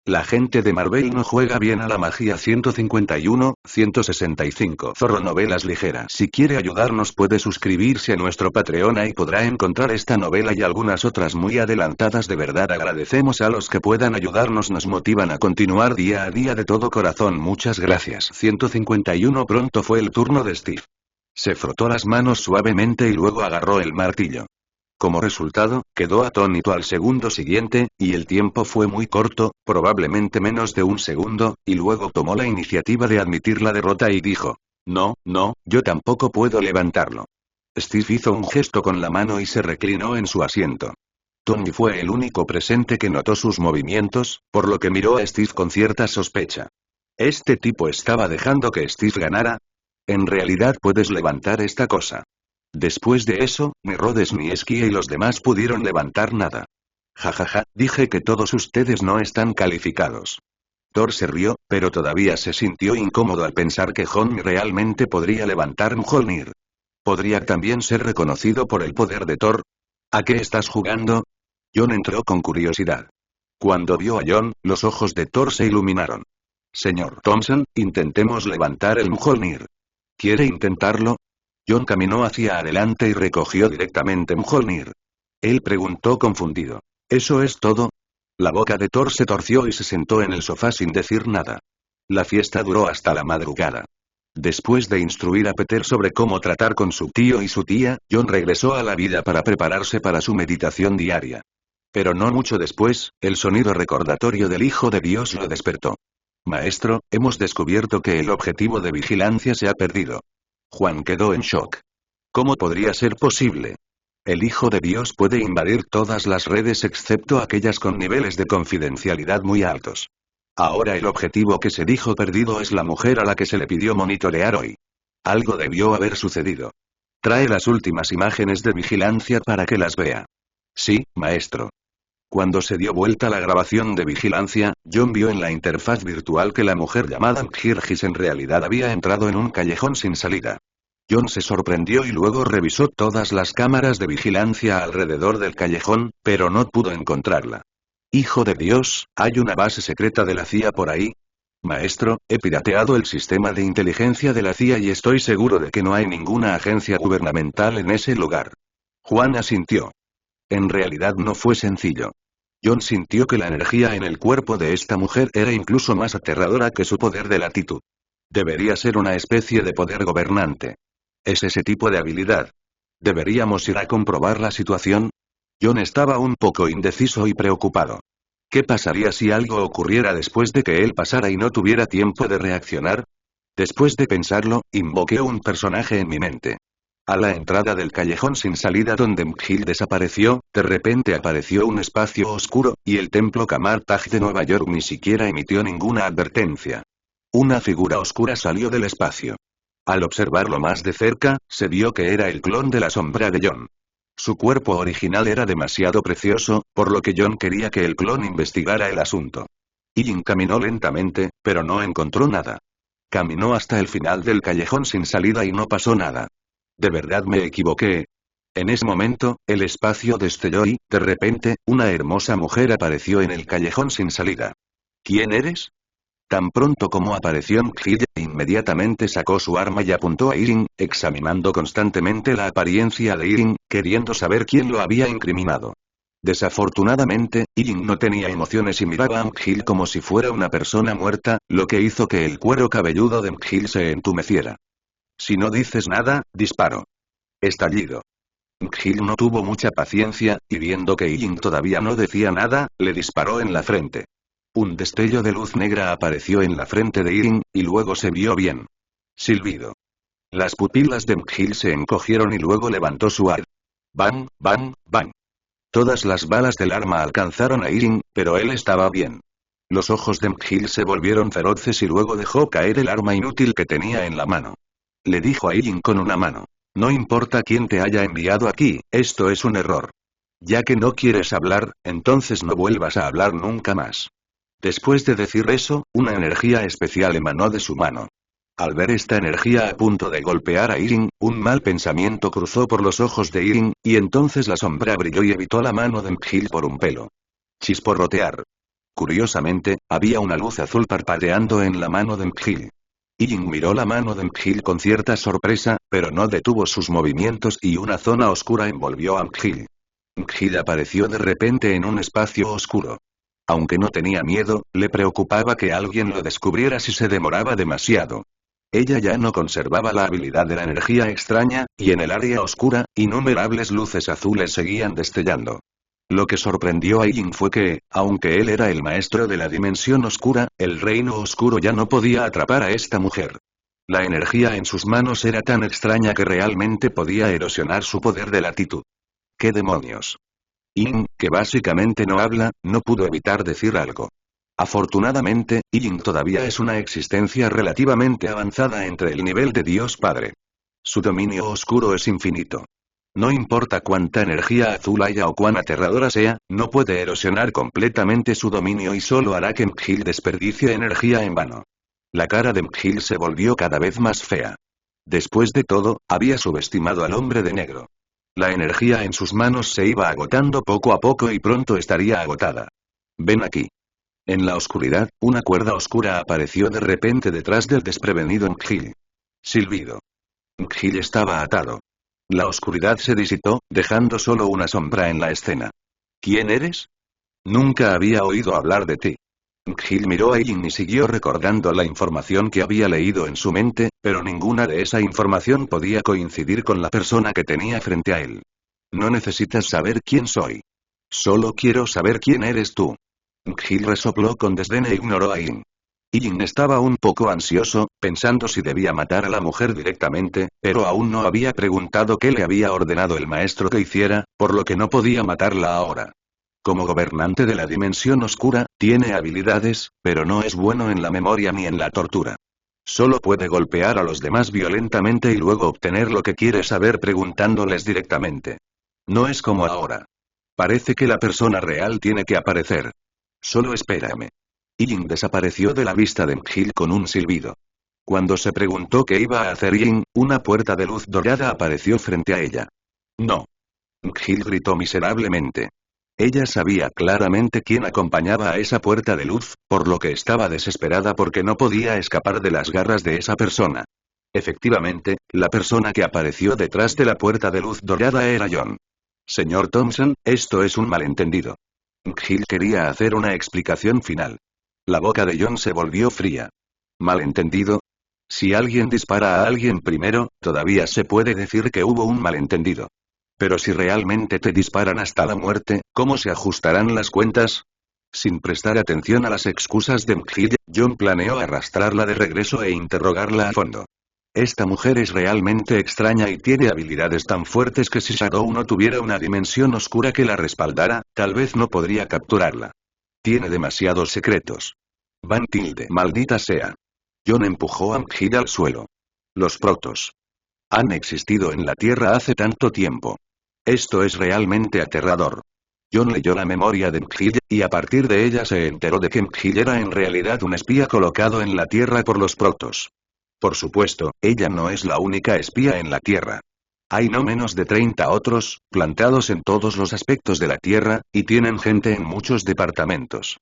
La gente de Marvel no juega bien a la magia. 151, 165. Zorro Novelas Ligeras. Si quiere ayudarnos puede suscribirse a nuestro Patreon y podrá encontrar esta novela y algunas otras muy adelantadas. De verdad agradecemos a los que puedan ayudarnos, nos motivan a continuar día a día de todo corazón. Muchas gracias. 151. Pronto fue el turno de Steve. Se frotó las manos suavemente y luego agarró el martillo. Como resultado, quedó atónito al segundo siguiente, y el tiempo fue muy corto, probablemente menos de un segundo, y luego tomó la iniciativa de admitir la derrota y dijo: No, yo tampoco puedo levantarlo. Steve hizo un gesto con la mano y se reclinó en su asiento. Tony fue el único presente que notó sus movimientos, por lo que miró a Steve con cierta sospecha. ¿Este tipo estaba dejando que Steve ganara? En realidad puedes levantar esta cosa. Después de eso, ni Rhodes ni Esquia y los demás pudieron levantar nada. Jajaja, dije que todos ustedes no están calificados. Thor se rió, pero todavía se sintió incómodo al pensar que Jon realmente podría levantar Mjolnir. ¿Podría también ser reconocido por el poder de Thor? ¿A qué estás jugando? Jon entró con curiosidad. Cuando vio a Jon, los ojos de Thor se iluminaron. Señor Thompson, intentemos levantar el Mjolnir. ¿Quiere intentarlo? Jon caminó hacia adelante y recogió directamente Mjolnir. Él preguntó confundido. ¿Eso es todo? La boca de Thor se torció y se sentó en el sofá sin decir nada. La fiesta duró hasta la madrugada. Después de instruir a Peter sobre cómo tratar con su tío y su tía, Jon regresó a la vida para prepararse para su meditación diaria. Pero no mucho después, el sonido recordatorio del Hijo de Dios lo despertó. Maestro, hemos descubierto que el objetivo de vigilancia se ha perdido. Juan quedó en shock. ¿Cómo podría ser posible? El Hijo de Dios puede invadir todas las redes excepto aquellas con niveles de confidencialidad muy altos. Ahora el objetivo que se dijo perdido es la mujer a la que se le pidió monitorear hoy. Algo debió haber sucedido. Trae las últimas imágenes de vigilancia para que las vea. Sí, maestro. Cuando se dio vuelta la grabación de vigilancia, Jon vio en la interfaz virtual que la mujer llamada Mkirgis en realidad había entrado en un callejón sin salida. Jon se sorprendió y luego revisó todas las cámaras de vigilancia alrededor del callejón, pero no pudo encontrarla. Hijo de Dios, ¿hay una base secreta de la CIA por ahí? Maestro, he pirateado el sistema de inteligencia de la CIA y estoy seguro de que no hay ninguna agencia gubernamental en ese lugar. Juan asintió. En realidad no fue sencillo. Jon sintió que la energía en el cuerpo de esta mujer era incluso más aterradora que su poder de latitud. Debería ser una especie de poder gobernante. ¿Es ese tipo de habilidad? ¿Deberíamos ir a comprobar la situación? Jon estaba un poco indeciso y preocupado. ¿Qué pasaría si algo ocurriera después de que él pasara y no tuviera tiempo de reaccionar? Después de pensarlo, invoqué un personaje en mi mente. A la entrada del callejón sin salida donde Mkhill desapareció, de repente apareció un espacio oscuro, y el templo Kamar Taj de Nueva York ni siquiera emitió ninguna advertencia. Una figura oscura salió del espacio. Al observarlo más de cerca, se vio que era el clon de la sombra de Jon. Su cuerpo original era demasiado precioso, por lo que Jon quería que el clon investigara el asunto. Yin caminó lentamente, pero no encontró nada. Caminó hasta el final del callejón sin salida y no pasó nada. ¿De verdad me equivoqué? En ese momento, el espacio destelló y, de repente, una hermosa mujer apareció en el callejón sin salida. ¿Quién eres? Tan pronto como apareció Mkhill, inmediatamente sacó su arma y apuntó a Irin, examinando constantemente la apariencia de Irin, queriendo saber quién lo había incriminado. Desafortunadamente, Irin no tenía emociones y miraba a Mkhill como si fuera una persona muerta, lo que hizo que el cuero cabelludo de Mkhill se entumeciera. Si no dices nada, disparo. Estallido. Mkhill no tuvo mucha paciencia, y viendo que Irin todavía no decía nada, le disparó en la frente. Un destello de luz negra apareció en la frente de Irin, y luego se vio bien. Silbido. Las pupilas de Mkhill se encogieron y luego levantó su arma. Bang, bang, bang. Todas las balas del arma alcanzaron a Irin, pero él estaba bien. Los ojos de Mkhill se volvieron feroces y luego dejó caer el arma inútil que tenía en la mano. Le dijo a Irin con una mano. No importa quién te haya enviado aquí, esto es un error. Ya que no quieres hablar, entonces no vuelvas a hablar nunca más. Después de decir eso, una energía especial emanó de su mano. Al ver esta energía a punto de golpear a Irin, un mal pensamiento cruzó por los ojos de Irin, y entonces la sombra brilló y evitó la mano de Mkhill por un pelo. Chisporrotear. Curiosamente, había una luz azul parpadeando en la mano de Mkhill. Yin miró la mano de Mkhill con cierta sorpresa, pero no detuvo sus movimientos y una zona oscura envolvió a Mkhill. Mkhill apareció de repente en un espacio oscuro. Aunque no tenía miedo, le preocupaba que alguien lo descubriera si se demoraba demasiado. Ella ya no conservaba la habilidad de la energía extraña, y en el área oscura, innumerables luces azules seguían destellando. Lo que sorprendió a Yin fue que, aunque él era el maestro de la dimensión oscura, el reino oscuro ya no podía atrapar a esta mujer. La energía en sus manos era tan extraña que realmente podía erosionar su poder de latitud. ¿Qué demonios? Yin, que básicamente no habla, no pudo evitar decir algo. Afortunadamente, Yin todavía es una existencia relativamente avanzada entre el nivel de Dios Padre. Su dominio oscuro es infinito. No importa cuánta energía azul haya o cuán aterradora sea, no puede erosionar completamente su dominio y solo hará que Mkhill desperdicie energía en vano. La cara de Mkhill se volvió cada vez más fea. Después de todo, había subestimado al hombre de negro. La energía en sus manos se iba agotando poco a poco y pronto estaría agotada. Ven aquí. En la oscuridad, una cuerda oscura apareció de repente detrás del desprevenido Mkhill. Silbido. Mkhill estaba atado. La oscuridad se disipó, dejando solo una sombra en la escena. ¿Quién eres? Nunca había oído hablar de ti. Mkhill miró a Yin y siguió recordando la información que había leído en su mente, pero ninguna de esa información podía coincidir con la persona que tenía frente a él. No necesitas saber quién soy. Solo quiero saber quién eres tú. Mkhill resopló con desdén e ignoró a Yin. Yin estaba un poco ansioso, pensando si debía matar a la mujer directamente, pero aún no había preguntado qué le había ordenado el maestro que hiciera, por lo que no podía matarla ahora. Como gobernante de la dimensión oscura, tiene habilidades, pero no es bueno en la memoria ni en la tortura. Solo puede golpear a los demás violentamente y luego obtener lo que quiere saber preguntándoles directamente. No es como ahora. Parece que la persona real tiene que aparecer. Solo espérame. Yin desapareció de la vista de Mkhill con un silbido. Cuando se preguntó qué iba a hacer Yin, una puerta de luz dorada apareció frente a ella. No. Mkhill gritó miserablemente. Ella sabía claramente quién acompañaba a esa puerta de luz, por lo que estaba desesperada porque no podía escapar de las garras de esa persona. Efectivamente, la persona que apareció detrás de la puerta de luz dorada era John. Señor Thompson, esto es un malentendido. Mkhill quería hacer una explicación final. La boca de John se volvió fría. ¿Malentendido? Si alguien dispara a alguien primero, todavía se puede decir que hubo un malentendido. Pero si realmente te disparan hasta la muerte, ¿cómo se ajustarán las cuentas? Sin prestar atención a las excusas de Mkhill, John planeó arrastrarla de regreso e interrogarla a fondo. Esta mujer es realmente extraña y tiene habilidades tan fuertes que si Shadow no tuviera una dimensión oscura que la respaldara, tal vez no podría capturarla. Tiene demasiados secretos. Van tilde, maldita sea. John empujó a Mkhill al suelo. Los protos han existido en la Tierra hace tanto tiempo. Esto es realmente aterrador. John leyó la memoria de Mkhill, y a partir de ella se enteró de que Mkhill era en realidad un espía colocado en la Tierra por los protos. Por supuesto, ella no es la única espía en la Tierra. Hay no menos de 30 otros, plantados en todos los aspectos de la Tierra, y tienen gente en muchos departamentos.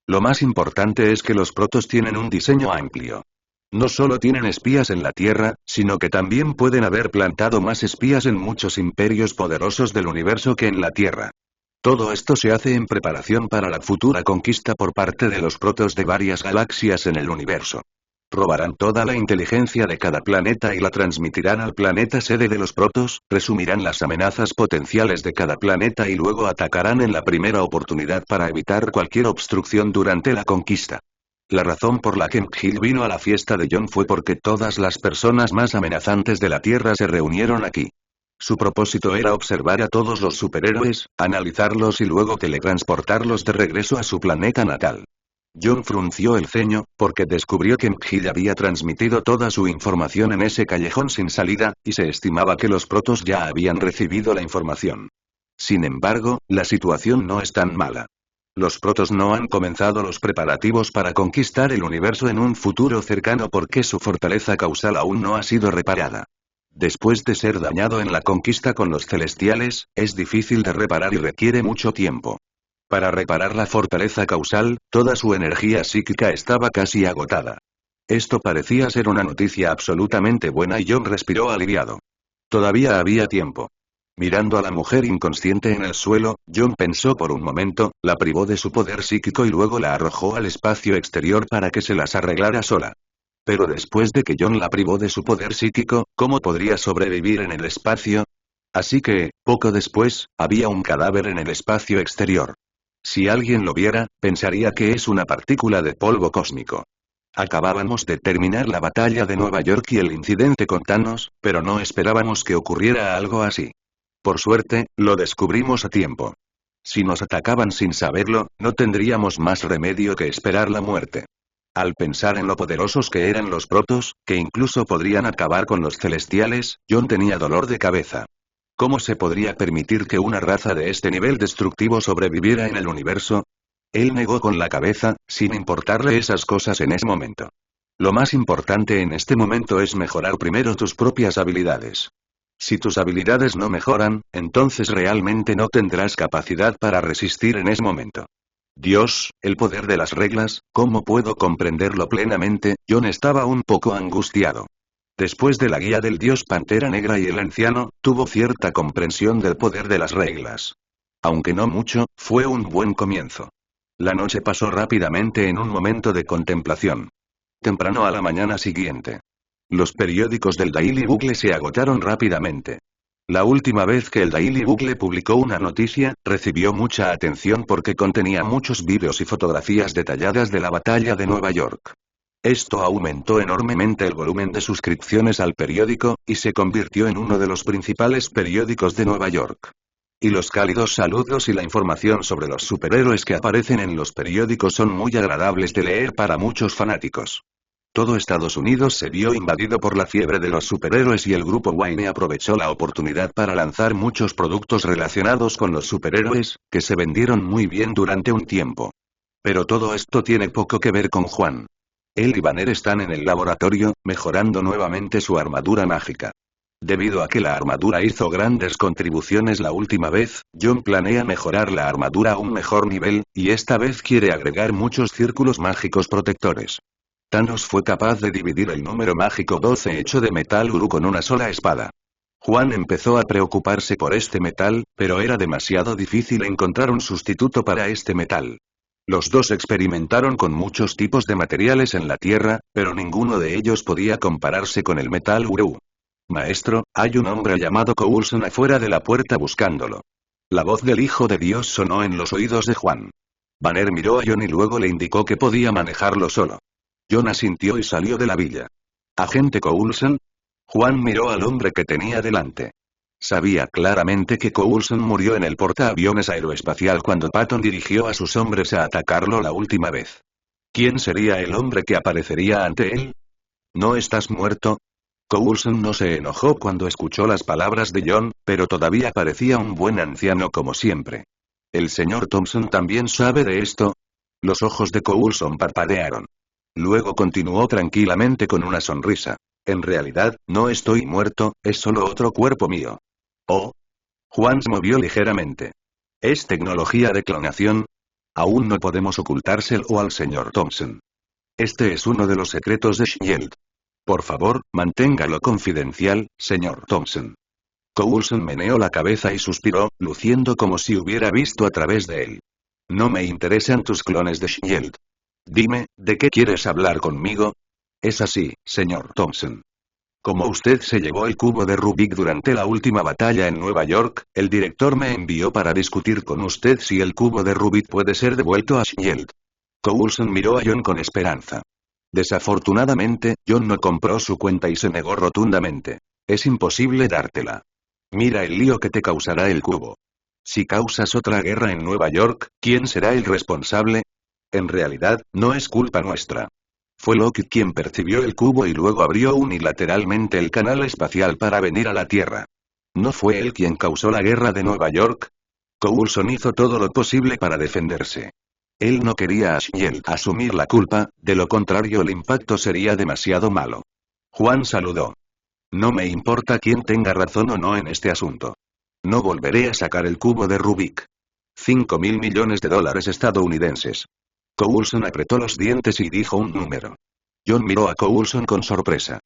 Lo más importante es que los protos tienen un diseño amplio. No solo tienen espías en la Tierra, sino que también pueden haber plantado más espías en muchos imperios poderosos del universo que en la Tierra. Todo esto se hace en preparación para la futura conquista por parte de los protos de varias galaxias en el universo. Robarán toda la inteligencia de cada planeta y la transmitirán al planeta sede de los protos, resumirán las amenazas potenciales de cada planeta y luego atacarán en la primera oportunidad para evitar cualquier obstrucción durante la conquista. La razón por la que Mkhill vino a la fiesta de John fue porque todas las personas más amenazantes de la Tierra se reunieron aquí. Su propósito era observar a todos los superhéroes, analizarlos y luego teletransportarlos de regreso a su planeta natal. John frunció el ceño, porque descubrió que Mkhill había transmitido toda su información en ese callejón sin salida, y se estimaba que los protos ya habían recibido la información. Sin embargo, la situación no es tan mala. Los protos no han comenzado los preparativos para conquistar el universo en un futuro cercano porque su fortaleza causal aún no ha sido reparada. Después de ser dañado en la conquista con los celestiales, es difícil de reparar y requiere mucho tiempo. Para reparar la fortaleza causal, toda su energía psíquica estaba casi agotada. Esto parecía ser una noticia absolutamente buena y John respiró aliviado. Todavía había tiempo. Mirando a la mujer inconsciente en el suelo, John pensó por un momento, la privó de su poder psíquico y luego la arrojó al espacio exterior para que se las arreglara sola. Pero después de que John la privó de su poder psíquico, ¿cómo podría sobrevivir en el espacio? Así que, poco después, había un cadáver en el espacio exterior. Si alguien lo viera, pensaría que es una partícula de polvo cósmico. Acabábamos de terminar la batalla de Nueva York y el incidente con Thanos, pero no esperábamos que ocurriera algo así. Por suerte, lo descubrimos a tiempo. Si nos atacaban sin saberlo, no tendríamos más remedio que esperar la muerte. Al pensar en lo poderosos que eran los protos, que incluso podrían acabar con los celestiales, John tenía dolor de cabeza. ¿Cómo se podría permitir que una raza de este nivel destructivo sobreviviera en el universo? Él negó con la cabeza, sin importarle esas cosas en ese momento. Lo más importante en este momento es mejorar primero tus propias habilidades. Si tus habilidades no mejoran, entonces realmente no tendrás capacidad para resistir en ese momento. Dios, el poder de las reglas, ¿cómo puedo comprenderlo plenamente? John estaba un poco angustiado. Después de la guía del dios Pantera Negra y el anciano, tuvo cierta comprensión del poder de las reglas. Aunque no mucho, fue un buen comienzo. La noche pasó rápidamente en un momento de contemplación. Temprano a la mañana siguiente. Los periódicos del Daily Bugle se agotaron rápidamente. La última vez que el Daily Bugle publicó una noticia, recibió mucha atención porque contenía muchos vídeos y fotografías detalladas de la batalla de Nueva York. Esto aumentó enormemente el volumen de suscripciones al periódico, y se convirtió en uno de los principales periódicos de Nueva York. Y los cálidos saludos y la información sobre los superhéroes que aparecen en los periódicos son muy agradables de leer para muchos fanáticos. Todo Estados Unidos se vio invadido por la fiebre de los superhéroes y el grupo Wayne aprovechó la oportunidad para lanzar muchos productos relacionados con los superhéroes, que se vendieron muy bien durante un tiempo. Pero todo esto tiene poco que ver con Juan. Él y Banner están en el laboratorio, mejorando nuevamente su armadura mágica. Debido a que la armadura hizo grandes contribuciones la última vez, John planea mejorar la armadura a un mejor nivel, y esta vez quiere agregar muchos círculos mágicos protectores. Thanos fue capaz de dividir el número mágico 12 hecho de metal Uru con una sola espada. Juan empezó a preocuparse por este metal, pero era demasiado difícil encontrar un sustituto para este metal. Los dos experimentaron con muchos tipos de materiales en la Tierra, pero ninguno de ellos podía compararse con el metal Uru. Maestro, hay un hombre llamado Coulson afuera de la puerta buscándolo. La voz del Hijo de Dios sonó en los oídos de Juan. Banner miró a John y luego le indicó que podía manejarlo solo. John asintió y salió de la villa. ¿Agente Coulson? Juan miró al hombre que tenía delante. Sabía claramente que Coulson murió en el portaaviones aeroespacial cuando Patton dirigió a sus hombres a atacarlo la última vez. ¿Quién sería el hombre que aparecería ante él? ¿No estás muerto? Coulson no se enojó cuando escuchó las palabras de John, pero todavía parecía un buen anciano como siempre. ¿El señor Thompson también sabe de esto? Los ojos de Coulson parpadearon. Luego continuó tranquilamente con una sonrisa. En realidad, no estoy muerto, es solo otro cuerpo mío. ¿Oh? Juan se movió ligeramente. ¿Es tecnología de clonación? Aún no podemos ocultárselo al señor Thompson. Este es uno de los secretos de Shield. Por favor, manténgalo confidencial, señor Thompson. Coulson meneó la cabeza y suspiró, luciendo como si hubiera visto a través de él. No me interesan tus clones de Shield. Dime, ¿de qué quieres hablar conmigo? Es así, señor Thompson. Como usted se llevó el cubo de Rubik durante la última batalla en Nueva York, el director me envió para discutir con usted si el cubo de Rubik puede ser devuelto a Shield. Coulson miró a John con esperanza. Desafortunadamente, John no compró su cuenta y se negó rotundamente. Es imposible dártela. Mira el lío que te causará el cubo. Si causas otra guerra en Nueva York, ¿quién será el responsable? En realidad, no es culpa nuestra. Fue Lockheed quien percibió el cubo y luego abrió unilateralmente el canal espacial para venir a la Tierra. ¿No fue él quien causó la guerra de Nueva York? Coulson hizo todo lo posible para defenderse. Él no quería a Shield asumir la culpa, de lo contrario el impacto sería demasiado malo. Juan saludó. No me importa quién tenga razón o no en este asunto. No volveré a sacar el cubo de Rubik. 5.000 millones de dólares estadounidenses. Coulson apretó los dientes y dijo un número. John miró a Coulson con sorpresa.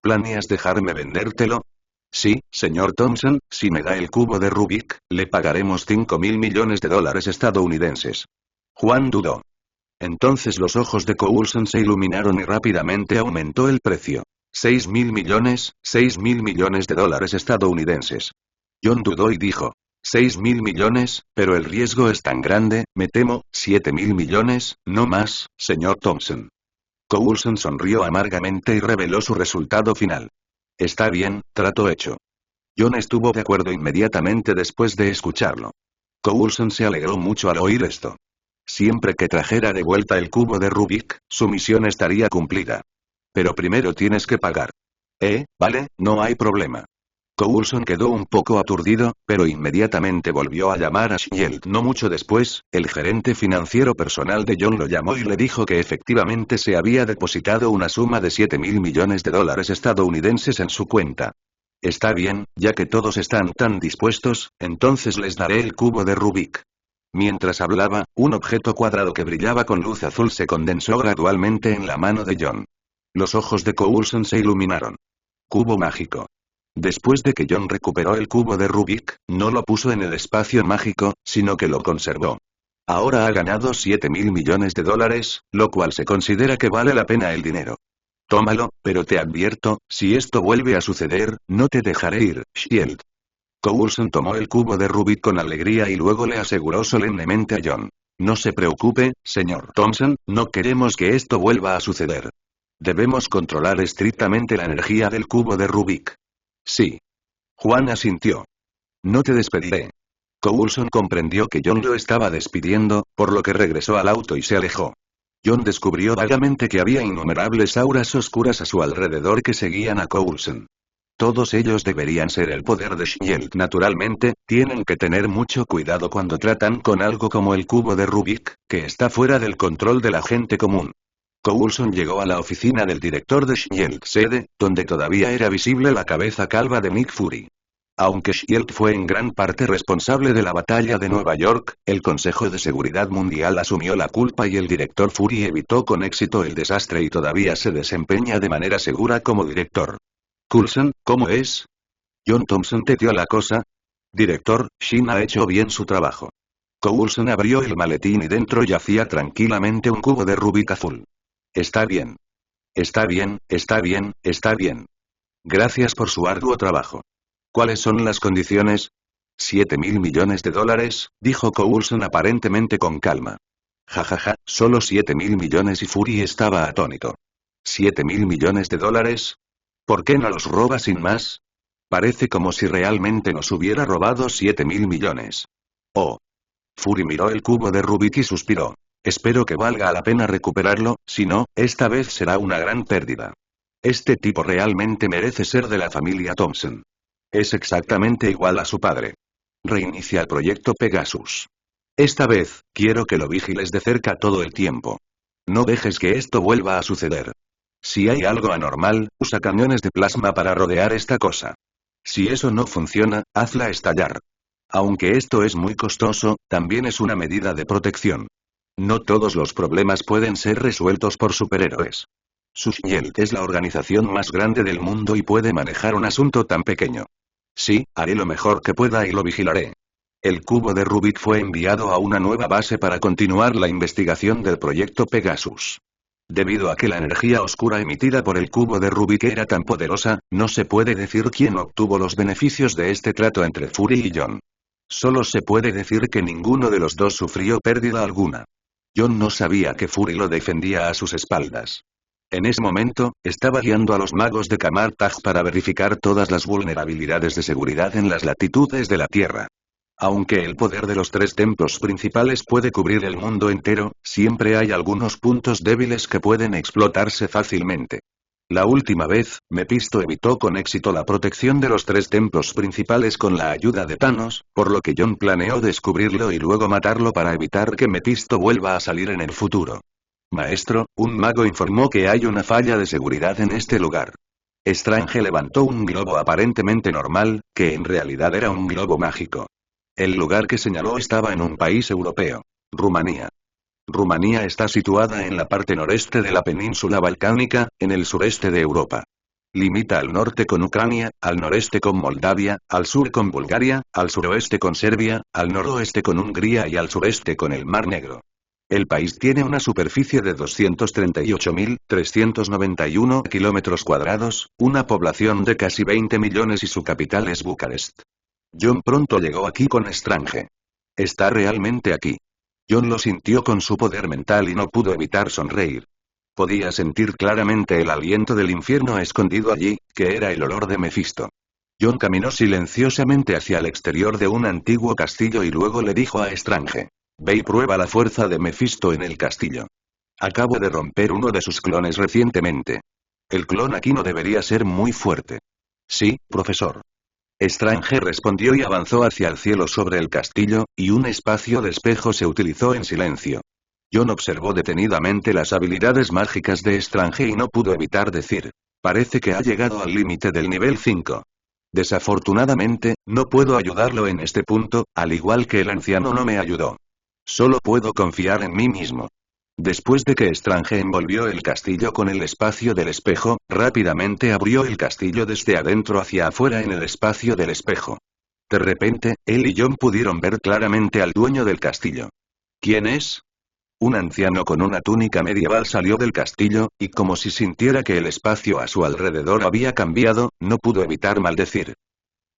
¿Planeas dejarme vendértelo? Sí, señor Thompson, si me da el cubo de Rubik, le pagaremos 5.000 millones de dólares estadounidenses. Juan dudó. Entonces los ojos de Coulson se iluminaron y rápidamente aumentó el precio. 6.000 millones de dólares estadounidenses. John dudó y dijo. 6.000 millones, pero el riesgo es tan grande, me temo, 7.000 millones, no más, señor Thompson. Coulson sonrió amargamente y reveló su resultado final. Está bien, trato hecho. John estuvo de acuerdo inmediatamente después de escucharlo. Coulson se alegró mucho al oír esto. Siempre que trajera de vuelta el cubo de Rubik, su misión estaría cumplida. Pero primero tienes que pagar. Vale, no hay problema. Coulson quedó un poco aturdido, pero inmediatamente volvió a llamar a Shield. No mucho después, el gerente financiero personal de John lo llamó y le dijo que efectivamente se había depositado una suma de 7.000 millones de dólares estadounidenses en su cuenta. Está bien, ya que todos están tan dispuestos, entonces les daré el cubo de Rubik. Mientras hablaba, un objeto cuadrado que brillaba con luz azul se condensó gradualmente en la mano de John. Los ojos de Coulson se iluminaron. Cubo mágico. Después de que John recuperó el cubo de Rubik, no lo puso en el espacio mágico, sino que lo conservó. Ahora ha ganado 7.000 millones de dólares, lo cual se considera que vale la pena el dinero. Tómalo, pero te advierto, si esto vuelve a suceder, no te dejaré ir, Shield. Coulson tomó el cubo de Rubik con alegría y luego le aseguró solemnemente a John. No se preocupe, señor Thompson, no queremos que esto vuelva a suceder. Debemos controlar estrictamente la energía del cubo de Rubik. Sí. Juan asintió. No te despediré. Coulson comprendió que John lo estaba despidiendo, por lo que regresó al auto y se alejó. John descubrió vagamente que había innumerables auras oscuras a su alrededor que seguían a Coulson. Todos ellos deberían ser el poder de Shield. Naturalmente, tienen que tener mucho cuidado cuando tratan con algo como el cubo de Rubik, que está fuera del control de la gente común. Coulson llegó a la oficina del director de Shield sede, donde todavía era visible la cabeza calva de Nick Fury. Aunque Shield fue en gran parte responsable de la batalla de Nueva York, el Consejo de Seguridad Mundial asumió la culpa y el director Fury evitó con éxito el desastre y todavía se desempeña de manera segura como director. Coulson, ¿cómo es? John Thompson teteó la cosa. Director, Shin ha hecho bien su trabajo. Coulson abrió el maletín y dentro yacía tranquilamente un cubo de Rubik azul. Está bien. Está bien, está bien, está bien. Gracias por su arduo trabajo. ¿Cuáles son las condiciones? 7.000 millones de dólares, dijo Coulson aparentemente con calma. Jajaja, solo 7.000 millones y Fury estaba atónito. ¿7.000 millones de dólares? ¿Por qué no los roba sin más? Parece como si realmente nos hubiera robado 7.000 millones. Oh. Fury miró el cubo de Rubik y suspiró. Espero que valga la pena recuperarlo, si no, esta vez será una gran pérdida. Este tipo realmente merece ser de la familia Thompson. Es exactamente igual a su padre. Reinicia el proyecto Pegasus. Esta vez, quiero que lo vigiles de cerca todo el tiempo. No dejes que esto vuelva a suceder. Si hay algo anormal, usa camiones de plasma para rodear esta cosa. Si eso no funciona, hazla estallar. Aunque esto es muy costoso, también es una medida de protección. No todos los problemas pueden ser resueltos por superhéroes. Shield es la organización más grande del mundo y puede manejar un asunto tan pequeño. Sí, haré lo mejor que pueda y lo vigilaré. El cubo de Rubik fue enviado a una nueva base para continuar la investigación del proyecto Pegasus. Debido a que la energía oscura emitida por el cubo de Rubik era tan poderosa, no se puede decir quién obtuvo los beneficios de este trato entre Fury y John. Solo se puede decir que ninguno de los dos sufrió pérdida alguna. John no sabía que Fury lo defendía a sus espaldas. En ese momento, estaba guiando a los magos de Kamar-Taj para verificar todas las vulnerabilidades de seguridad en las latitudes de la Tierra. Aunque el poder de los tres templos principales puede cubrir el mundo entero, siempre hay algunos puntos débiles que pueden explotarse fácilmente. La última vez, Mephisto evitó con éxito la protección de los tres templos principales con la ayuda de Thanos, por lo que John planeó descubrirlo y luego matarlo para evitar que Mephisto vuelva a salir en el futuro. Maestro, un mago informó que hay una falla de seguridad en este lugar. Strange levantó un globo aparentemente normal, que en realidad era un globo mágico. El lugar que señaló estaba en un país europeo. Rumanía. Rumanía está situada en la parte noreste de la península balcánica, en el sureste de Europa. Limita al norte con Ucrania, al noreste con Moldavia, al sur con Bulgaria, al suroeste con Serbia, al noroeste con Hungría y al sureste con el Mar Negro. El país tiene una superficie de 238.391 kilómetros cuadrados, una población de casi 20 millones y su capital es Bucarest. John pronto llegó aquí con Strange. ¿Está realmente aquí? John lo sintió con su poder mental y no pudo evitar sonreír. Podía sentir claramente el aliento del infierno escondido allí, que era el olor de Mefisto. John caminó silenciosamente hacia el exterior de un antiguo castillo y luego le dijo a Strange: ve y prueba la fuerza de Mefisto en el castillo. Acabo de romper uno de sus clones recientemente. El clon aquí no debería ser muy fuerte. Sí, profesor. Strange respondió y avanzó hacia el cielo sobre el castillo, y un espacio de espejo se utilizó en silencio. John observó detenidamente las habilidades mágicas de Strange y no pudo evitar decir: parece que ha llegado al límite del nivel 5. Desafortunadamente, no puedo ayudarlo en este punto, al igual que el anciano no me ayudó. Solo puedo confiar en mí mismo. Después de que Strange envolvió el castillo con el espacio del espejo, rápidamente abrió el castillo desde adentro hacia afuera en el espacio del espejo. De repente, él y John pudieron ver claramente al dueño del castillo. ¿Quién es? Un anciano con una túnica medieval salió del castillo, y como si sintiera que el espacio a su alrededor había cambiado, no pudo evitar maldecir.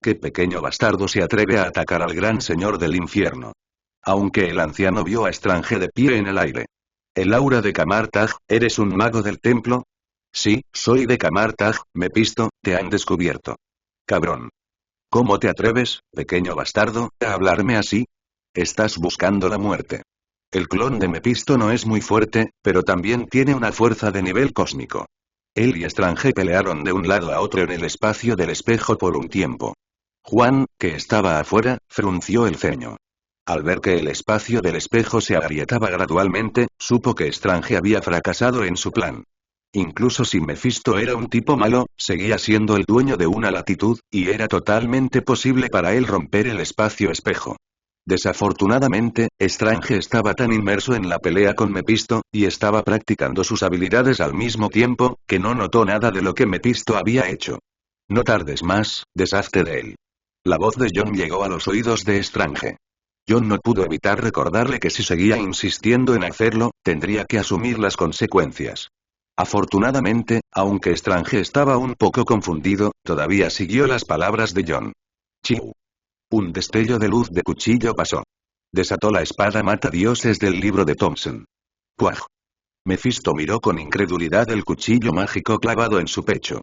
¿Qué pequeño bastardo se atreve a atacar al gran señor del infierno? Aunque el anciano vio a Strange de pie en el aire. El aura de Camartag, ¿eres un mago del templo? Sí, soy de Camartag, Mefisto, te han descubierto. Cabrón. ¿Cómo te atreves, pequeño bastardo, a hablarme así? Estás buscando la muerte. El clon de Mefisto no es muy fuerte, pero también tiene una fuerza de nivel cósmico. Él y Strange pelearon de un lado a otro en el espacio del espejo por un tiempo. Juan, que estaba afuera, frunció el ceño. Al ver que el espacio del espejo se agrietaba gradualmente, supo que Strange había fracasado en su plan. Incluso si Mefisto era un tipo malo, seguía siendo el dueño de una latitud, y era totalmente posible para él romper el espacio espejo. Desafortunadamente, Strange estaba tan inmerso en la pelea con Mefisto, y estaba practicando sus habilidades al mismo tiempo, que no notó nada de lo que Mefisto había hecho. No tardes más, deshazte de él. La voz de John llegó a los oídos de Strange. John no pudo evitar recordarle que si seguía insistiendo en hacerlo, tendría que asumir las consecuencias. Afortunadamente, aunque Strange estaba un poco confundido, todavía siguió las palabras de John. Chiu. Un destello de luz de cuchillo pasó. Desató la espada matadioses del libro de Thompson. ¡Puaj! Mefisto miró con incredulidad el cuchillo mágico clavado en su pecho.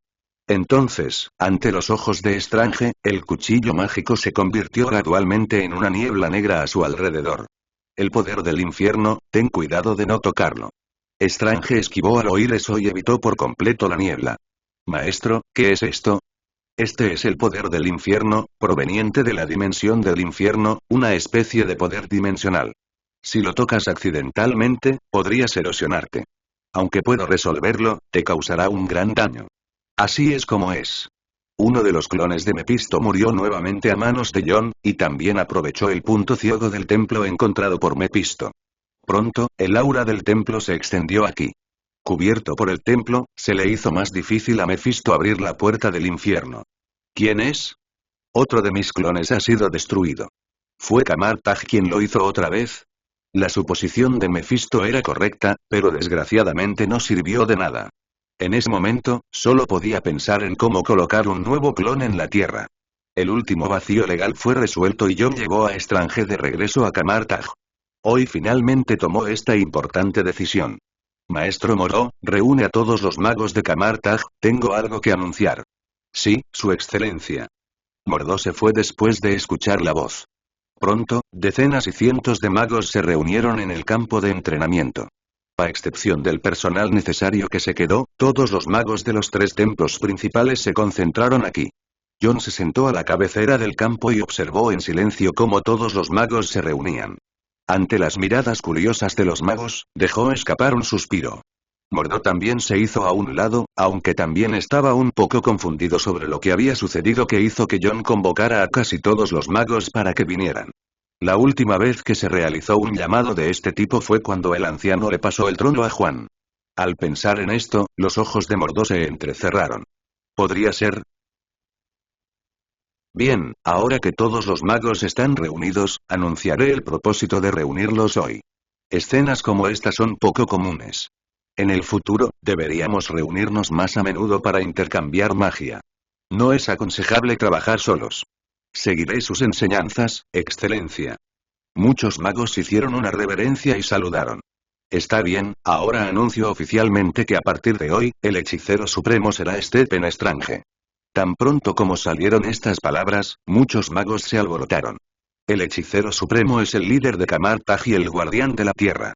Entonces, ante los ojos de Strange, el cuchillo mágico se convirtió gradualmente en una niebla negra a su alrededor. El poder del infierno, ten cuidado de no tocarlo. Strange esquivó al oír eso y evitó por completo la niebla. Maestro, ¿qué es esto? Este es el poder del infierno, proveniente de la dimensión del infierno, una especie de poder dimensional. Si lo tocas accidentalmente, podrías erosionarte. Aunque puedo resolverlo, te causará un gran daño. Así es como es. Uno de los clones de Mefisto murió nuevamente a manos de John, y también aprovechó el punto ciego del templo encontrado por Mefisto. Pronto, el aura del templo se extendió aquí. Cubierto por el templo, se le hizo más difícil a Mefisto abrir la puerta del infierno. ¿Quién es? Otro de mis clones ha sido destruido. ¿Fue Camartag quien lo hizo otra vez? La suposición de Mefisto era correcta, pero desgraciadamente no sirvió de nada. En ese momento, solo podía pensar en cómo colocar un nuevo clon en la Tierra. El último vacío legal fue resuelto y John llevó a Strange de regreso a Camartag. Hoy finalmente tomó esta importante decisión. Maestro Moró, reúne a todos los magos de Camartag, tengo algo que anunciar. Sí, su excelencia. Mordo se fue después de escuchar la voz. Pronto, decenas y cientos de magos se reunieron en el campo de entrenamiento. A excepción del personal necesario que se quedó, todos los magos de los 3 templos principales se concentraron aquí. John se sentó a la cabecera del campo y observó en silencio cómo todos los magos se reunían. Ante las miradas curiosas de los magos, dejó escapar un suspiro. Mordo también se hizo a un lado, aunque también estaba un poco confundido sobre lo que había sucedido que hizo que John convocara a casi todos los magos para que vinieran. La última vez que se realizó un llamado de este tipo fue cuando el anciano le pasó el trono a Juan. Al pensar en esto, los ojos de Mordó se entrecerraron. ¿Podría ser? Bien, ahora que todos los magos están reunidos, anunciaré el propósito de reunirlos hoy. Escenas como esta son poco comunes. En el futuro, deberíamos reunirnos más a menudo para intercambiar magia. No es aconsejable trabajar solos. Seguiré sus enseñanzas, Excelencia. Muchos magos hicieron una reverencia y saludaron. Está bien, ahora anuncio oficialmente que a partir de hoy, el hechicero supremo será Stephen Strange. Tan pronto como salieron estas palabras, muchos magos se alborotaron. El hechicero supremo es el líder de Kamar-Taj y el guardián de la tierra.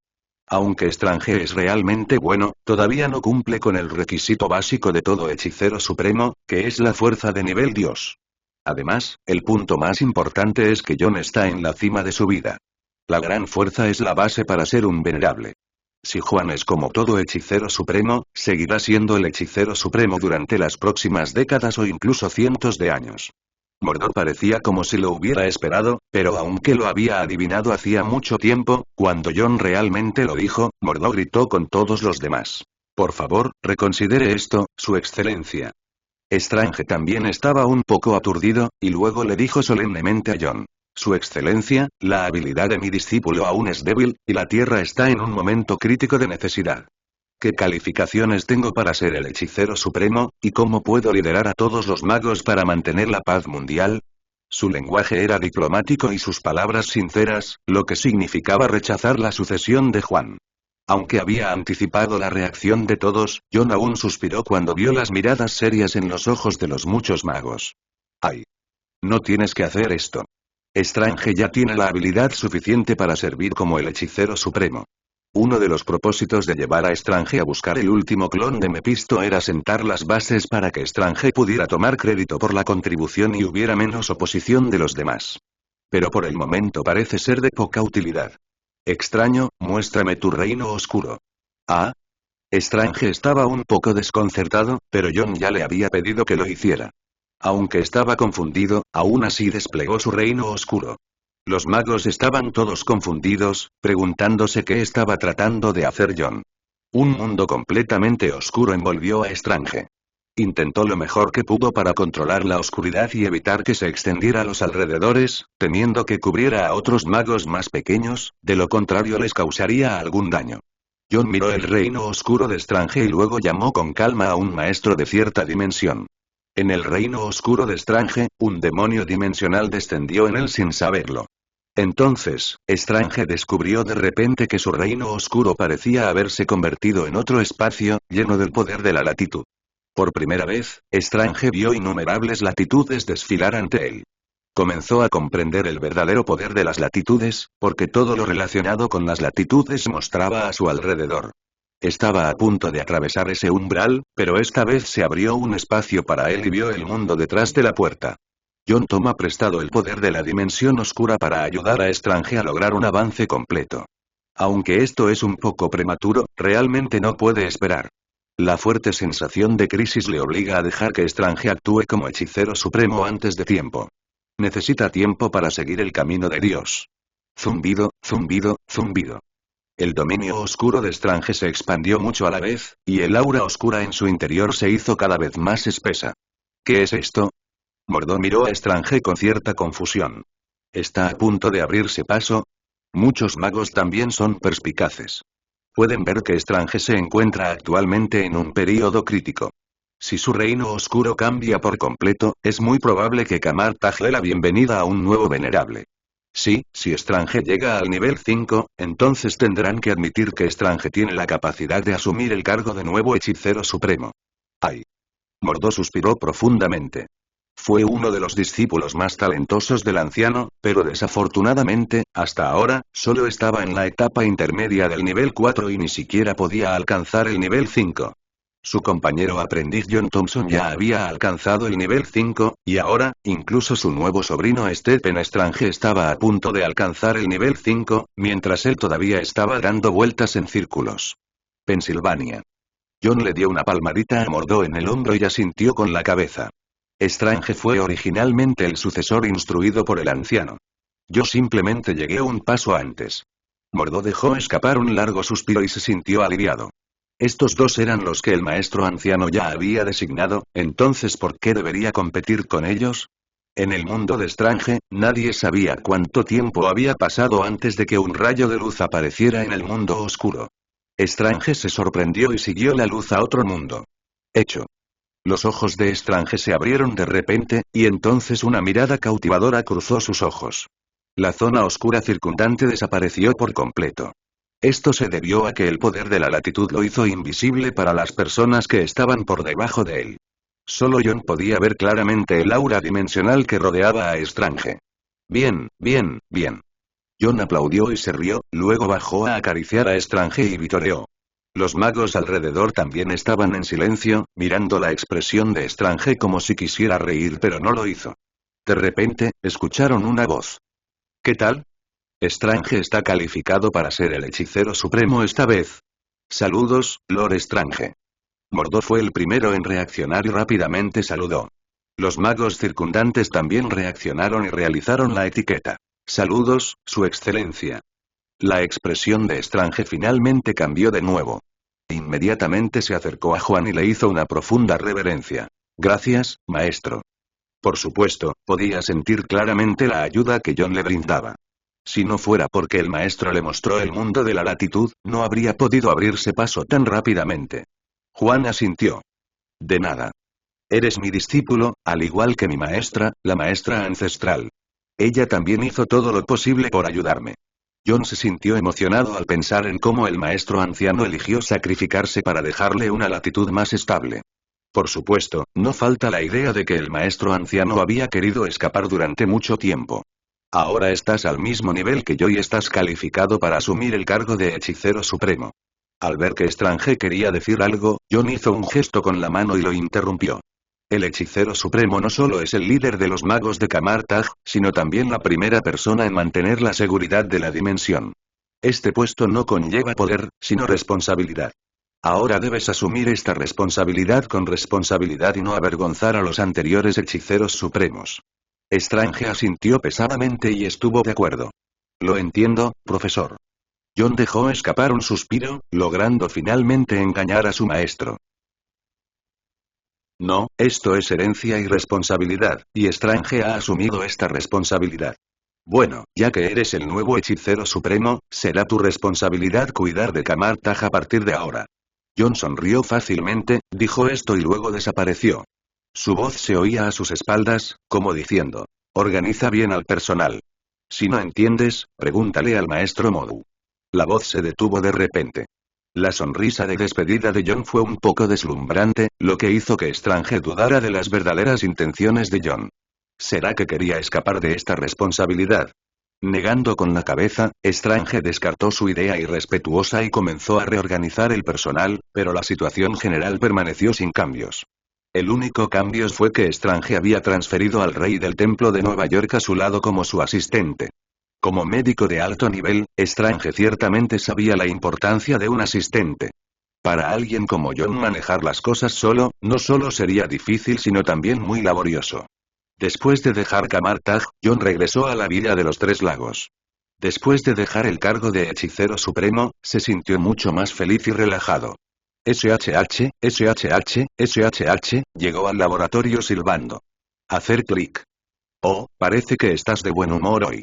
Aunque Strange es realmente bueno, todavía no cumple con el requisito básico de todo hechicero supremo, que es la fuerza de nivel Dios. Además, el punto más importante es que Jon está en la cima de su vida. La gran fuerza es la base para ser un venerable. Si Juan es como todo hechicero supremo, seguirá siendo el hechicero supremo durante las próximas décadas o incluso cientos de años. Mordor parecía como si lo hubiera esperado, pero aunque lo había adivinado hacía mucho tiempo, cuando Jon realmente lo dijo, Mordor gritó con todos los demás. Por favor, reconsidere esto, su excelencia. Strange también estaba un poco aturdido, y luego le dijo solemnemente a Jon. Su excelencia, la habilidad de mi discípulo aún es débil, y la Tierra está en un momento crítico de necesidad. ¿Qué calificaciones tengo para ser el hechicero supremo, y cómo puedo liderar a todos los magos para mantener la paz mundial? Su lenguaje era diplomático y sus palabras sinceras, lo que significaba rechazar la sucesión de Juan. Aunque había anticipado la reacción de todos, Jon aún suspiró cuando vio las miradas serias en los ojos de los muchos magos. ¡Ay! No tienes que hacer esto. Strange ya tiene la habilidad suficiente para servir como el hechicero supremo. Uno de los propósitos de llevar a Strange a buscar el último clon de Mephisto era sentar las bases para que Strange pudiera tomar crédito por la contribución y hubiera menos oposición de los demás. Pero por el momento parece ser de poca utilidad. Extraño, muéstrame tu reino oscuro. Ah. Strange estaba un poco desconcertado, pero Jon ya le había pedido que lo hiciera. Aunque estaba confundido, aún así desplegó su reino oscuro. Los magos estaban todos confundidos, preguntándose qué estaba tratando de hacer Jon. Un mundo completamente oscuro envolvió a Strange. Intentó lo mejor que pudo para controlar la oscuridad y evitar que se extendiera a los alrededores, temiendo que cubriera a otros magos más pequeños, de lo contrario les causaría algún daño. Jon miró el reino oscuro de Strange y luego llamó con calma a un maestro de cierta dimensión. En el reino oscuro de Strange, un demonio dimensional descendió en él sin saberlo. Entonces, Strange descubrió de repente que su reino oscuro parecía haberse convertido en otro espacio, lleno del poder de la latitud. Por primera vez, Strange vio innumerables latitudes desfilar ante él. Comenzó a comprender el verdadero poder de las latitudes, porque todo lo relacionado con las latitudes mostraba a su alrededor. Estaba a punto de atravesar ese umbral, pero esta vez se abrió un espacio para él y vio el mundo detrás de la puerta. Jon toma prestado el poder de la dimensión oscura para ayudar a Strange a lograr un avance completo. Aunque esto es un poco prematuro, realmente no puede esperar. La fuerte sensación de crisis le obliga a dejar que Strange actúe como hechicero supremo antes de tiempo. Necesita tiempo para seguir el camino de Dios. Zumbido, zumbido, zumbido. El dominio oscuro de Strange se expandió mucho a la vez, y el aura oscura en su interior se hizo cada vez más espesa. ¿Qué es esto? Mordor miró a Strange con cierta confusión. ¿Está a punto de abrirse paso? Muchos magos también son perspicaces. Pueden ver que Strange se encuentra actualmente en un período crítico. Si su reino oscuro cambia por completo, es muy probable que Kamar-Taj dé la bienvenida a un nuevo venerable. Sí, si Strange llega al nivel 5, entonces tendrán que admitir que Strange tiene la capacidad de asumir el cargo de nuevo hechicero supremo. ¡Ay! Mordor suspiró profundamente. Fue uno de los discípulos más talentosos del anciano, pero desafortunadamente, hasta ahora, solo estaba en la etapa intermedia del nivel 4 y ni siquiera podía alcanzar el nivel 5. Su compañero aprendiz Jon Thompson ya había alcanzado el nivel 5, y ahora, incluso su nuevo sobrino Stephen Strange estaba a punto de alcanzar el nivel 5, mientras él todavía estaba dando vueltas en círculos. Pensilvania. Jon le dio una palmadita a Mordor en el hombro y asintió con la cabeza. Strange fue originalmente el sucesor instruido por el anciano. Yo simplemente llegué un paso antes. Mordo dejó escapar un largo suspiro y se sintió aliviado. Estos dos eran los que el maestro anciano ya había designado, entonces ¿por qué debería competir con ellos? En el mundo de Strange, nadie sabía cuánto tiempo había pasado antes de que un rayo de luz apareciera en el mundo oscuro. Strange se sorprendió y siguió la luz a otro mundo. Hecho. Los ojos de Strange se abrieron de repente, y entonces una mirada cautivadora cruzó sus ojos. La zona oscura circundante desapareció por completo. Esto se debió a que el poder de la latitud lo hizo invisible para las personas que estaban por debajo de él. Solo John podía ver claramente el aura dimensional que rodeaba a Strange. Bien, bien, bien. John aplaudió y se rió, luego bajó a acariciar a Strange y vitoreó. Los magos alrededor también estaban en silencio, mirando la expresión de Strange como si quisiera reír pero no lo hizo. De repente, escucharon una voz. ¿Qué tal? Strange está calificado para ser el hechicero supremo esta vez. Saludos, Lord Strange. Mordo fue el primero en reaccionar y rápidamente saludó. Los magos circundantes también reaccionaron y realizaron la etiqueta. Saludos, Su Excelencia. La expresión de Strange finalmente cambió de nuevo. Inmediatamente se acercó a Juan y le hizo una profunda reverencia. Gracias, maestro. Por supuesto, podía sentir claramente la ayuda que John le brindaba. Si no fuera porque el maestro le mostró el mundo de la latitud, no habría podido abrirse paso tan rápidamente. Juan asintió. De nada. Eres mi discípulo, al igual que mi maestra, la maestra ancestral. Ella también hizo todo lo posible por ayudarme. John se sintió emocionado al pensar en cómo el maestro anciano eligió sacrificarse para dejarle una latitud más estable. Por supuesto, no falta la idea de que el maestro anciano había querido escapar durante mucho tiempo. Ahora estás al mismo nivel que yo y estás calificado para asumir el cargo de hechicero supremo. Al ver que Strange quería decir algo, John hizo un gesto con la mano y lo interrumpió. El hechicero supremo no solo es el líder de los magos de Camartag, sino también la primera persona en mantener la seguridad de la dimensión. Este puesto no conlleva poder, sino responsabilidad. Ahora debes asumir esta responsabilidad con responsabilidad y no avergonzar a los anteriores hechiceros supremos. Strange asintió pesadamente y estuvo de acuerdo. Lo entiendo, profesor. John dejó escapar un suspiro, logrando finalmente engañar a su maestro. No, esto es herencia y responsabilidad, y Strange ha asumido esta responsabilidad. Bueno, ya que eres el nuevo hechicero supremo, será tu responsabilidad cuidar de Camartag a partir de ahora. John sonrió fácilmente, dijo esto y luego desapareció. Su voz se oía a sus espaldas, como diciendo, organiza bien al personal. Si no entiendes, pregúntale al maestro Modu. La voz se detuvo de repente. La sonrisa de despedida de John fue un poco deslumbrante, lo que hizo que Strange dudara de las verdaderas intenciones de John. ¿Será que quería escapar de esta responsabilidad? Negando con la cabeza, Strange descartó su idea irrespetuosa y comenzó a reorganizar el personal, pero la situación general permaneció sin cambios. El único cambio fue que Strange había transferido al rey del templo de Nueva York a su lado como su asistente. Como médico de alto nivel, Strange ciertamente sabía la importancia de un asistente. Para alguien como John manejar las cosas solo, no solo sería difícil sino también muy laborioso. Después de dejar Camartag, John regresó a la Villa de los Tres Lagos. Después de dejar el cargo de hechicero supremo, se sintió mucho más feliz y relajado. SHH, SHH, SHH, llegó al laboratorio silbando. Hacer clic. Oh, parece que estás de buen humor hoy.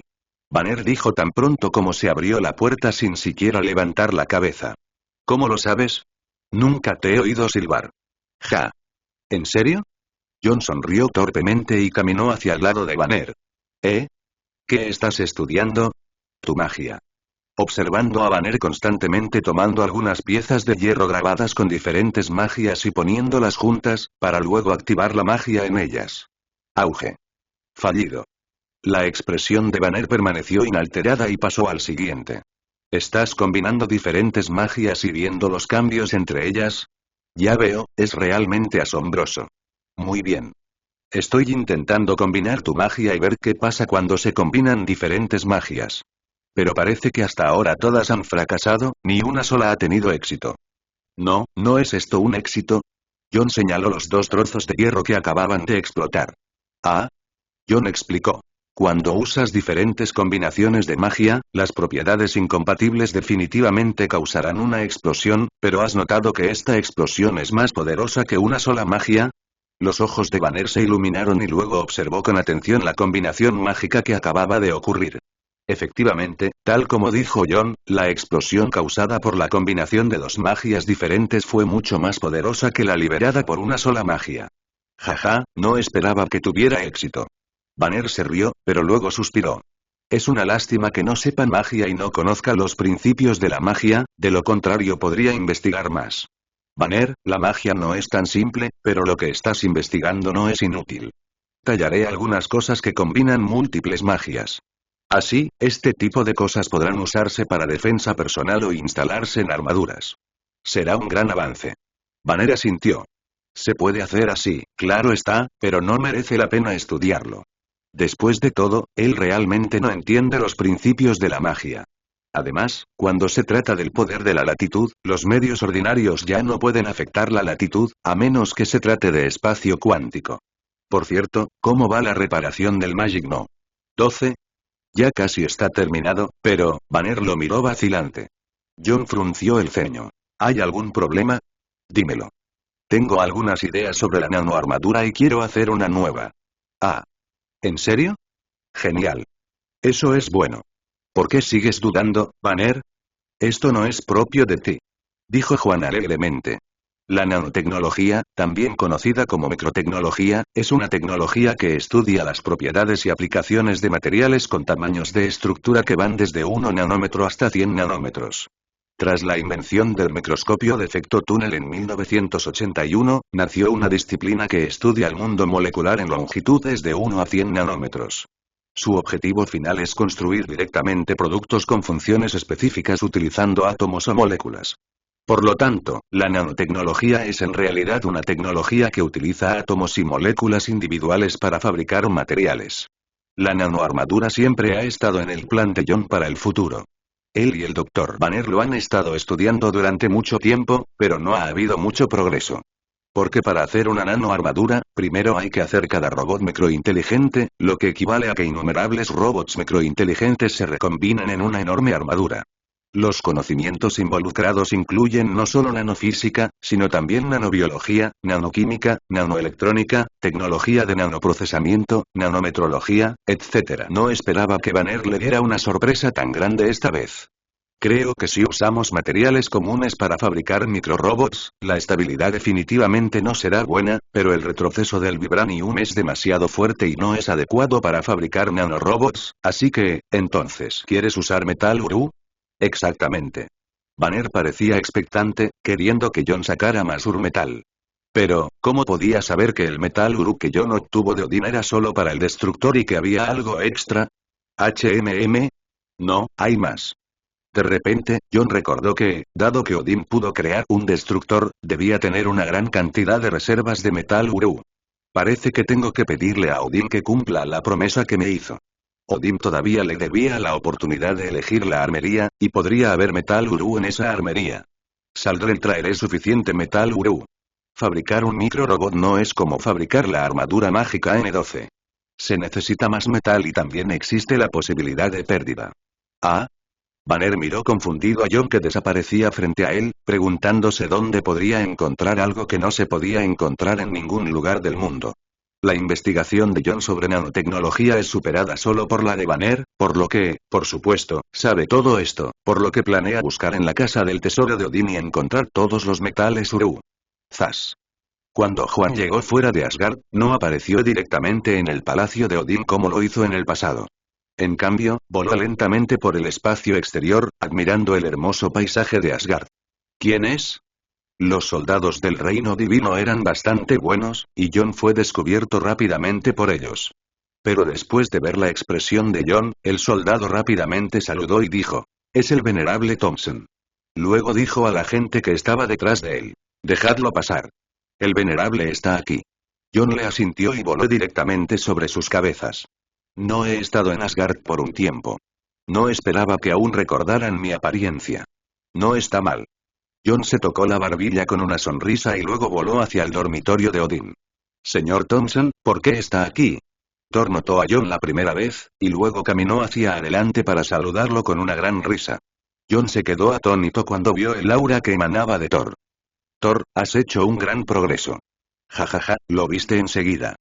Banner dijo tan pronto como se abrió la puerta sin siquiera levantar la cabeza. ¿Cómo lo sabes? Nunca te he oído silbar. Ja. ¿En serio? John sonrió torpemente y caminó hacia el lado de Banner. ¿Eh? ¿Qué estás estudiando? Tu magia. Observando a Banner constantemente tomando algunas piezas de hierro grabadas con diferentes magias y poniéndolas juntas, para luego activar la magia en ellas. Auge. Fallido. La expresión de Banner permaneció inalterada y pasó al siguiente. ¿Estás combinando diferentes magias y viendo los cambios entre ellas? Ya veo, es realmente asombroso. Muy bien. Estoy intentando combinar tu magia y ver qué pasa cuando se combinan diferentes magias. Pero parece que hasta ahora todas han fracasado, ni una sola ha tenido éxito. No, ¿no es esto un éxito? John señaló los dos trozos de hierro que acababan de explotar. Ah. John explicó. Cuando usas diferentes combinaciones de magia, las propiedades incompatibles definitivamente causarán una explosión, pero ¿has notado que esta explosión es más poderosa que una sola magia? Los ojos de Banner se iluminaron y luego observó con atención la combinación mágica que acababa de ocurrir. Efectivamente, tal como dijo John, la explosión causada por la combinación de dos magias diferentes fue mucho más poderosa que la liberada por una sola magia. Jaja, no esperaba que tuviera éxito. Banner se rió, pero luego suspiró. Es una lástima que no sepa magia y no conozca los principios de la magia, de lo contrario podría investigar más. Banner, la magia no es tan simple, pero lo que estás investigando no es inútil. Tallaré algunas cosas que combinan múltiples magias. Así, este tipo de cosas podrán usarse para defensa personal o instalarse en armaduras. Será un gran avance. Banner asintió. Se puede hacer así, claro está, pero no merece la pena estudiarlo. Después de todo, él realmente no entiende los principios de la magia. Además, cuando se trata del poder de la latitud, los medios ordinarios ya no pueden afectar la latitud, a menos que se trate de espacio cuántico. Por cierto, ¿cómo va la reparación del Magic No? 12. Ya casi está terminado, pero, Banner lo miró vacilante. John frunció el ceño. ¿Hay algún problema? Dímelo. Tengo algunas ideas sobre la nanoarmadura y quiero hacer una nueva. Ah. ¿En serio? Genial. Eso es bueno. ¿Por qué sigues dudando, Banner? Esto no es propio de ti. Dijo Juan alegremente. La nanotecnología, también conocida como microtecnología, es una tecnología que estudia las propiedades y aplicaciones de materiales con tamaños de estructura que van desde 1 nanómetro hasta 100 nanómetros. Tras la invención del microscopio de efecto túnel en 1981, nació una disciplina que estudia el mundo molecular en longitudes de 1 a 100 nanómetros. Su objetivo final es construir directamente productos con funciones específicas utilizando átomos o moléculas. Por lo tanto, la nanotecnología es en realidad una tecnología que utiliza átomos y moléculas individuales para fabricar materiales. La nanoarmadura siempre ha estado en el plan de John para el futuro. Él y el Dr. Banner lo han estado estudiando durante mucho tiempo, pero no ha habido mucho progreso. Porque para hacer una nanoarmadura, primero hay que hacer cada robot microinteligente, lo que equivale a que innumerables robots microinteligentes se recombinen en una enorme armadura. Los conocimientos involucrados incluyen no solo nanofísica, sino también nanobiología, nanoquímica, nanoelectrónica, tecnología de nanoprocesamiento, nanometrología, etc. No esperaba que Banner le diera una sorpresa tan grande esta vez. Creo que si usamos materiales comunes para fabricar microrobots, la estabilidad definitivamente no será buena, pero el retroceso del vibranium es demasiado fuerte y no es adecuado para fabricar nanorobots, así que, entonces, ¿quieres usar metal uru? Exactamente. Banner parecía expectante, queriendo que John sacara más urmetal. Pero, ¿cómo podía saber que el metal uru que John obtuvo de Odin era solo para el destructor y que había algo extra? No, hay más. De repente, John recordó que, dado que Odin pudo crear un destructor, debía tener una gran cantidad de reservas de metal uru. Parece que tengo que pedirle a Odin que cumpla la promesa que me hizo. Odin todavía le debía la oportunidad de elegir la armería, y podría haber metal uru en esa armería. Saldré y traeré suficiente metal uru. Fabricar un microrobot no es como fabricar la armadura mágica N12. Se necesita más metal y también existe la posibilidad de pérdida. ¿Ah? Banner miró confundido a John que desaparecía frente a él, preguntándose dónde podría encontrar algo que no se podía encontrar en ningún lugar del mundo. La investigación de John sobre nanotecnología es superada solo por la de Banner, por lo que, por supuesto, sabe todo esto, por lo que planea buscar en la casa del tesoro de Odin y encontrar todos los metales uru. Zas. Cuando Juan llegó fuera de Asgard, no apareció directamente en el palacio de Odin como lo hizo en el pasado. En cambio, voló lentamente por el espacio exterior, admirando el hermoso paisaje de Asgard. ¿Quién es? Los soldados del reino divino eran bastante buenos, y John fue descubierto rápidamente por ellos. Pero después de ver la expresión de John, el soldado rápidamente saludó y dijo: «Es el venerable Thompson». Luego dijo a la gente que estaba detrás de él: «Dejadlo pasar. El venerable está aquí». John le asintió y voló directamente sobre sus cabezas. No he estado en Asgard por un tiempo. No esperaba que aún recordaran mi apariencia. No está mal. John se tocó la barbilla con una sonrisa y luego voló hacia el dormitorio de Odin. «Señor Thompson, ¿por qué está aquí?» Thor notó a Jon la primera vez, y luego caminó hacia adelante para saludarlo con una gran risa. Jon se quedó atónito cuando vio el aura que emanaba de Thor. Thor, has hecho un gran progreso. Jajaja, lo viste enseguida.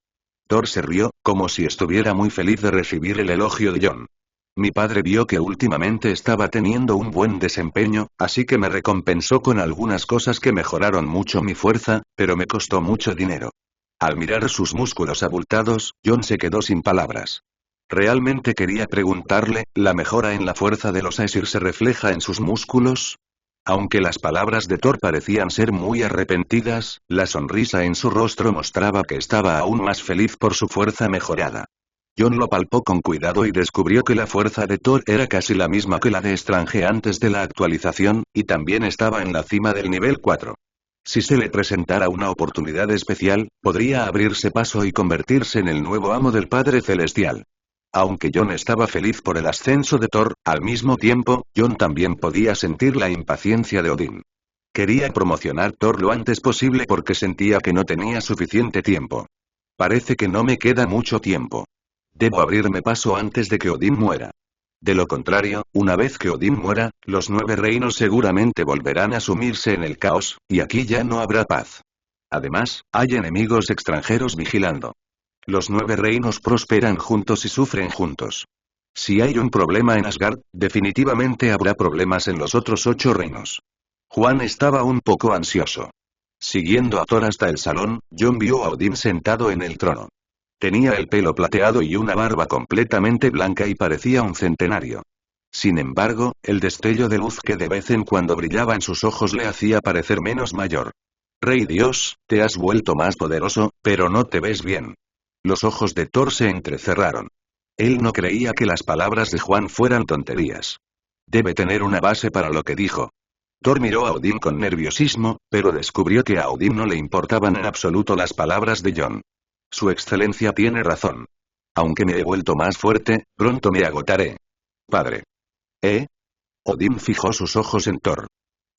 Thor se rió, como si estuviera muy feliz de recibir el elogio de Jon. Mi padre vio que últimamente estaba teniendo un buen desempeño, así que me recompensó con algunas cosas que mejoraron mucho mi fuerza, pero me costó mucho dinero. Al mirar sus músculos abultados, Jon se quedó sin palabras. Realmente quería preguntarle, ¿la mejora en la fuerza de los Aesir se refleja en sus músculos? Aunque las palabras de Thor parecían ser muy arrepentidas, la sonrisa en su rostro mostraba que estaba aún más feliz por su fuerza mejorada. Jon lo palpó con cuidado y descubrió que la fuerza de Thor era casi la misma que la de Strange antes de la actualización, y también estaba en la cima del nivel 4. Si se le presentara una oportunidad especial, podría abrirse paso y convertirse en el nuevo amo del Padre Celestial. Aunque Jon estaba feliz por el ascenso de Thor, al mismo tiempo, Jon también podía sentir la impaciencia de Odín. Quería promocionar Thor lo antes posible porque sentía que no tenía suficiente tiempo. Parece que no me queda mucho tiempo. Debo abrirme paso antes de que Odín muera. De lo contrario, una vez que Odín muera, los 9 reinos seguramente volverán a sumirse en el caos, y aquí ya no habrá paz. Además, hay enemigos extranjeros vigilando. Los 9 reinos prosperan juntos y sufren juntos. Si hay un problema en Asgard, definitivamente habrá problemas en los otros 8 reinos. Juan estaba un poco ansioso. Siguiendo a Thor hasta el salón, Jon vio a Odín sentado en el trono. Tenía el pelo plateado y una barba completamente blanca y parecía un centenario. Sin embargo, el destello de luz que de vez en cuando brillaba en sus ojos le hacía parecer menos mayor. Rey Dios, te has vuelto más poderoso, pero no te ves bien. Los ojos de Thor se entrecerraron. Él no creía que las palabras de Juan fueran tonterías. Debe tener una base para lo que dijo. Thor miró a Odín con nerviosismo, pero descubrió que a Odín no le importaban en absoluto las palabras de Jon. Su excelencia tiene razón. Aunque me he vuelto más fuerte, pronto me agotaré. Padre. ¿Eh? Odín fijó sus ojos en Thor.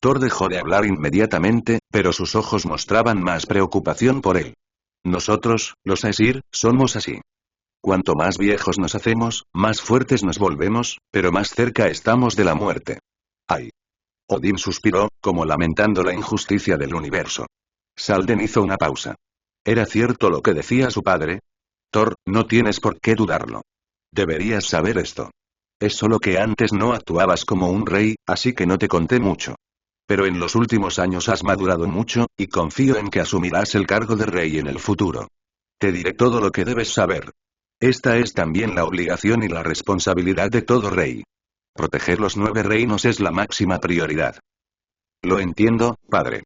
Thor dejó de hablar inmediatamente, pero sus ojos mostraban más preocupación por él. Nosotros, los Aesir, somos así. Cuanto más viejos nos hacemos, más fuertes nos volvemos, pero más cerca estamos de la muerte. ¡Ay! Odín suspiró, como lamentando la injusticia del universo. Salden hizo una pausa. ¿Era cierto lo que decía su padre? Thor, no tienes por qué dudarlo. Deberías saber esto. Es solo que antes no actuabas como un rey, así que no te conté mucho. Pero en los últimos años has madurado mucho, y confío en que asumirás el cargo de rey en el futuro. Te diré todo lo que debes saber. Esta es también la obligación y la responsabilidad de todo rey. Proteger los 9 reinos es la máxima prioridad. Lo entiendo, padre.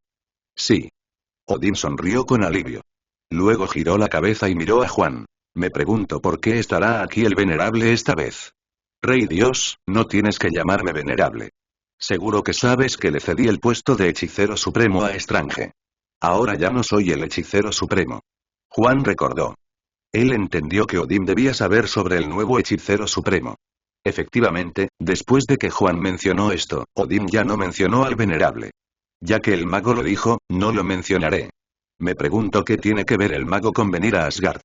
Sí. Odín sonrió con alivio. Luego giró la cabeza y miró a Juan. Me pregunto por qué estará aquí el venerable esta vez. Rey Dios, no tienes que llamarme venerable. Seguro que sabes que le cedí el puesto de hechicero supremo a Strange. Ahora ya no soy el hechicero supremo. Juan recordó. Él entendió que Odín debía saber sobre el nuevo hechicero supremo. Efectivamente, después de que Juan mencionó esto, Odín ya no mencionó al venerable. Ya que el mago lo dijo, no lo mencionaré. Me pregunto qué tiene que ver el mago con venir a Asgard.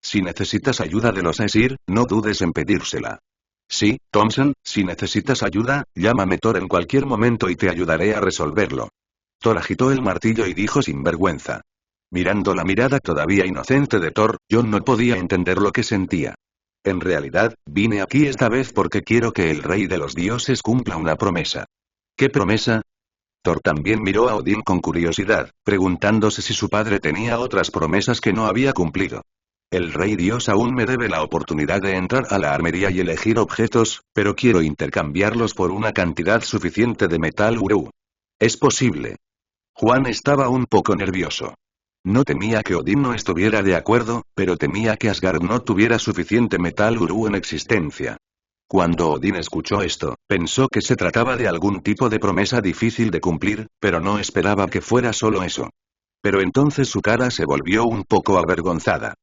Si necesitas ayuda de los Aesir, no dudes en pedírsela. Sí, Thompson, si necesitas ayuda, llámame Thor en cualquier momento y te ayudaré a resolverlo. Thor agitó el martillo y dijo sin vergüenza. Mirando la mirada todavía inocente de Thor, Jon no podía entender lo que sentía. En realidad, vine aquí esta vez porque quiero que el rey de los dioses cumpla una promesa. ¿Qué promesa? Thor también miró a Odín con curiosidad, preguntándose si su padre tenía otras promesas que no había cumplido. El rey Dios aún me debe la oportunidad de entrar a la armería y elegir objetos, pero quiero intercambiarlos por una cantidad suficiente de metal Uru. ¿Es posible? Juan estaba un poco nervioso. No temía que Odín no estuviera de acuerdo, pero temía que Asgard no tuviera suficiente metal Uru en existencia. Cuando Odín escuchó esto, pensó que se trataba de algún tipo de promesa difícil de cumplir, pero no esperaba que fuera solo eso. Pero entonces su cara se volvió un poco avergonzada.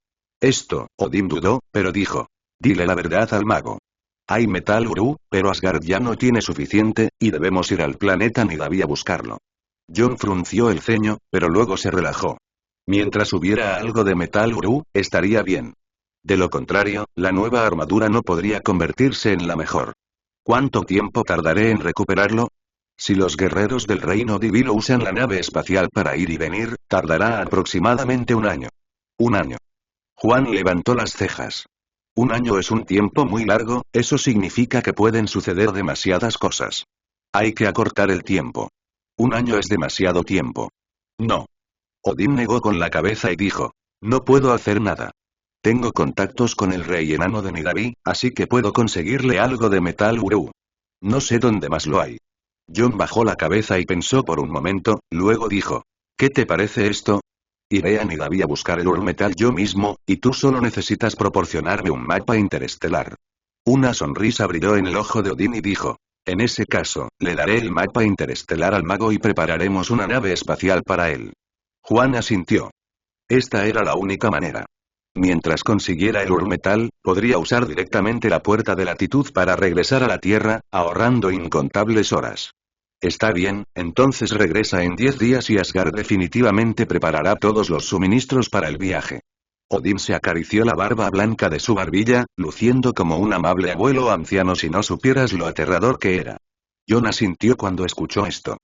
Odín dudó, pero dijo. Dile la verdad al mago. Hay metal Uru, pero Asgard ya no tiene suficiente, y debemos ir al planeta Nidavi a buscarlo. Jon frunció el ceño, pero luego se relajó. Mientras hubiera algo de metal Uru, estaría bien. De lo contrario, la nueva armadura no podría convertirse en la mejor. ¿Cuánto tiempo tardaré en recuperarlo? Si los guerreros del reino divino usan la nave espacial para ir y venir, tardará aproximadamente un año. Un año. Juan levantó las cejas. Un año es un tiempo muy largo, eso significa que pueden suceder demasiadas cosas. Hay que acortar el tiempo. Un año es demasiado tiempo. No. Odín negó con la cabeza y dijo. No puedo hacer nada. Tengo contactos con el rey enano de Nidaví, así que puedo conseguirle algo de metal Uru. No sé dónde más lo hay. John bajó la cabeza y pensó por un momento, luego dijo. ¿Qué te parece esto? Iré a Nidaví a buscar el Urmetal yo mismo, y tú solo necesitas proporcionarme un mapa interestelar. Una sonrisa brilló en el ojo de Odín y dijo. En ese caso, le daré el mapa interestelar al mago y prepararemos una nave espacial para él. Juan asintió. Esta era la única manera. Mientras consiguiera el Urmetal, podría usar directamente la puerta de latitud para regresar a la Tierra, ahorrando incontables horas. Está bien, entonces regresa en 10 días y Asgard definitivamente preparará todos los suministros para el viaje. Odín se acarició la barba blanca de su barbilla, luciendo como un amable abuelo anciano si no supieras lo aterrador que era. Jon asintió cuando escuchó esto.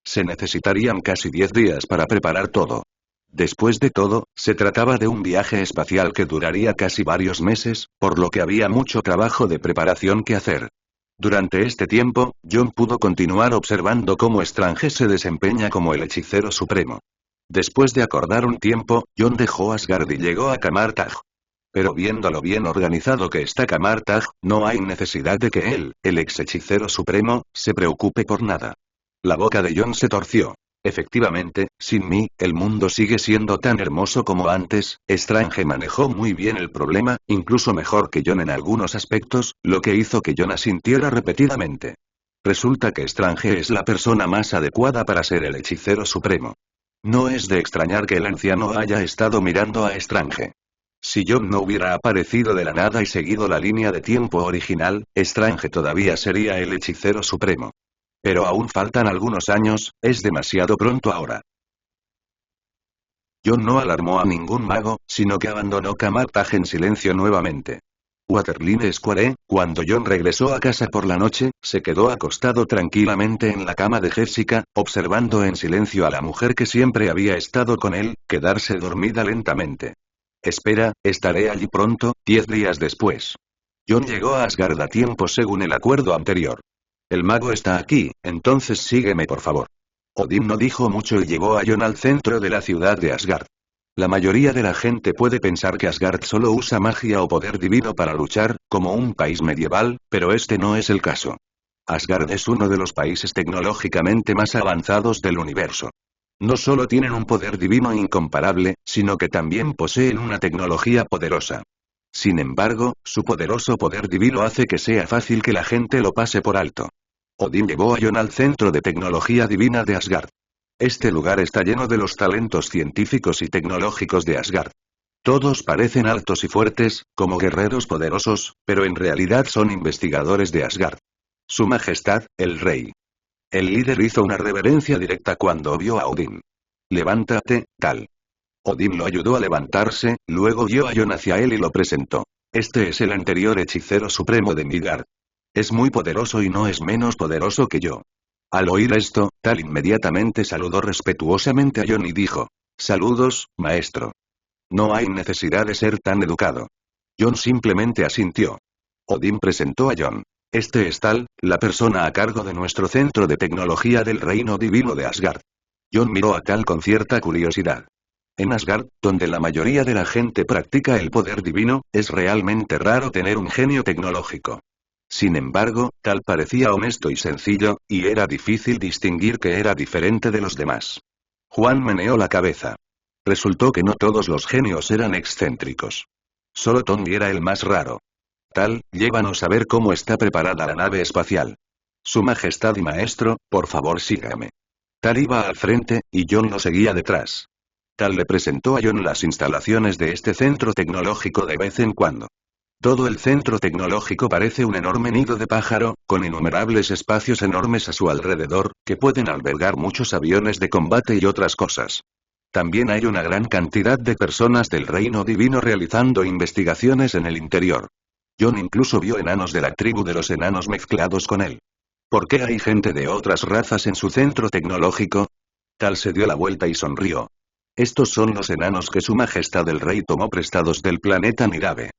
Se necesitarían casi 10 días para preparar todo. Después de todo, se trataba de un viaje espacial que duraría casi varios meses, por lo que había mucho trabajo de preparación que hacer. Durante este tiempo, Jon pudo continuar observando cómo Strange se desempeña como el hechicero supremo. Después de acordar un tiempo, Jon dejó Asgard y llegó a Camartag. Pero viendo lo bien organizado que está Camartag, no hay necesidad de que él, el ex hechicero supremo, se preocupe por nada. La boca de Jon se torció. Efectivamente, sin mí, el mundo sigue siendo tan hermoso como antes. Strange manejó muy bien el problema, incluso mejor que Jon en algunos aspectos, lo que hizo que Jon asintiera repetidamente. Resulta que Strange es la persona más adecuada para ser el hechicero supremo. No es de extrañar que el anciano haya estado mirando a Strange. Si Jon no hubiera aparecido de la nada y seguido la línea de tiempo original, Strange todavía sería el hechicero supremo. Pero aún faltan algunos años, es demasiado pronto ahora. Jon no alarmó a ningún mago, sino que abandonó Camartag en silencio nuevamente. Waterline Square, cuando Jon regresó a casa por la noche, se quedó acostado tranquilamente en la cama de Jessica, observando en silencio a la mujer que siempre había estado con él, quedarse dormida lentamente. Espera, estaré allí pronto, 10 días después. Jon llegó a Asgard a tiempo según el acuerdo anterior. El mago está aquí, entonces sígueme por favor. Odín no dijo mucho y llevó a Jon al centro de la ciudad de Asgard. La mayoría de la gente puede pensar que Asgard solo usa magia o poder divino para luchar, como un país medieval, pero este no es el caso. Asgard es uno de los países tecnológicamente más avanzados del universo. No solo tienen un poder divino incomparable, sino que también poseen una tecnología poderosa. Sin embargo, su poderoso poder divino hace que sea fácil que la gente lo pase por alto. Odín llevó a Jon al centro de tecnología divina de Asgard. Este lugar está lleno de los talentos científicos y tecnológicos de Asgard. Todos parecen altos y fuertes, como guerreros poderosos, pero en realidad son investigadores de Asgard. Su Majestad, el Rey. El líder hizo una reverencia directa cuando vio a Odín. Levántate, tal. Odín lo ayudó a levantarse, luego guió a Jon hacia él y lo presentó. Este es el anterior hechicero supremo de Midgard. Es muy poderoso y no es menos poderoso que yo. Al oír esto, Tal inmediatamente saludó respetuosamente a Jon y dijo. Saludos, maestro. No hay necesidad de ser tan educado. Jon simplemente asintió. Odín presentó a Jon. Este es Tal, la persona a cargo de nuestro centro de tecnología del reino divino de Asgard. Jon miró a Tal con cierta curiosidad. En Asgard, donde la mayoría de la gente practica el poder divino, es realmente raro tener un genio tecnológico. Sin embargo, Tal parecía honesto y sencillo, y era difícil distinguir que era diferente de los demás. Juan meneó la cabeza. Resultó que no todos los genios eran excéntricos. Solo Tony era el más raro. Tal, llévanos a ver cómo está preparada la nave espacial. Su Majestad y Maestro, por favor sígame. Tal iba al frente, y Jon lo seguía detrás. Tal le presentó a Jon las instalaciones de este centro tecnológico de vez en cuando. Todo el centro tecnológico parece un enorme nido de pájaro, con innumerables espacios enormes a su alrededor, que pueden albergar muchos aviones de combate y otras cosas. También hay una gran cantidad de personas del reino divino realizando investigaciones en el interior. Jon incluso vio enanos de la tribu de los enanos mezclados con él. ¿Por qué hay gente de otras razas en su centro tecnológico? Tal se dio la vuelta y sonrió. Estos son los enanos que su majestad el rey tomó prestados del planeta Nirabe.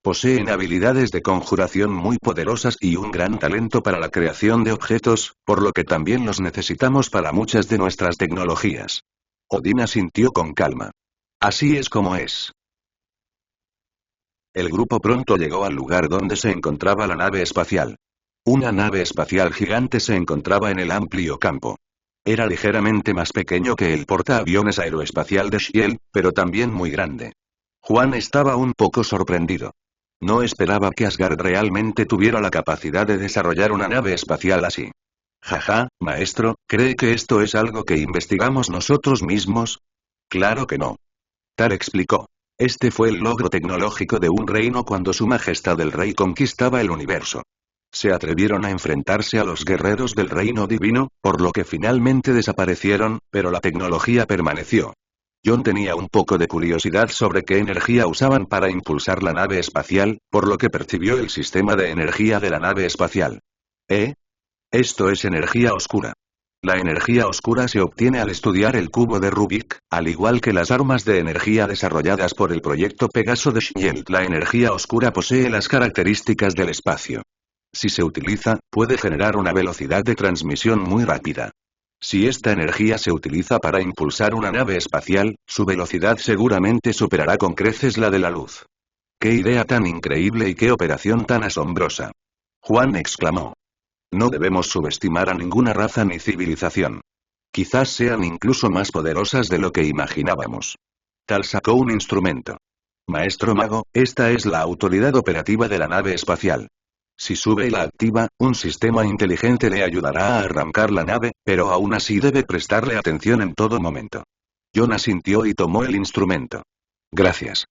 Poseen habilidades de conjuración muy poderosas y un gran talento para la creación de objetos, por lo que también los necesitamos para muchas de nuestras tecnologías. Odín asintió con calma. Así es como es. El grupo pronto llegó al lugar donde se encontraba la nave espacial. Una nave espacial gigante se encontraba en el amplio campo. Era ligeramente más pequeño que el portaaviones aeroespacial de Shield, pero también muy grande. Juan estaba un poco sorprendido. No esperaba que Asgard realmente tuviera la capacidad de desarrollar una nave espacial así. Jaja, maestro, ¿cree que esto es algo que investigamos nosotros mismos? Claro que no. Tar explicó. Este fue el logro tecnológico de un reino cuando su majestad el rey conquistaba el universo. Se atrevieron a enfrentarse a los guerreros del reino divino, por lo que finalmente desaparecieron, pero la tecnología permaneció. Jon tenía un poco de curiosidad sobre qué energía usaban para impulsar la nave espacial, por lo que percibió el sistema de energía de la nave espacial. ¿Eh? Esto es energía oscura. La energía oscura se obtiene al estudiar el cubo de Rubik, al igual que las armas de energía desarrolladas por el proyecto Pegaso de Shield. La energía oscura posee las características del espacio. Si se utiliza, puede generar una velocidad de transmisión muy rápida. Si esta energía se utiliza para impulsar una nave espacial, su velocidad seguramente superará con creces la de la luz. ¡Qué idea tan increíble y qué operación tan asombrosa! Juan exclamó. No debemos subestimar a ninguna raza ni civilización. Quizás sean incluso más poderosas de lo que imaginábamos. Tal sacó un instrumento. Maestro Mago, esta es la autoridad operativa de la nave espacial. Si sube y la activa, un sistema inteligente le ayudará a arrancar la nave, pero aún así debe prestarle atención en todo momento. Jon asintió y tomó el instrumento. Gracias.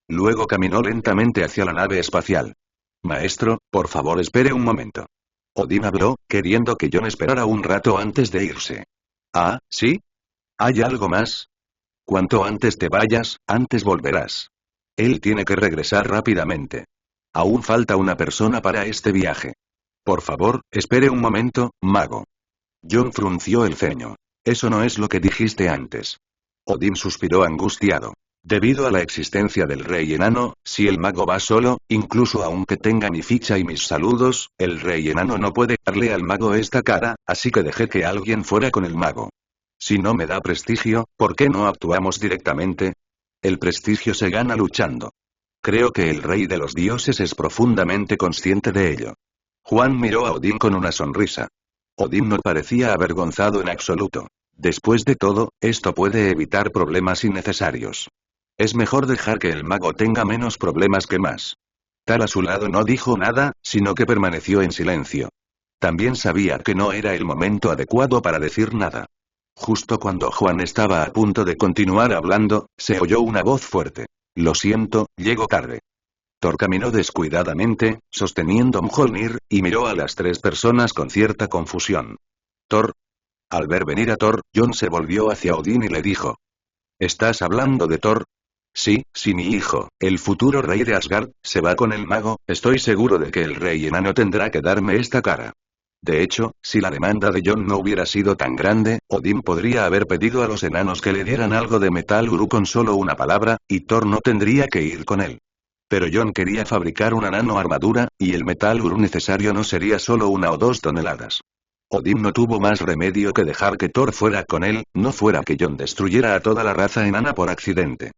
Luego caminó lentamente hacia la nave espacial. Maestro, por favor espere un momento. Odín habló, queriendo que Jon esperara un rato antes de irse. Ah, ¿sí? ¿Hay algo más? Cuanto antes te vayas, antes volverás. Él tiene que regresar rápidamente. Aún falta una persona para este viaje. Por favor, espere un momento, mago. Jon frunció el ceño. Eso no es lo que dijiste antes. Odín suspiró angustiado. Debido a la existencia del rey enano, si el mago va solo, incluso aunque tenga mi ficha y mis saludos, el rey enano no puede darle al mago esta cara, así que dejé que alguien fuera con el mago. Si no me da prestigio, ¿por qué no actuamos directamente? El prestigio se gana luchando. Creo que el rey de los dioses es profundamente consciente de ello. Juan miró a Odín con una sonrisa. Odín no parecía avergonzado en absoluto. Después de todo, esto puede evitar problemas innecesarios. Es mejor dejar que el mago tenga menos problemas que más. Tal a su lado no dijo nada, sino que permaneció en silencio. También sabía que no era el momento adecuado para decir nada. Justo cuando Juan estaba a punto de continuar hablando, se oyó una voz fuerte. Lo siento, llego tarde. Thor caminó descuidadamente, sosteniendo Mjolnir, y miró a las tres personas con cierta confusión. Thor. Al ver venir a Thor, Jon se volvió hacia Odín y le dijo. ¿Estás hablando de Thor? Sí, si mi hijo, el futuro rey de Asgard, se va con el mago, estoy seguro de que el rey enano tendrá que darme esta cara. De hecho, si la demanda de Jon no hubiera sido tan grande, Odín podría haber pedido a los enanos que le dieran algo de metal uru con solo una palabra, y Thor no tendría que ir con él. Pero Jon quería fabricar una nano armadura, y el metal uru necesario no sería solo 1 o 2 toneladas. Odín no tuvo más remedio que dejar que Thor fuera con él, no fuera que Jon destruyera a toda la raza enana por accidente.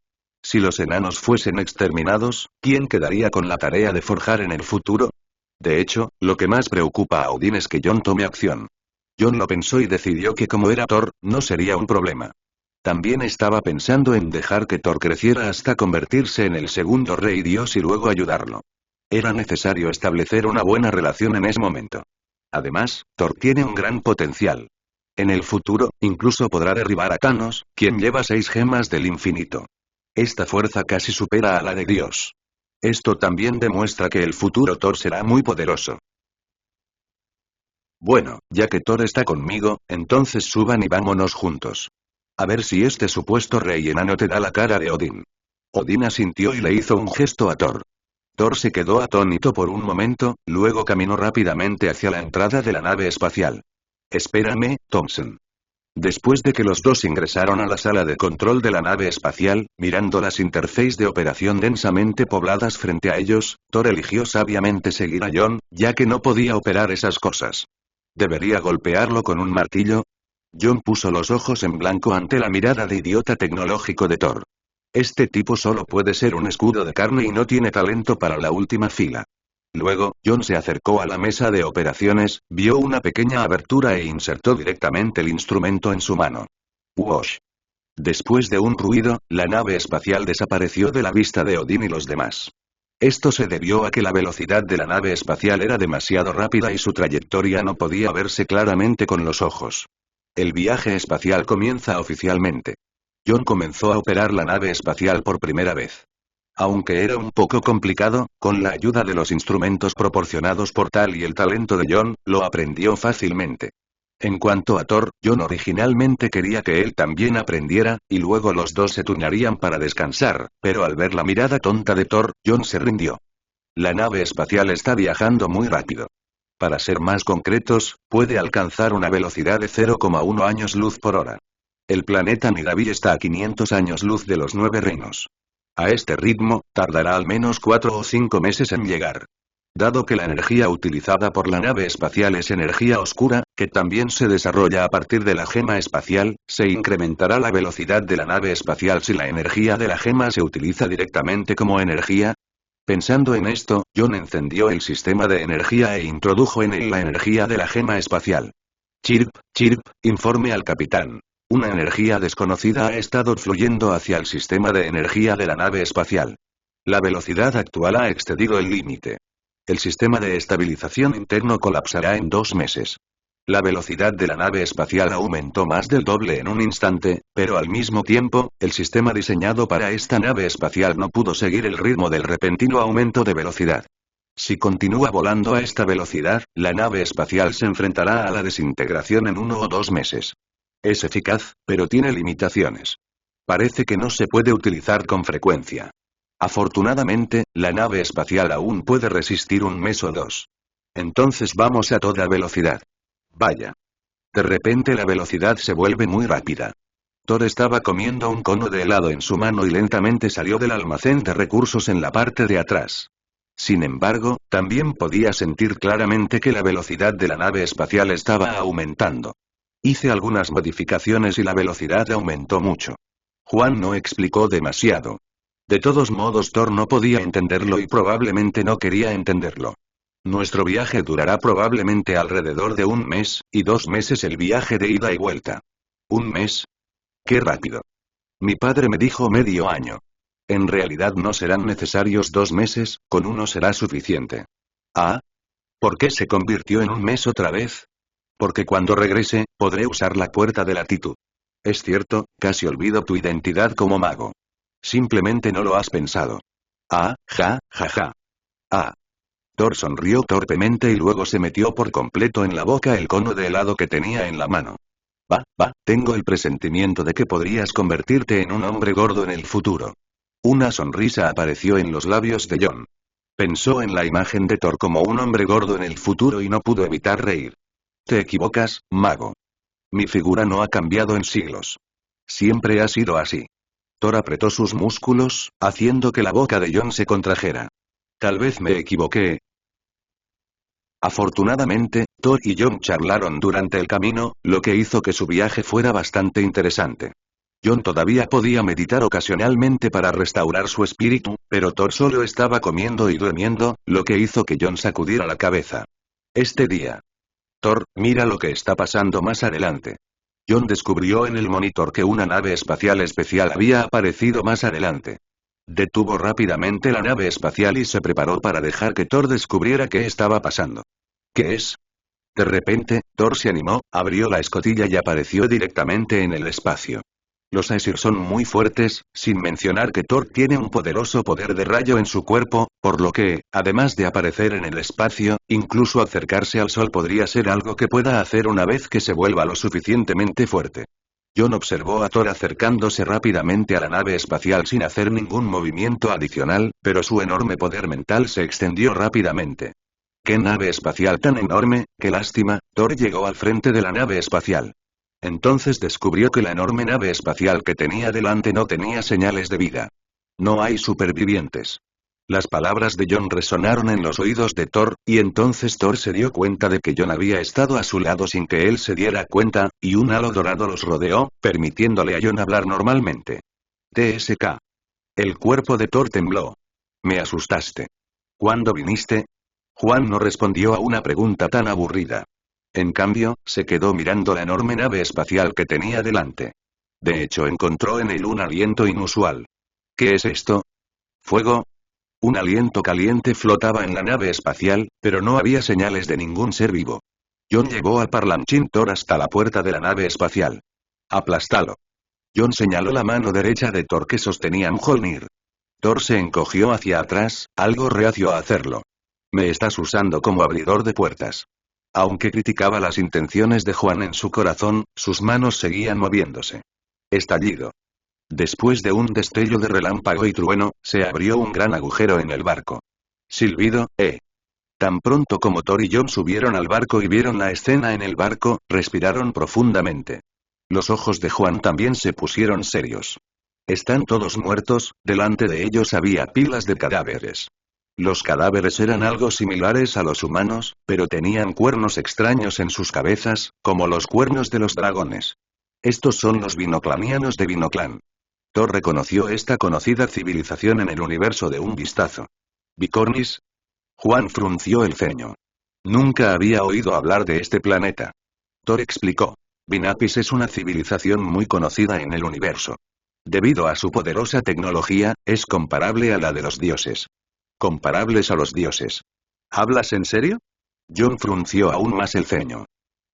Si los enanos fuesen exterminados, ¿quién quedaría con la tarea de forjar en el futuro? De hecho, lo que más preocupa a Odín es que Jon tome acción. Jon lo pensó y decidió que como era Thor, no sería un problema. También estaba pensando en dejar que Thor creciera hasta convertirse en el segundo rey dios y luego ayudarlo. Era necesario establecer una buena relación en ese momento. Además, Thor tiene un gran potencial. En el futuro, incluso podrá derribar a Thanos, quien lleva 6 gemas del infinito. Esta fuerza casi supera a la de Dios. Esto también demuestra que el futuro Thor será muy poderoso. Bueno, ya que Thor está conmigo, entonces suban y vámonos juntos. A ver si este supuesto rey enano te da la cara de Odín. Odín asintió y le hizo un gesto a Thor. Thor se quedó atónito por un momento, luego caminó rápidamente hacia la entrada de la nave espacial. Espérame, Thompson. Después de que los dos ingresaron a la sala de control de la nave espacial, mirando las interfaces de operación densamente pobladas frente a ellos, Thor eligió sabiamente seguir a John, ya que no podía operar esas cosas. ¿Debería golpearlo con un martillo? John puso los ojos en blanco ante la mirada de idiota tecnológico de Thor. Este tipo solo puede ser un escudo de carne y no tiene talento para la última fila. Luego, John se acercó a la mesa de operaciones, vio una pequeña abertura e insertó directamente el instrumento en su mano. ¡Wosh! Después de un ruido, la nave espacial desapareció de la vista de Odín y los demás. Esto se debió a que la velocidad de la nave espacial era demasiado rápida y su trayectoria no podía verse claramente con los ojos. El viaje espacial comienza oficialmente. John comenzó a operar la nave espacial por primera vez. Aunque era un poco complicado, con la ayuda de los instrumentos proporcionados por Tal y el talento de John, lo aprendió fácilmente. En cuanto a Thor, John originalmente quería que él también aprendiera, y luego los dos se turnarían para descansar, pero al ver la mirada tonta de Thor, John se rindió. La nave espacial está viajando muy rápido. Para ser más concretos, puede alcanzar una velocidad de 0,1 años luz por hora. El planeta Nidavi está a 500 años luz de los 9 reinos. A este ritmo, tardará al menos 4 o 5 meses en llegar. Dado que la energía utilizada por la nave espacial es energía oscura, que también se desarrolla a partir de la gema espacial, se incrementará la velocidad de la nave espacial si la energía de la gema se utiliza directamente como energía. Pensando en esto, John encendió el sistema de energía e introdujo en él la energía de la gema espacial. Chirp, chirp, informe al capitán. Una energía desconocida ha estado fluyendo hacia el sistema de energía de la nave espacial. La velocidad actual ha excedido el límite. El sistema de estabilización interno colapsará en 2 meses. La velocidad de la nave espacial aumentó más del doble en un instante, pero al mismo tiempo, el sistema diseñado para esta nave espacial no pudo seguir el ritmo del repentino aumento de velocidad. Si continúa volando a esta velocidad, la nave espacial se enfrentará a la desintegración en 1 o 2 meses. Es eficaz, pero tiene limitaciones. Parece que no se puede utilizar con frecuencia. Afortunadamente, la nave espacial aún puede resistir 1 mes o 2. Entonces vamos a toda velocidad. Vaya. De repente la velocidad se vuelve muy rápida. Thor estaba comiendo un cono de helado en su mano y lentamente salió del almacén de recursos en la parte de atrás. Sin embargo, también podía sentir claramente que la velocidad de la nave espacial estaba aumentando. Hice algunas modificaciones y la velocidad aumentó mucho. Juan no explicó demasiado. De todos modos Thor no podía entenderlo y probablemente no quería entenderlo. Nuestro viaje durará probablemente alrededor de 1 mes, y 2 meses el viaje de ida y vuelta. ¿1 mes? ¡Qué rápido! Mi padre me dijo medio año. En realidad no serán necesarios 2 meses, con 1 será suficiente. ¿Ah? ¿Por qué se convirtió en 1 mes otra vez? Porque cuando regrese, podré usar la puerta de latitud. Es cierto, casi olvido tu identidad como mago. Simplemente no lo has pensado. Ah, ja, ja, ja. Ah. Thor sonrió torpemente y luego se metió por completo en la boca el cono de helado que tenía en la mano. Tengo el presentimiento de que podrías convertirte en un hombre gordo en el futuro. Una sonrisa apareció en los labios de John. Pensó en la imagen de Thor como un hombre gordo en el futuro y no pudo evitar reír. Te equivocas, mago. Mi figura no ha cambiado en siglos. Siempre ha sido así. Thor apretó sus músculos, haciendo que la boca de John se contrajera. Tal vez me equivoqué. Afortunadamente, Thor y John charlaron durante el camino, lo que hizo que su viaje fuera bastante interesante. John todavía podía meditar ocasionalmente para restaurar su espíritu, pero Thor solo estaba comiendo y durmiendo, lo que hizo que John sacudiera la cabeza. Este día. Thor, mira lo que está pasando más adelante. John descubrió en el monitor que una nave espacial especial había aparecido más adelante. Detuvo rápidamente la nave espacial y se preparó para dejar que Thor descubriera qué estaba pasando. ¿Qué es? De repente, Thor se animó, abrió la escotilla y apareció directamente en el espacio. Los Aesir son muy fuertes, sin mencionar que Thor tiene un poderoso poder de rayo en su cuerpo, por lo que, además de aparecer en el espacio, incluso acercarse al sol podría ser algo que pueda hacer una vez que se vuelva lo suficientemente fuerte. John observó a Thor acercándose rápidamente a la nave espacial sin hacer ningún movimiento adicional, pero su enorme poder mental se extendió rápidamente. ¡Qué nave espacial tan enorme! ¡Qué lástima! Thor llegó al frente de la nave espacial. Entonces descubrió que la enorme nave espacial que tenía delante no tenía señales de vida. No hay supervivientes. Las palabras de John resonaron en los oídos de Thor, y entonces Thor se dio cuenta de que John había estado a su lado sin que él se diera cuenta, y un halo dorado los rodeó, permitiéndole a John hablar normalmente. TSK. El cuerpo de Thor tembló. Me asustaste. ¿Cuándo viniste? Juan no respondió a una pregunta tan aburrida. En cambio, se quedó mirando la enorme nave espacial que tenía delante. De hecho, encontró en él un aliento inusual. ¿Qué es esto? ¿Fuego? Un aliento caliente flotaba en la nave espacial, pero no había señales de ningún ser vivo. John llevó al parlanchín Thor hasta la puerta de la nave espacial. Aplástalo. John señaló la mano derecha de Thor que sostenía Mjolnir. Thor se encogió hacia atrás, algo reacio a hacerlo. Me estás usando como abridor de puertas. Aunque criticaba las intenciones de Juan en su corazón, sus manos seguían moviéndose. Estallido. Después de un destello de relámpago y trueno, se abrió un gran agujero en el barco. Silbido, Tan pronto como Thor y John subieron al barco y vieron la escena en el barco, respiraron profundamente. Los ojos de Juan también se pusieron serios. ¿Están todos muertos? Delante de ellos había pilas de cadáveres. Los cadáveres eran algo similares a los humanos, pero tenían cuernos extraños en sus cabezas, como los cuernos de los dragones. Estos son los vinoclanianos de Vinoclan. Thor reconoció esta conocida civilización en el universo de un vistazo. ¿Vicornis? Juan frunció el ceño. Nunca había oído hablar de este planeta. Thor explicó. Vinapis es una civilización muy conocida en el universo. Debido a su poderosa tecnología, es comparable a la de los dioses. Comparables a los dioses. ¿Hablas en serio? John frunció aún más el ceño.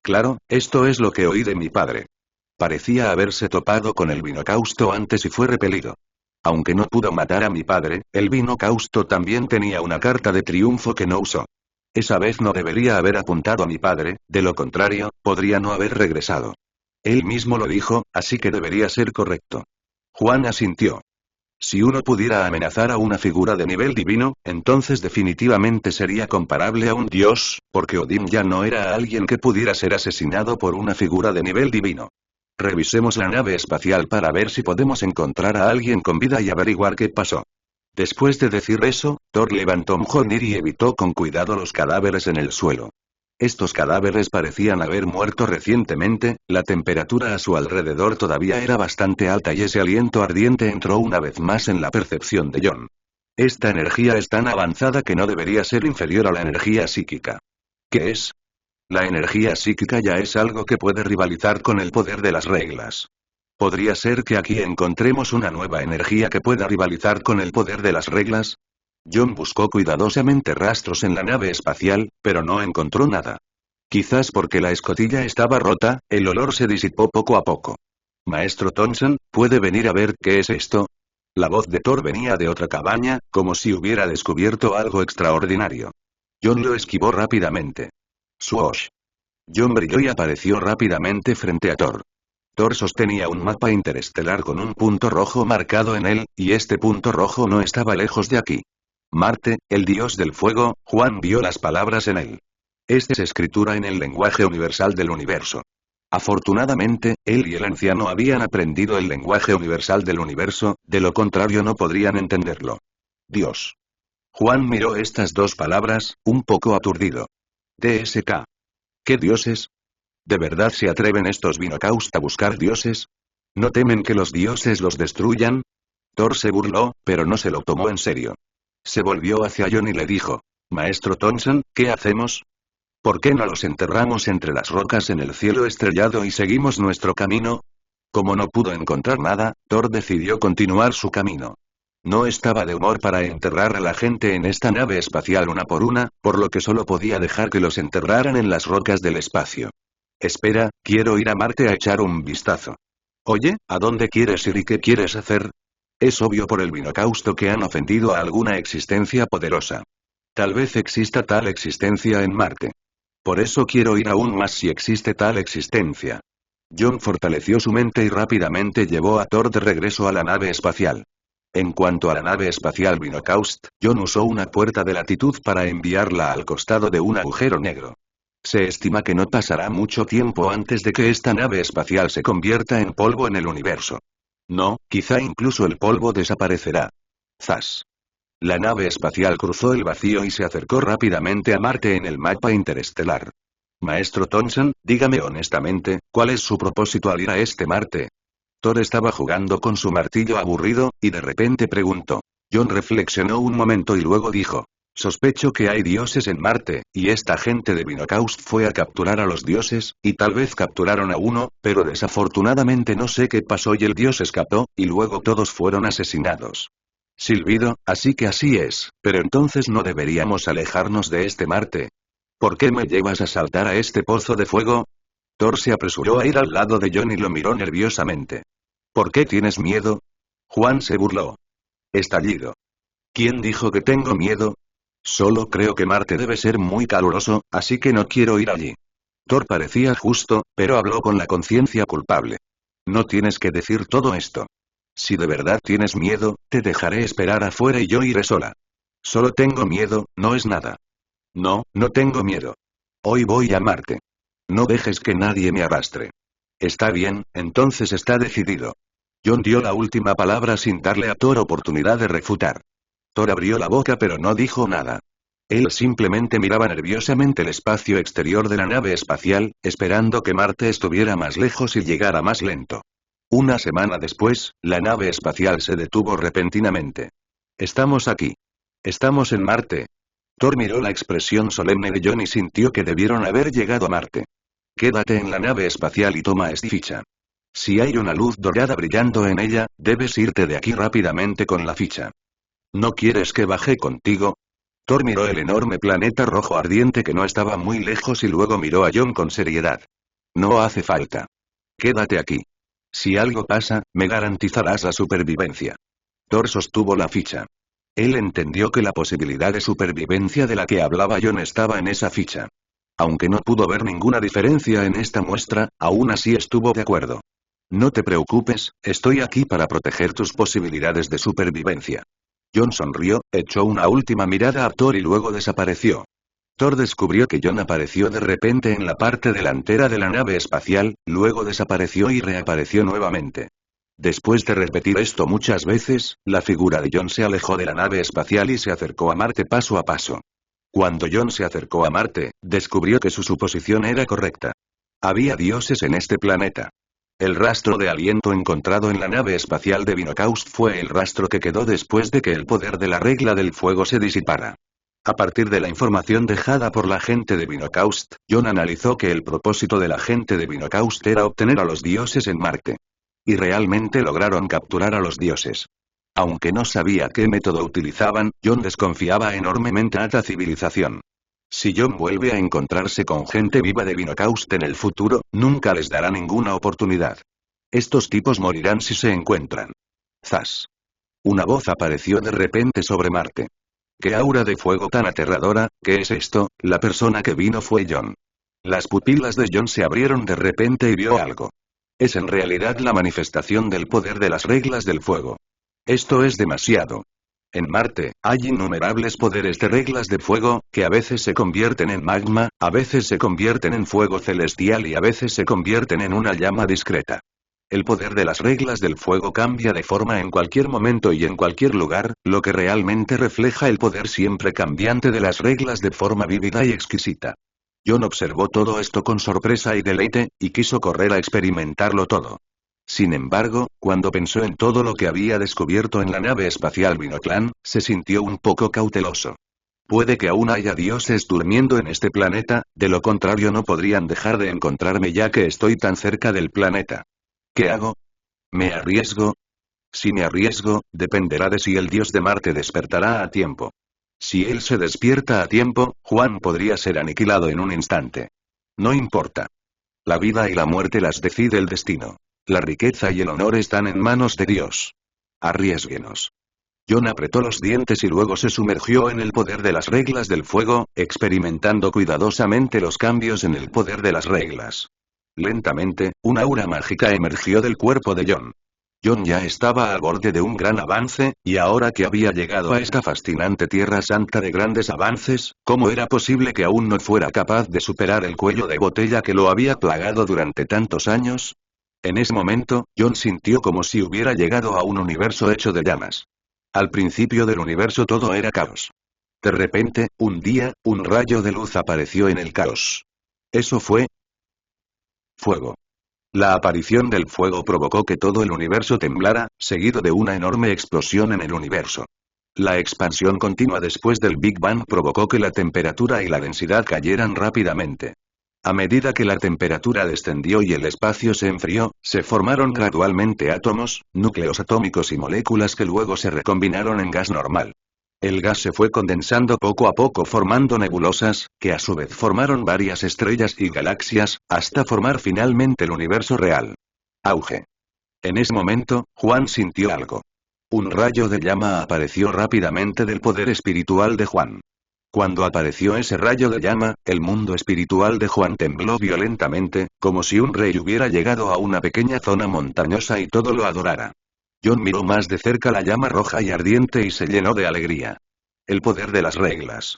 Claro, esto es lo que oí de mi padre. Parecía haberse topado con el Vinocausto antes y fue repelido. Aunque no pudo matar a mi padre, el Vinocausto también tenía una carta de triunfo que no usó. Esa vez no debería haber apuntado a mi padre, de lo contrario, podría no haber regresado. Él mismo lo dijo, así que debería ser correcto. Juan asintió. Si uno pudiera amenazar a una figura de nivel divino, entonces definitivamente sería comparable a un dios, porque Odín ya no era alguien que pudiera ser asesinado por una figura de nivel divino. Revisemos la nave espacial para ver si podemos encontrar a alguien con vida y averiguar qué pasó. Después de decir eso, Thor levantó Mjolnir y evitó con cuidado los cadáveres en el suelo. Estos cadáveres parecían haber muerto recientemente, la temperatura a su alrededor todavía era bastante alta y ese aliento ardiente entró una vez más en la percepción de John. Esta energía es tan avanzada que no debería ser inferior a la energía psíquica. ¿Qué es? La energía psíquica ya es algo que puede rivalizar con el poder de las reglas. ¿Podría ser que aquí encontremos una nueva energía que pueda rivalizar con el poder de las reglas? John buscó cuidadosamente rastros en la nave espacial, pero no encontró nada. Quizás porque la escotilla estaba rota, el olor se disipó poco a poco. Maestro Thompson, ¿puede venir a ver qué es esto? La voz de Thor venía de otra cabaña, como si hubiera descubierto algo extraordinario. John lo esquivó rápidamente. Swoosh. John brilló y apareció rápidamente frente a Thor. Thor sostenía un mapa interestelar con un punto rojo marcado en él, y este punto rojo no estaba lejos de aquí. Marte, el dios del fuego, Juan vio las palabras en él. Esta es escritura en el lenguaje universal del universo. Afortunadamente, él y el anciano habían aprendido el lenguaje universal del universo, de lo contrario no podrían entenderlo. Dios. Juan miró estas dos palabras, un poco aturdido. TSK. ¿Qué dioses? ¿De verdad se atreven estos Vinocaust a buscar dioses? ¿No temen que los dioses los destruyan? Thor se burló, pero no se lo tomó en serio. Se volvió hacia John y le dijo, Maestro Thompson, ¿qué hacemos? ¿Por qué no los enterramos entre las rocas en el cielo estrellado y seguimos nuestro camino? Como no pudo encontrar nada, Thor decidió continuar su camino. No estaba de humor para enterrar a la gente en esta nave espacial una por una, por lo que solo podía dejar que los enterraran en las rocas del espacio. Espera, quiero ir a Marte a echar un vistazo. Oye, ¿a dónde quieres ir y qué quieres hacer? Es obvio por el Vinocausto que han ofendido a alguna existencia poderosa. Tal vez exista tal existencia en Marte. Por eso quiero ir aún más si existe tal existencia. John fortaleció su mente y rápidamente llevó a Thor de regreso a la nave espacial. En cuanto a la nave espacial Vinocaust, John usó una puerta de latitud para enviarla al costado de un agujero negro. Se estima que no pasará mucho tiempo antes de que esta nave espacial se convierta en polvo en el universo. No, quizá incluso el polvo desaparecerá. Zas. La nave espacial cruzó el vacío y se acercó rápidamente a Marte en el mapa interestelar. Maestro Thompson, dígame honestamente, ¿cuál es su propósito al ir a este Marte? Thor estaba jugando con su martillo aburrido, y de repente preguntó. John reflexionó un momento y luego dijo. Sospecho que hay dioses en Marte, y esta gente de Vinocaust fue a capturar a los dioses, y tal vez capturaron a uno, pero desafortunadamente no sé qué pasó y el dios escapó, y luego todos fueron asesinados. Silbido, así que así es, pero entonces no deberíamos alejarnos de este Marte. ¿Por qué me llevas a saltar a este pozo de fuego? Thor se apresuró a ir al lado de John y lo miró nerviosamente. ¿Por qué tienes miedo? Juan se burló. Estallido. ¿Quién dijo que tengo miedo? Solo creo que Marte debe ser muy caluroso, así que no quiero ir allí. Thor parecía justo, pero habló con la conciencia culpable. No tienes que decir todo esto. Si de verdad tienes miedo, te dejaré esperar afuera y yo iré sola. Solo tengo miedo, no es nada. No, no tengo miedo. Hoy voy a Marte. No dejes que nadie me arrastre. Está bien, entonces está decidido. John dio la última palabra sin darle a Thor oportunidad de refutar. Thor abrió la boca pero no dijo nada. Él simplemente miraba nerviosamente el espacio exterior de la nave espacial, esperando que Marte estuviera más lejos y llegara más lento. Una semana después, la nave espacial se detuvo repentinamente. Estamos aquí. Estamos en Marte. Thor miró la expresión solemne de John y sintió que debieron haber llegado a Marte. Quédate en la nave espacial y toma esta ficha. Si hay una luz dorada brillando en ella, debes irte de aquí rápidamente con la ficha. ¿No quieres que baje contigo? Thor miró el enorme planeta rojo ardiente que no estaba muy lejos y luego miró a John con seriedad. No hace falta. Quédate aquí. Si algo pasa, me garantizarás la supervivencia. Thor sostuvo la ficha. Él entendió que la posibilidad de supervivencia de la que hablaba John estaba en esa ficha. Aunque no pudo ver ninguna diferencia en esta muestra, aún así estuvo de acuerdo. No te preocupes, estoy aquí para proteger tus posibilidades de supervivencia. John sonrió, echó una última mirada a Thor y luego desapareció. Thor descubrió que John apareció de repente en la parte delantera de la nave espacial, luego desapareció y reapareció nuevamente. Después de repetir esto muchas veces, la figura de John se alejó de la nave espacial y se acercó a Marte paso a paso. Cuando John se acercó a Marte, descubrió que su suposición era correcta. Había dioses en este planeta. El rastro de aliento encontrado en la nave espacial de Vinocaust fue el rastro que quedó después de que el poder de la regla del fuego se disipara. A partir de la información dejada por la gente de Vinocaust, John analizó que el propósito de la gente de Vinocaust era obtener a los dioses en Marte. Y realmente lograron capturar a los dioses. Aunque no sabía qué método utilizaban, John desconfiaba enormemente a esta civilización. Si John vuelve a encontrarse con gente viva de Vinocaust en el futuro, nunca les dará ninguna oportunidad. Estos tipos morirán si se encuentran. Zas. Una voz apareció de repente sobre Marte. ¡Qué aura de fuego tan aterradora! ¿Qué es esto? La persona que vino fue John. Las pupilas de John se abrieron de repente y vio algo. Es en realidad la manifestación del poder de las reglas del fuego. Esto es demasiado. En Marte, hay innumerables poderes de reglas de fuego, que a veces se convierten en magma, a veces se convierten en fuego celestial y a veces se convierten en una llama discreta. El poder de las reglas del fuego cambia de forma en cualquier momento y en cualquier lugar, lo que realmente refleja el poder siempre cambiante de las reglas de forma vívida y exquisita. John observó todo esto con sorpresa y deleite, y quiso correr a experimentarlo todo. Sin embargo, cuando pensó en todo lo que había descubierto en la nave espacial Vinoclan, se sintió un poco cauteloso. Puede que aún haya dioses durmiendo en este planeta, de lo contrario no podrían dejar de encontrarme ya que estoy tan cerca del planeta. ¿Qué hago? ¿Me arriesgo? Si me arriesgo, dependerá de si el dios de Marte despertará a tiempo. Si él se despierta a tiempo, Juan podría ser aniquilado en un instante. No importa. La vida y la muerte las decide el destino. La riqueza y el honor están en manos de Dios. Arriésguenos. John apretó los dientes y luego se sumergió en el poder de las reglas del fuego, experimentando cuidadosamente los cambios en el poder de las reglas. Lentamente, una aura mágica emergió del cuerpo de John. John ya estaba al borde de un gran avance, y ahora que había llegado a esta fascinante tierra santa de grandes avances, ¿cómo era posible que aún no fuera capaz de superar el cuello de botella que lo había plagado durante tantos años? En ese momento, John sintió como si hubiera llegado a un universo hecho de llamas. Al principio del universo todo era caos. De repente, un día, un rayo de luz apareció en el caos. Eso fue fuego. La aparición del fuego provocó que todo el universo temblara, seguido de una enorme explosión en el universo. La expansión continua después del Big Bang provocó que la temperatura y la densidad cayeran rápidamente. A medida que la temperatura descendió y el espacio se enfrió, se formaron gradualmente átomos, núcleos atómicos y moléculas que luego se recombinaron en gas normal. El gas se fue condensando poco a poco formando nebulosas, que a su vez formaron varias estrellas y galaxias, hasta formar finalmente el universo real. Auge. En ese momento, Juan sintió algo. Un rayo de llama apareció rápidamente del poder espiritual de Juan. Cuando apareció ese rayo de llama, el mundo espiritual de Juan tembló violentamente, como si un rey hubiera llegado a una pequeña zona montañosa y todo lo adorara. John miró más de cerca la llama roja y ardiente y se llenó de alegría. El poder de las reglas.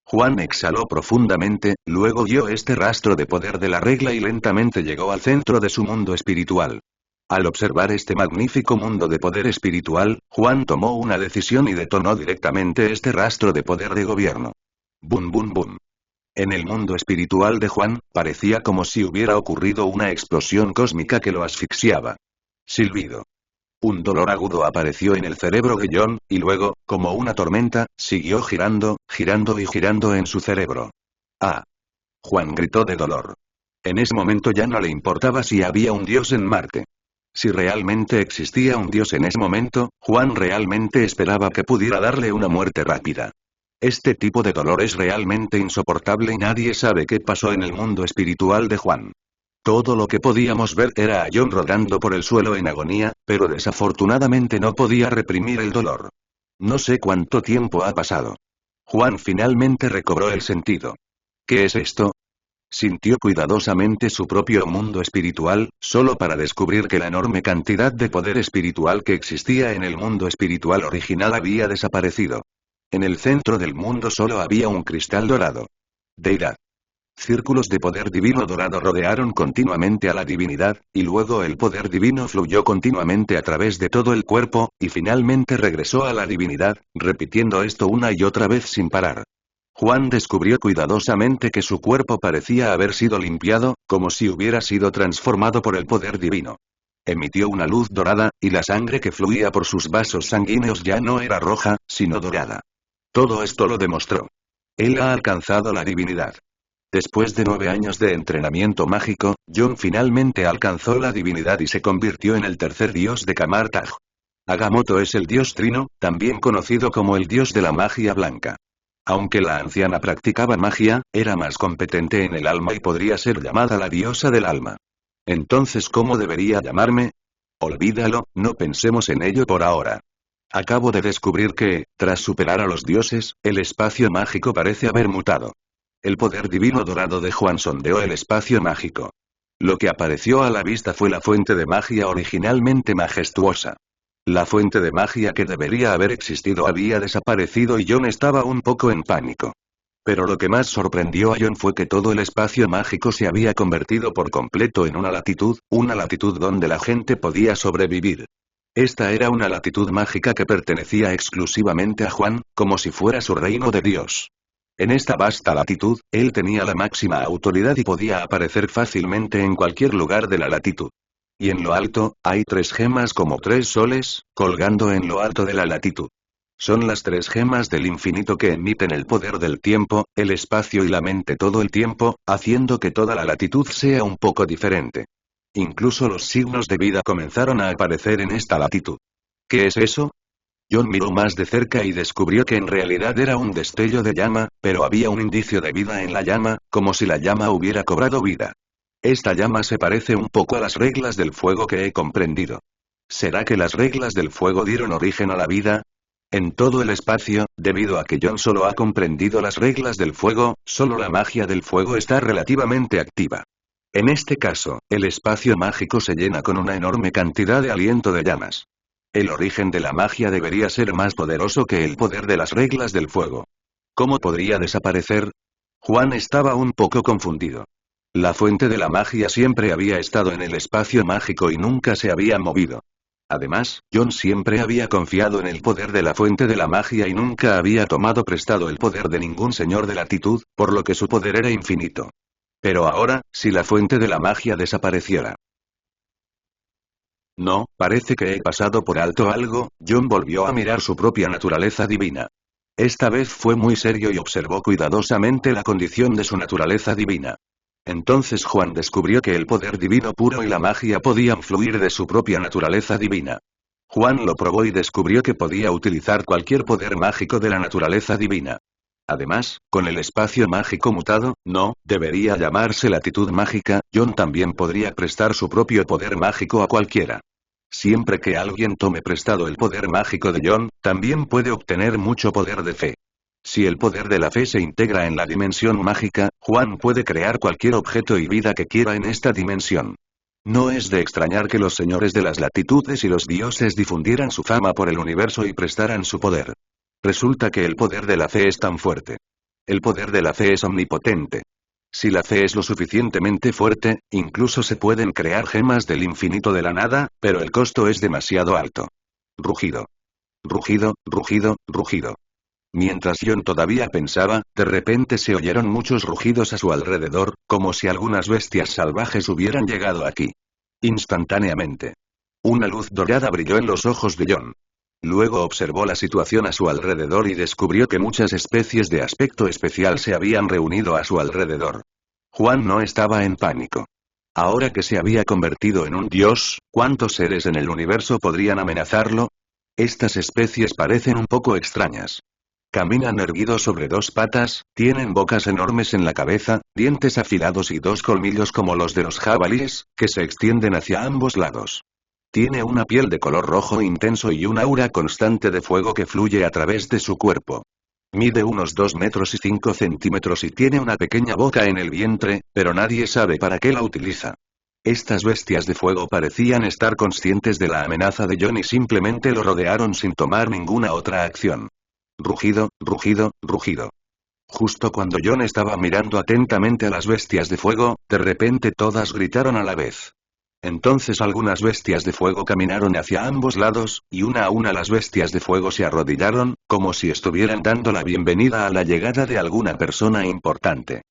Juan exhaló profundamente, luego vio este rastro de poder de la regla y lentamente llegó al centro de su mundo espiritual. Al observar este magnífico mundo de poder espiritual, Juan tomó una decisión y detonó directamente este rastro de poder de gobierno. Bum bum bum. En el mundo espiritual de Juan, parecía como si hubiera ocurrido una explosión cósmica que lo asfixiaba. Silbido. Un dolor agudo apareció en el cerebro de John, y luego, como una tormenta, siguió girando, girando y girando en su cerebro. ¡Ah! Juan gritó de dolor. En ese momento ya no le importaba si había un dios en Marte. Si realmente existía un dios en ese momento, Juan realmente esperaba que pudiera darle una muerte rápida. Este tipo de dolor es realmente insoportable y nadie sabe qué pasó en el mundo espiritual de Juan. Todo lo que podíamos ver era a John rodando por el suelo en agonía, pero desafortunadamente no podía reprimir el dolor. No sé cuánto tiempo ha pasado. Juan finalmente recobró el sentido. ¿Qué es esto? Sintió cuidadosamente su propio mundo espiritual, solo para descubrir que la enorme cantidad de poder espiritual que existía en el mundo espiritual original había desaparecido. En el centro del mundo solo había un cristal dorado. Deidad. Círculos de poder divino dorado rodearon continuamente a la divinidad, y luego el poder divino fluyó continuamente a través de todo el cuerpo, y finalmente regresó a la divinidad, repitiendo esto una y otra vez sin parar. Juan descubrió cuidadosamente que su cuerpo parecía haber sido limpiado, como si hubiera sido transformado por el poder divino. Emitió una luz dorada, y la sangre que fluía por sus vasos sanguíneos ya no era roja, sino dorada. Todo esto lo demostró. Él ha alcanzado la divinidad. Después de 9 años de entrenamiento mágico, John finalmente alcanzó la divinidad y se convirtió en el tercer dios de Kamartaj. Agamotto es el dios trino, también conocido como el dios de la magia blanca. Aunque la anciana practicaba magia, era más competente en el alma y podría ser llamada la diosa del alma. Entonces, ¿cómo debería llamarme? Olvídalo, no pensemos en ello por ahora. Acabo de descubrir que, tras superar a los dioses, el espacio mágico parece haber mutado. El poder divino dorado de Juan sondeó el espacio mágico. Lo que apareció a la vista fue la fuente de magia originalmente majestuosa. La fuente de magia que debería haber existido había desaparecido y John estaba un poco en pánico. Pero lo que más sorprendió a John fue que todo el espacio mágico se había convertido por completo en una latitud donde la gente podía sobrevivir. Esta era una latitud mágica que pertenecía exclusivamente a Juan, como si fuera su reino de Dios. En esta vasta latitud, él tenía la máxima autoridad y podía aparecer fácilmente en cualquier lugar de la latitud. Y en lo alto, hay 3 gemas como 3 soles, colgando en lo alto de la latitud. Son las 3 gemas del infinito que emiten el poder del tiempo, el espacio y la mente todo el tiempo, haciendo que toda la latitud sea un poco diferente. Incluso los signos de vida comenzaron a aparecer en esta latitud. ¿Qué es eso? John miró más de cerca y descubrió que en realidad era un destello de llama, pero había un indicio de vida en la llama, como si la llama hubiera cobrado vida. Esta llama se parece un poco a las reglas del fuego que he comprendido. ¿Será que las reglas del fuego dieron origen a la vida? En todo el espacio, debido a que John solo ha comprendido las reglas del fuego, solo la magia del fuego está relativamente activa. En este caso, el espacio mágico se llena con una enorme cantidad de aliento de llamas. El origen de la magia debería ser más poderoso que el poder de las reglas del fuego. ¿Cómo podría desaparecer? Juan estaba un poco confundido. La fuente de la magia siempre había estado en el espacio mágico y nunca se había movido. Además, John siempre había confiado en el poder de la fuente de la magia y nunca había tomado prestado el poder de ningún señor de latitud, por lo que su poder era infinito. Pero ahora, si la fuente de la magia desapareciera. No, parece que he pasado por alto algo. John volvió a mirar su propia naturaleza divina. Esta vez fue muy serio y observó cuidadosamente la condición de su naturaleza divina. Entonces Juan descubrió que el poder divino puro y la magia podían fluir de su propia naturaleza divina. Juan lo probó y descubrió que podía utilizar cualquier poder mágico de la naturaleza divina. Además, con el espacio mágico mutado, no, debería llamarse latitud mágica, John también podría prestar su propio poder mágico a cualquiera. Siempre que alguien tome prestado el poder mágico de John, también puede obtener mucho poder de fe. Si el poder de la fe se integra en la dimensión mágica, Juan puede crear cualquier objeto y vida que quiera en esta dimensión. No es de extrañar que los señores de las latitudes y los dioses difundieran su fama por el universo y prestaran su poder. Resulta que el poder de la fe es tan fuerte. El poder de la fe es omnipotente. Si la fe es lo suficientemente fuerte, incluso se pueden crear gemas del infinito de la nada, pero el costo es demasiado alto. Rugido. Rugido, rugido, rugido. Mientras John todavía pensaba, de repente se oyeron muchos rugidos a su alrededor, como si algunas bestias salvajes hubieran llegado aquí. Instantáneamente. Una luz dorada brilló en los ojos de John. Luego observó la situación a su alrededor y descubrió que muchas especies de aspecto especial se habían reunido a su alrededor. Juan no estaba en pánico. Ahora que se había convertido en un dios, ¿cuántos seres en el universo podrían amenazarlo? Estas especies parecen un poco extrañas. Caminan erguidos sobre dos patas, tienen bocas enormes en la cabeza, dientes afilados y dos colmillos como los de los jabalíes, que se extienden hacia ambos lados. Tiene una piel de color rojo intenso y un aura constante de fuego que fluye a través de su cuerpo. Mide unos 2 metros y 5 centímetros y tiene una pequeña boca en el vientre, pero nadie sabe para qué la utiliza. Estas bestias de fuego parecían estar conscientes de la amenaza de John y simplemente lo rodearon sin tomar ninguna otra acción. Rugido, rugido, rugido. Justo cuando John estaba mirando atentamente a las bestias de fuego, de repente todas gritaron a la vez. Entonces algunas bestias de fuego caminaron hacia ambos lados, y una a una las bestias de fuego se arrodillaron, como si estuvieran dando la bienvenida a la llegada de alguna persona importante.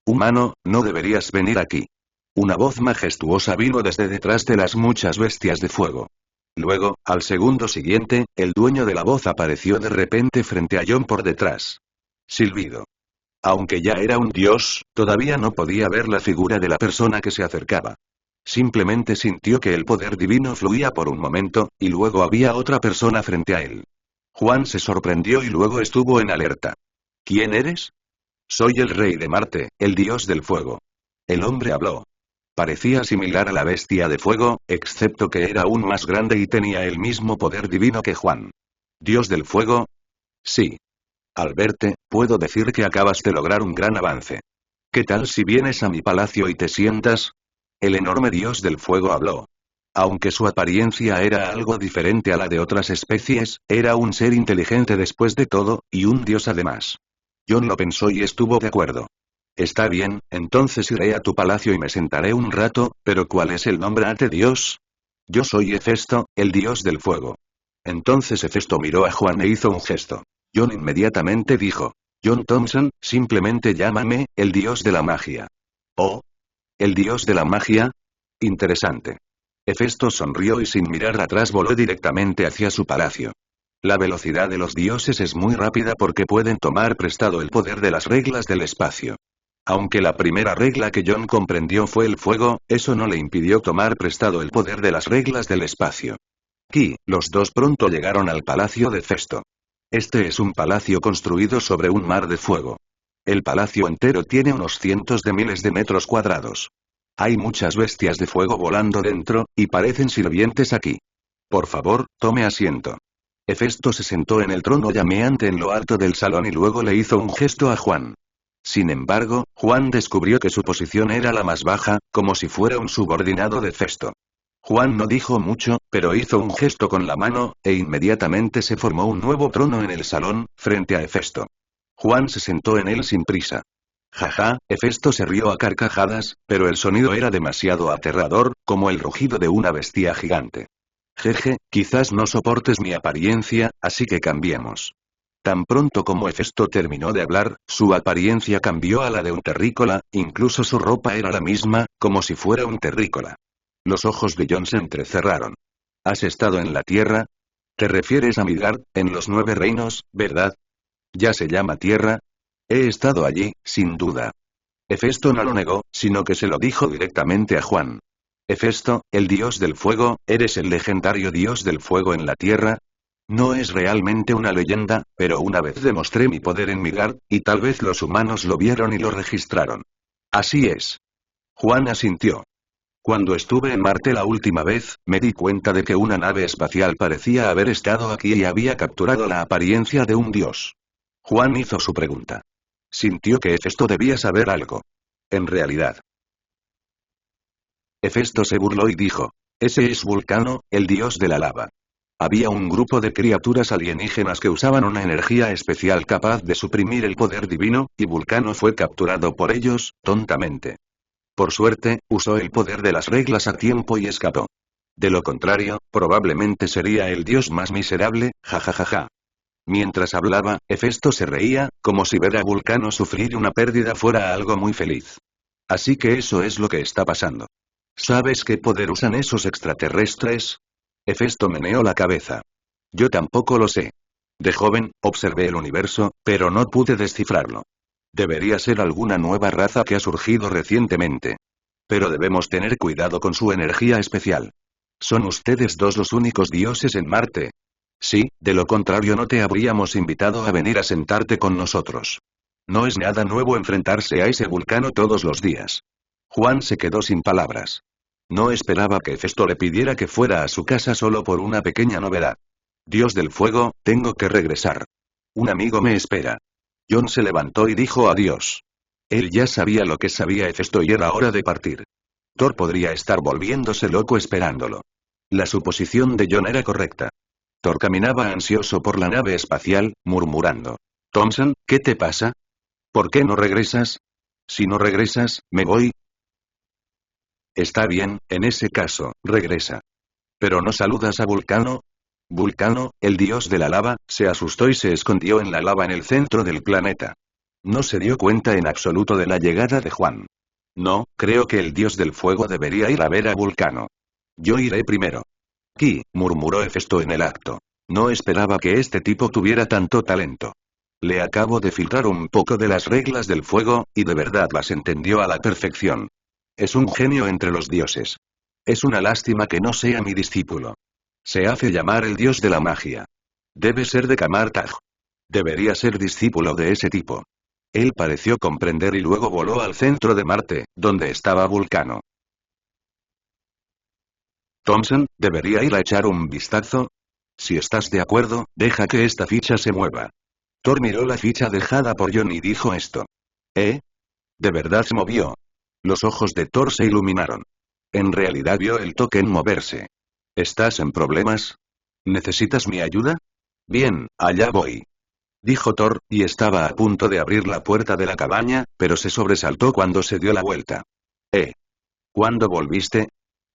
Humano, no deberías venir aquí. Una voz majestuosa vino desde detrás de las muchas bestias de fuego. Luego, al segundo siguiente, el dueño de la voz apareció de repente frente a John por detrás. Silbido. Aunque ya era un dios, todavía no podía ver la figura de la persona que se acercaba. Simplemente sintió que el poder divino fluía por un momento, y luego había otra persona frente a él. Juan se sorprendió y luego estuvo en alerta. ¿Quién eres? Soy el rey de Marte, el dios del fuego. El hombre habló. Parecía similar a la bestia de fuego, excepto que era aún más grande y tenía el mismo poder divino que Juan. ¿Dios del fuego? Sí. Al verte, puedo decir que acabas de lograr un gran avance. ¿Qué tal si vienes a mi palacio y te sientas? El enorme dios del fuego habló. Aunque su apariencia era algo diferente a la de otras especies, era un ser inteligente después de todo, y un dios además. John lo pensó y estuvo de acuerdo. Está bien, entonces iré a tu palacio y me sentaré un rato, pero ¿cuál es el nombre ante Dios? Yo soy Hefesto, el dios del fuego. Entonces Hefesto miró a Juan e hizo un gesto. John inmediatamente dijo. John Thompson, simplemente llámame, el dios de la magia. Oh. ¿El dios de la magia? Interesante. Hefesto sonrió y sin mirar atrás voló directamente hacia su palacio. La velocidad de los dioses es muy rápida porque pueden tomar prestado el poder de las reglas del espacio. Aunque la primera regla que John comprendió fue el fuego, eso no le impidió tomar prestado el poder de las reglas del espacio. Aquí, los dos pronto llegaron al palacio de Hefesto. Este es un palacio construido sobre un mar de fuego. El palacio entero tiene unos cientos de miles de metros cuadrados. Hay muchas bestias de fuego volando dentro, y parecen sirvientes aquí. Por favor, tome asiento. Hefesto se sentó en el trono llameante en lo alto del salón y luego le hizo un gesto a Juan. Sin embargo, Juan descubrió que su posición era la más baja, como si fuera un subordinado de Hefesto. Juan no dijo mucho, pero hizo un gesto con la mano, e inmediatamente se formó un nuevo trono en el salón, frente a Hefesto. Juan se sentó en él sin prisa. Jaja, Hefesto se rió a carcajadas, pero el sonido era demasiado aterrador, como el rugido de una bestia gigante. Jeje, quizás no soportes mi apariencia, así que cambiemos. Tan pronto como Hefesto terminó de hablar, su apariencia cambió a la de un terrícola, incluso su ropa era la misma, como si fuera un terrícola. Los ojos de John se entrecerraron. ¿Has estado en la Tierra? ¿Te refieres a Midgard, en los 9 reinos, verdad? ¿Ya se llama Tierra? He estado allí, sin duda. Hefesto no lo negó, sino que se lo dijo directamente a Juan. Hefesto, el dios del fuego, ¿eres el legendario dios del fuego en la Tierra? No es realmente una leyenda, pero una vez demostré mi poder en Midgard, y tal vez los humanos lo vieron y lo registraron. Así es. Juan asintió. Cuando estuve en Marte la última vez, me di cuenta de que una nave espacial parecía haber estado aquí y había capturado la apariencia de un dios. Juan hizo su pregunta. Sintió que Hefesto debía saber algo. En realidad. Hefesto se burló y dijo. Ese es Vulcano, el dios de la lava. Había un grupo de criaturas alienígenas que usaban una energía especial capaz de suprimir el poder divino, y Vulcano fue capturado por ellos, tontamente. Por suerte, usó el poder de las reglas a tiempo y escapó. De lo contrario, probablemente sería el dios más miserable, jajajaja. Mientras hablaba, Hefesto se reía, como si ver a Vulcano sufrir una pérdida fuera algo muy feliz. Así que eso es lo que está pasando. ¿Sabes qué poder usan esos extraterrestres? Hefesto meneó la cabeza. Yo tampoco lo sé. De joven, observé el universo, pero no pude descifrarlo. Debería ser alguna nueva raza que ha surgido recientemente. Pero debemos tener cuidado con su energía especial. ¿Son ustedes dos los únicos dioses en Marte? Sí, de lo contrario no te habríamos invitado a venir a sentarte con nosotros. No es nada nuevo enfrentarse a ese Vulcano todos los días. Juan se quedó sin palabras. No esperaba que Hefesto le pidiera que fuera a su casa solo por una pequeña novedad. Dios del fuego, tengo que regresar. Un amigo me espera. John se levantó y dijo adiós. Él ya sabía lo que sabía Hefesto y era hora de partir. Thor podría estar volviéndose loco esperándolo. La suposición de John era correcta. Thor caminaba ansioso por la nave espacial, murmurando. Thompson, ¿qué te pasa? ¿Por qué no regresas? Si no regresas, me voy. Está bien, en ese caso, regresa. ¿Pero no saludas a Vulcano? Vulcano, el dios de la lava, se asustó y se escondió en la lava en el centro del planeta. No se dio cuenta en absoluto de la llegada de Juan. No, creo que el dios del fuego debería ir a ver a Vulcano. Yo iré primero. Ki, murmuró Hefesto en el acto. No esperaba que este tipo tuviera tanto talento. Le acabo de filtrar un poco de las reglas del fuego, y de verdad las entendió a la perfección. Es un genio entre los dioses. Es una lástima que no sea mi discípulo. Se hace llamar el dios de la magia. Debe ser de Kamartaj. Debería ser discípulo de ese tipo. Él pareció comprender y luego voló al centro de Marte, donde estaba Vulcano. Thompson, ¿debería ir a echar un vistazo? Si estás de acuerdo, deja que esta ficha se mueva. Thor miró la ficha dejada por John y dijo esto. ¿Eh? De verdad se movió. Los ojos de Thor se iluminaron. En realidad vio el token moverse. ¿Estás en problemas? ¿Necesitas mi ayuda? Bien, allá voy. Dijo Thor, y estaba a punto de abrir la puerta de la cabaña, pero se sobresaltó cuando se dio la vuelta. ¿Cuándo volviste?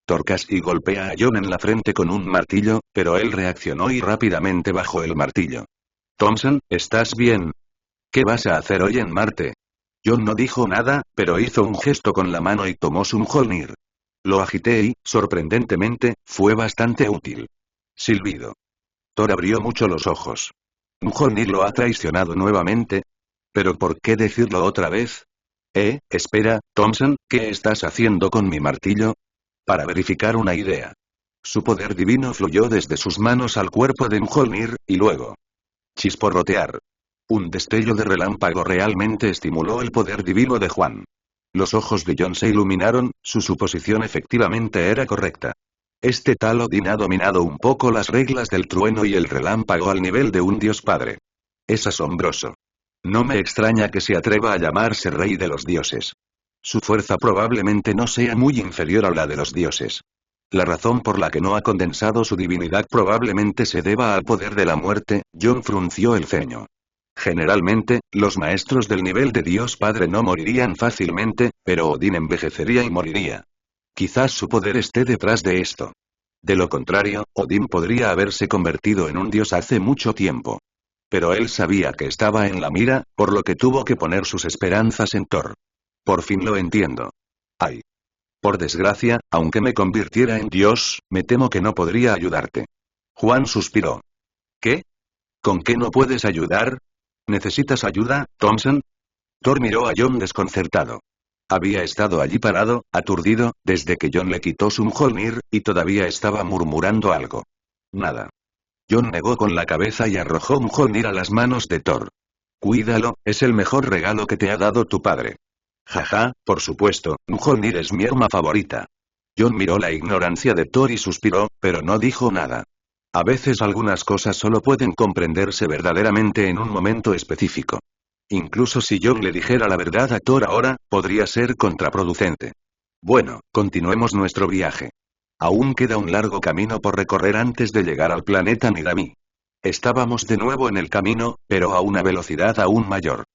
Thor casi golpea a John en la frente con un martillo, pero él reaccionó y rápidamente bajó el martillo. Thompson, ¿estás bien? ¿Qué vas a hacer hoy en Marte? John no dijo nada, pero hizo un gesto con la mano y tomó su Mjolnir. Lo agité y, sorprendentemente, fue bastante útil. Silbido. Thor abrió mucho los ojos. ¿Mjolnir lo ha traicionado nuevamente? ¿Pero por qué decirlo otra vez? Espera, Thompson, ¿qué estás haciendo con mi martillo? Para verificar una idea. Su poder divino fluyó desde sus manos al cuerpo de Mjolnir, y luego. Chisporrotear. Un destello de relámpago realmente estimuló el poder divino de Juan. Los ojos de John se iluminaron, su suposición efectivamente era correcta. Este tal Odín ha dominado un poco las reglas del trueno y el relámpago al nivel de un dios padre. Es asombroso. No me extraña que se atreva a llamarse rey de los dioses. Su fuerza probablemente no sea muy inferior a la de los dioses. La razón por la que no ha condensado su divinidad probablemente se deba al poder de la muerte. John frunció el ceño. Generalmente, los maestros del nivel de Dios Padre no morirían fácilmente, pero Odín envejecería y moriría. Quizás su poder esté detrás de esto. De lo contrario, Odín podría haberse convertido en un dios hace mucho tiempo. Pero él sabía que estaba en la mira, por lo que tuvo que poner sus esperanzas en Thor. Por fin lo entiendo. Ay. Por desgracia, aunque me convirtiera en dios, me temo que no podría ayudarte. Juan suspiró. ¿Qué? ¿Con qué no puedes ayudar? ¿Necesitas ayuda, Thompson? Thor miró a John desconcertado. Había estado allí parado, aturdido, desde que John le quitó su Mjolnir, y todavía estaba murmurando algo. Nada. John negó con la cabeza y arrojó Mjolnir a las manos de Thor. Cuídalo, es el mejor regalo que te ha dado tu padre. Jaja, por supuesto, Mjolnir es mi arma favorita. John miró la ignorancia de Thor y suspiró, pero no dijo nada. A veces algunas cosas solo pueden comprenderse verdaderamente en un momento específico. Incluso si John le dijera la verdad a Thor ahora, podría ser contraproducente. Bueno, continuemos nuestro viaje. Aún queda un largo camino por recorrer antes de llegar al planeta Nidami. Estábamos de nuevo en el camino, pero a una velocidad aún mayor.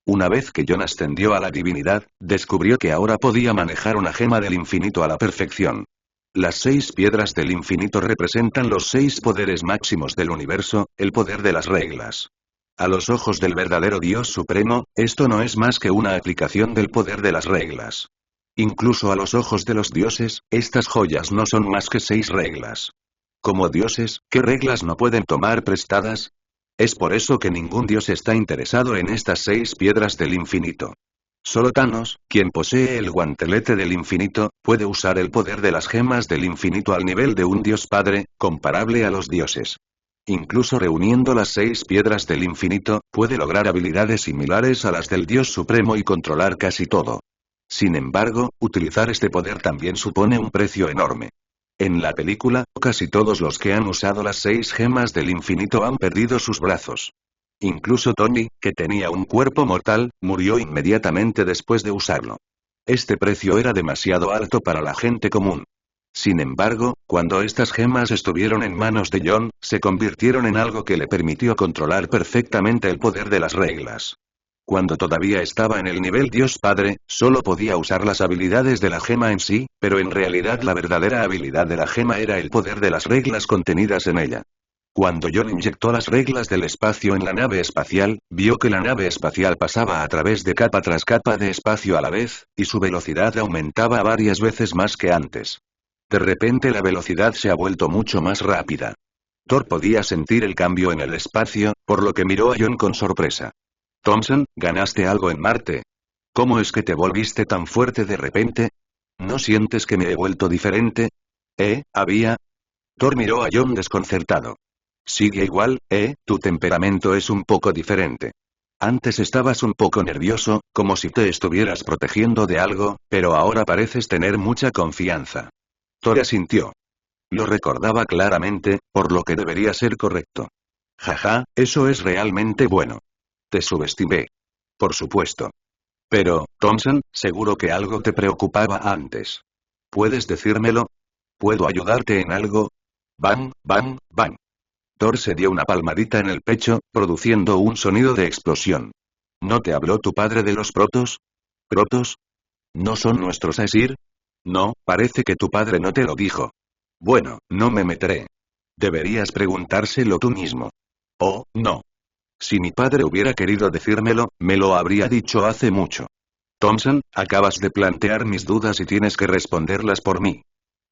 Una vez que John ascendió a la divinidad, descubrió que ahora podía manejar una gema del infinito a la perfección. Las 6 piedras del infinito representan los 6 poderes máximos del universo, el poder de las reglas. A los ojos del verdadero Dios Supremo, esto no es más que una aplicación del poder de las reglas. Incluso a los ojos de los dioses, estas joyas no son más que 6 reglas. Como dioses, ¿qué reglas no pueden tomar prestadas? Es por eso que ningún dios está interesado en estas 6 piedras del infinito. Solo Thanos, quien posee el guantelete del infinito, puede usar el poder de las gemas del infinito al nivel de un dios padre, comparable a los dioses. Incluso reuniendo las 6 piedras del infinito, puede lograr habilidades similares a las del Dios Supremo y controlar casi todo. Sin embargo, utilizar este poder también supone un precio enorme. En la película, casi todos los que han usado las 6 gemas del infinito han perdido sus brazos. Incluso Tony, que tenía un cuerpo mortal, murió inmediatamente después de usarlo. Este precio era demasiado alto para la gente común. Sin embargo, cuando estas gemas estuvieron en manos de John, se convirtieron en algo que le permitió controlar perfectamente el poder de las reglas. Cuando todavía estaba en el nivel Dios Padre, solo podía usar las habilidades de la gema en sí, pero en realidad la verdadera habilidad de la gema era el poder de las reglas contenidas en ella. Cuando John inyectó las reglas del espacio en la nave espacial, vio que la nave espacial pasaba a través de capa tras capa de espacio a la vez, y su velocidad aumentaba varias veces más que antes. De repente la velocidad se ha vuelto mucho más rápida. Thor podía sentir el cambio en el espacio, por lo que miró a John con sorpresa. Thompson, ¿ganaste algo en Marte? ¿Cómo es que te volviste tan fuerte de repente? ¿No sientes que me he vuelto diferente? ¿Había? Thor miró a John desconcertado. Sigue igual, tu temperamento es un poco diferente. Antes estabas un poco nervioso, como si te estuvieras protegiendo de algo, pero ahora pareces tener mucha confianza. Thor asintió. Lo recordaba claramente, por lo que debería ser correcto. Jaja, eso es realmente bueno. Te subestimé. Por supuesto. Pero, Thompson, seguro que algo te preocupaba antes. ¿Puedes decírmelo? ¿Puedo ayudarte en algo? Bang, bang, bang. Thor se dio una palmadita en el pecho, produciendo un sonido de explosión. ¿No te habló tu padre de los protos? ¿Protos? ¿No son nuestros Aesir? No, parece que tu padre no te lo dijo. Bueno, no me meteré. Deberías preguntárselo tú mismo. Oh, no. Si mi padre hubiera querido decírmelo, me lo habría dicho hace mucho. Thompson, acabas de plantear mis dudas y tienes que responderlas por mí.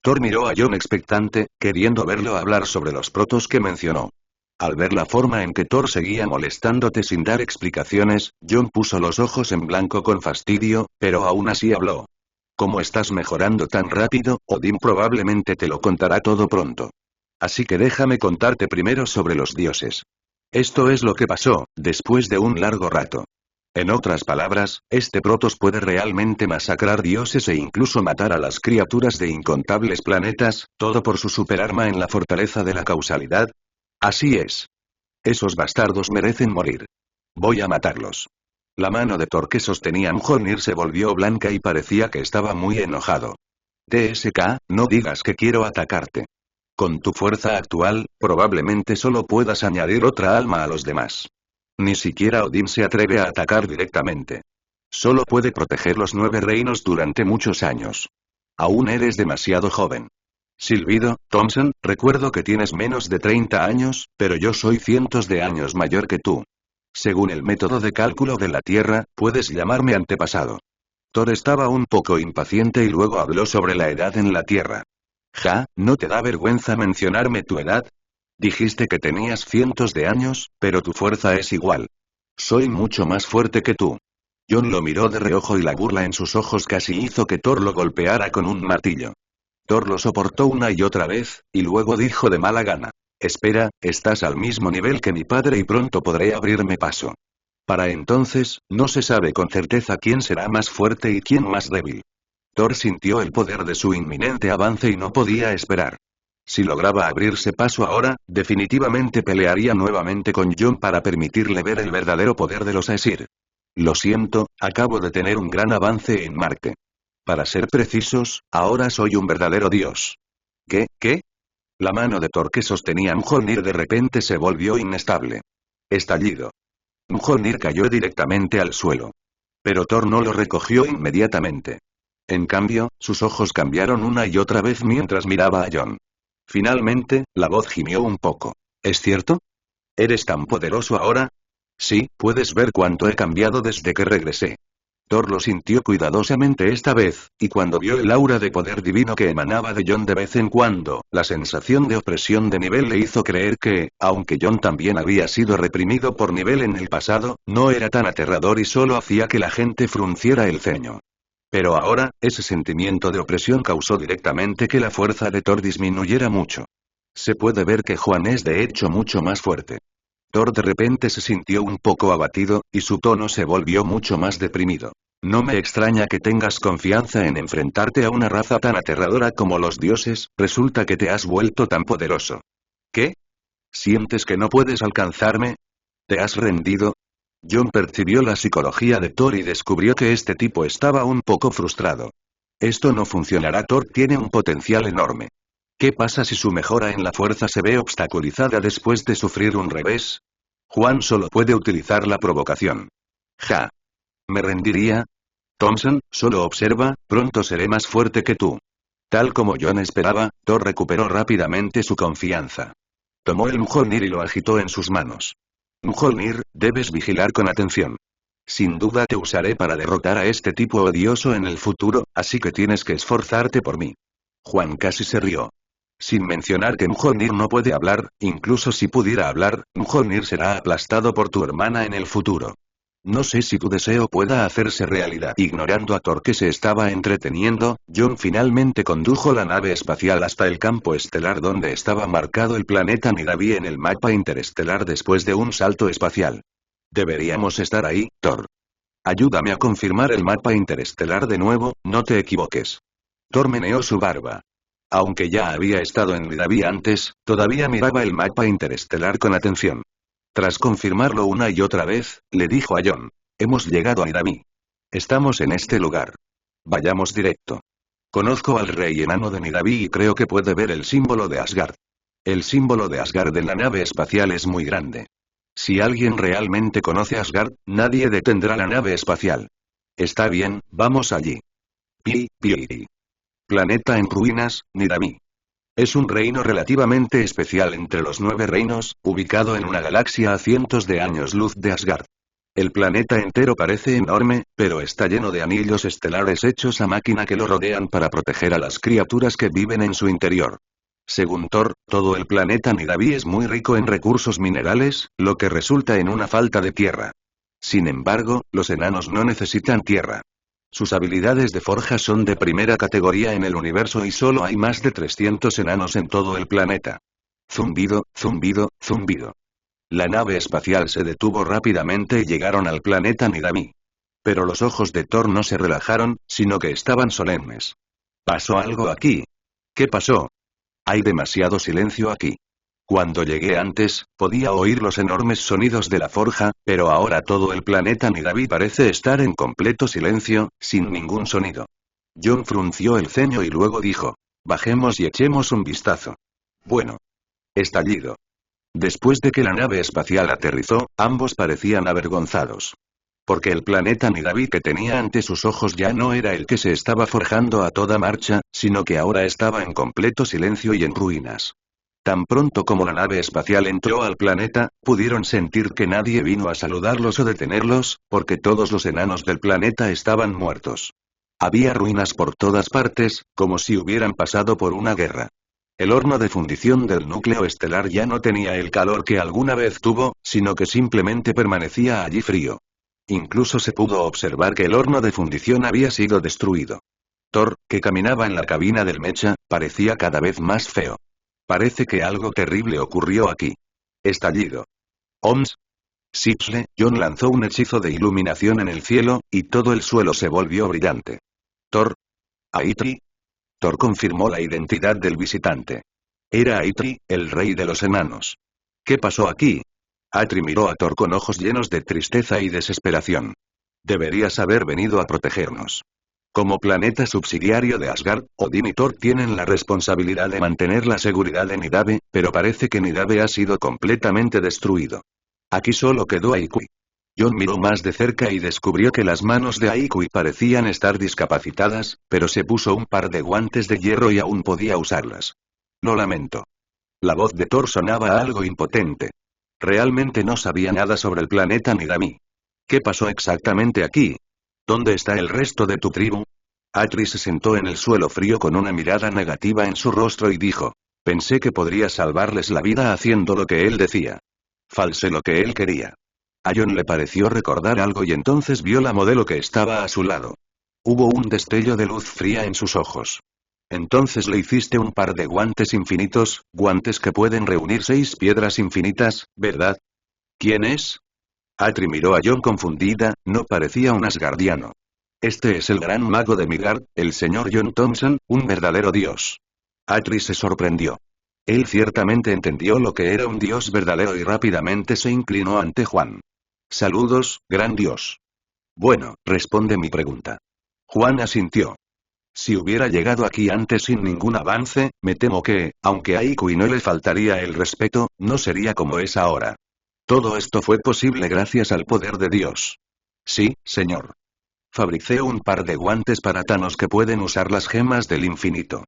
Thor miró a John expectante, queriendo verlo hablar sobre los protos que mencionó. Al ver la forma en que Thor seguía molestándote sin dar explicaciones, John puso los ojos en blanco con fastidio, pero aún así habló. ¿Cómo estás mejorando tan rápido? Odín probablemente te lo contará todo pronto. Así que déjame contarte primero sobre los dioses. Esto es lo que pasó, después de un largo rato. En otras palabras, este Protoss puede realmente masacrar dioses e incluso matar a las criaturas de incontables planetas, todo por su superarma en la fortaleza de la causalidad. Así es. Esos bastardos merecen morir. Voy a matarlos. La mano de Thor que sostenía Mjolnir se volvió blanca y parecía que estaba muy enojado. TSK, no digas que quiero atacarte. Con tu fuerza actual, probablemente solo puedas añadir otra alma a los demás. Ni siquiera Odín se atreve a atacar directamente. Solo puede proteger los 9 reinos durante muchos años. Aún eres demasiado joven. Silbido, Thompson, recuerdo que tienes menos de 30 años, pero yo soy cientos de años mayor que tú. Según el método de cálculo de la Tierra, puedes llamarme antepasado. Thor estaba un poco impaciente y luego habló sobre la edad en la Tierra. Ja, ¿no te da vergüenza mencionarme tu edad? Dijiste que tenías cientos de años, pero tu fuerza es igual. Soy mucho más fuerte que tú. Jon lo miró de reojo y la burla en sus ojos casi hizo que Thor lo golpeara con un martillo. Thor lo soportó una y otra vez, y luego dijo de mala gana. Espera, estás al mismo nivel que mi padre y pronto podré abrirme paso. Para entonces, no se sabe con certeza quién será más fuerte y quién más débil. Thor sintió el poder de su inminente avance y no podía esperar. Si lograba abrirse paso ahora, definitivamente pelearía nuevamente con Jon para permitirle ver el verdadero poder de los Aesir. Lo siento, acabo de tener un gran avance en Marte. Para ser precisos, ahora soy un verdadero dios. ¿Qué? La mano de Thor que sostenía Mjolnir de repente se volvió inestable. Estallido. Mjolnir cayó directamente al suelo. Pero Thor no lo recogió inmediatamente. En cambio, sus ojos cambiaron una y otra vez mientras miraba a Jon. Finalmente, la voz gimió un poco. ¿Es cierto? ¿Eres tan poderoso ahora? Sí, puedes ver cuánto he cambiado desde que regresé. Thor lo sintió cuidadosamente esta vez, y cuando vio el aura de poder divino que emanaba de Jon de vez en cuando, la sensación de opresión de nivel le hizo creer que, aunque Jon también había sido reprimido por nivel en el pasado, no era tan aterrador y solo hacía que la gente frunciera el ceño. Pero ahora, ese sentimiento de opresión causó directamente que la fuerza de Thor disminuyera mucho. Se puede ver que Juan es de hecho mucho más fuerte. Thor de repente se sintió un poco abatido, y su tono se volvió mucho más deprimido. No me extraña que tengas confianza en enfrentarte a una raza tan aterradora como los dioses, resulta que te has vuelto tan poderoso. ¿Qué? ¿Sientes que no puedes alcanzarme? ¿Te has rendido? Jon percibió la psicología de Thor y descubrió que este tipo estaba un poco frustrado. Esto no funcionará. Thor tiene un potencial enorme. ¿Qué pasa si su mejora en la fuerza se ve obstaculizada después de sufrir un revés? Juan solo puede utilizar la provocación. Ja. ¿Me rendiría? Thompson, solo observa, pronto seré más fuerte que tú. Tal como Jon esperaba, Thor recuperó rápidamente su confianza. Tomó el Mjolnir y lo agitó en sus manos. Mjolnir, debes vigilar con atención. Sin duda te usaré para derrotar a este tipo odioso en el futuro, así que tienes que esforzarte por mí. Juan casi se rió. Sin mencionar que Mjolnir no puede hablar, incluso si pudiera hablar, Mjolnir será aplastado por tu hermana en el futuro. No sé si tu deseo pueda hacerse realidad. Ignorando a Thor que se estaba entreteniendo, Jon finalmente condujo la nave espacial hasta el campo estelar donde estaba marcado el planeta Nidavi en el mapa interestelar después de un salto espacial. Deberíamos estar ahí, Thor. Ayúdame a confirmar el mapa interestelar de nuevo, no te equivoques. Thor meneó su barba. Aunque ya había estado en Nidavi antes, todavía miraba el mapa interestelar con atención. Tras confirmarlo una y otra vez, le dijo a Jon. Hemos llegado a Nidavi. Estamos en este lugar. Vayamos directo. Conozco al rey enano de Nidavi y creo que puede ver el símbolo de Asgard. El símbolo de Asgard en la nave espacial es muy grande. Si alguien realmente conoce Asgard, nadie detendrá la nave espacial. Está bien, vamos allí. Pi. Planeta en ruinas, Nidavi. Es un reino relativamente especial entre los 9 reinos, ubicado en una galaxia a cientos de años luz de Asgard. El planeta entero parece enorme, pero está lleno de anillos estelares hechos a máquina que lo rodean para proteger a las criaturas que viven en su interior. Según Thor, todo el planeta Nidavi es muy rico en recursos minerales, lo que resulta en una falta de tierra. Sin embargo, los enanos no necesitan tierra. Sus habilidades de forja son de primera categoría en el universo y solo hay más de 300 enanos en todo el planeta. Zumbido. La nave espacial se detuvo rápidamente y llegaron al planeta Nidavi. Pero los ojos de Thor no se relajaron, sino que estaban solemnes. ¿Pasó algo aquí? ¿Qué pasó? Hay demasiado silencio aquí. Cuando llegué antes, podía oír los enormes sonidos de la forja, pero ahora todo el planeta Nidavi parece estar en completo silencio, sin ningún sonido. John frunció el ceño y luego dijo: bajemos y echemos un vistazo. Bueno. Estallido. Después de que la nave espacial aterrizó, ambos parecían avergonzados. Porque el planeta Nidavi que tenía ante sus ojos ya no era el que se estaba forjando a toda marcha, sino que ahora estaba en completo silencio y en ruinas. Tan pronto como la nave espacial entró al planeta, pudieron sentir que nadie vino a saludarlos o detenerlos, porque todos los enanos del planeta estaban muertos. Había ruinas por todas partes, como si hubieran pasado por una guerra. El horno de fundición del núcleo estelar ya no tenía el calor que alguna vez tuvo, sino que simplemente permanecía allí frío. Incluso se pudo observar que el horno de fundición había sido destruido. Thor, que caminaba en la cabina del mecha, parecía cada vez más feo. Parece que algo terrible ocurrió aquí. Estallido. Oms. Sipsle, John lanzó un hechizo de iluminación en el cielo, y todo el suelo se volvió brillante. Thor. Aitri. Thor confirmó la identidad del visitante. Era Aitri, el rey de los enanos. ¿Qué pasó aquí? Atri miró a Thor con ojos llenos de tristeza y desesperación. Deberías haber venido a protegernos. Como planeta subsidiario de Asgard, Odín y Thor tienen la responsabilidad de mantener la seguridad de Nidave, pero parece que Nidave ha sido completamente destruido. Aquí solo quedó Aikui. John miró más de cerca y descubrió que las manos de Aikui parecían estar discapacitadas, pero se puso un par de guantes de hierro y aún podía usarlas. Lo lamento. La voz de Thor sonaba algo impotente. Realmente no sabía nada sobre el planeta Nidami. ¿Qué pasó exactamente aquí? ¿Dónde está el resto de tu tribu? Atri se sentó en el suelo frío con una mirada negativa en su rostro y dijo: pensé que podría salvarles la vida haciendo lo que él decía. Falsé lo que él quería. A John le pareció recordar algo y entonces vio la modelo que estaba a su lado. Hubo un destello de luz fría en sus ojos. Entonces le hiciste un par de guantes infinitos, guantes que pueden reunir 6 piedras infinitas, ¿verdad? ¿Quién es? Atri miró a John confundida, no parecía un asgardiano. Este es el gran mago de Midgard, el señor John Thompson, un verdadero dios. Atri se sorprendió. Él ciertamente entendió lo que era un dios verdadero y rápidamente se inclinó ante Juan. Saludos, gran dios. Bueno, responde mi pregunta. Juan asintió. Si hubiera llegado aquí antes sin ningún avance, me temo que, aunque a Aikui no le faltaría el respeto, no sería como es ahora. Todo esto fue posible gracias al poder de Dios. Sí, señor. Fabricé un par de guantes para Thanos que pueden usar las gemas del infinito.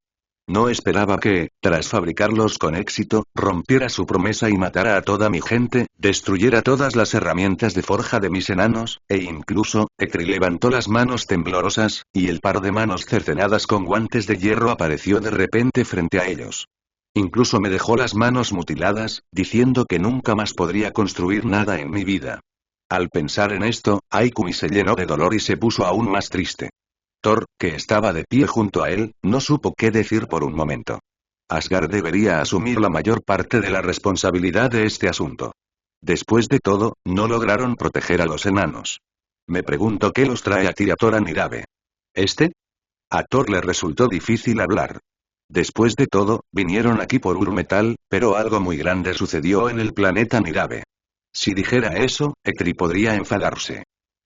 No esperaba que, tras fabricarlos con éxito, rompiera su promesa y matara a toda mi gente, destruyera todas las herramientas de forja de mis enanos, e incluso, Ekri levantó las manos temblorosas, y el par de manos cercenadas con guantes de hierro apareció de repente frente a ellos. Incluso me dejó las manos mutiladas, diciendo que nunca más podría construir nada en mi vida. Al pensar en esto, Aikui se llenó de dolor y se puso aún más triste. Thor, que estaba de pie junto a él, no supo qué decir por un momento. Asgard debería asumir la mayor parte de la responsabilidad de este asunto. Después de todo, no lograron proteger a los enanos. Me pregunto qué los trae aquí a Thor a Nidave. ¿Este? A Thor le resultó difícil hablar. Después de todo, vinieron aquí por Urmetal, pero algo muy grande sucedió en el planeta Nidave. Si dijera eso, Ekri podría enfadarse.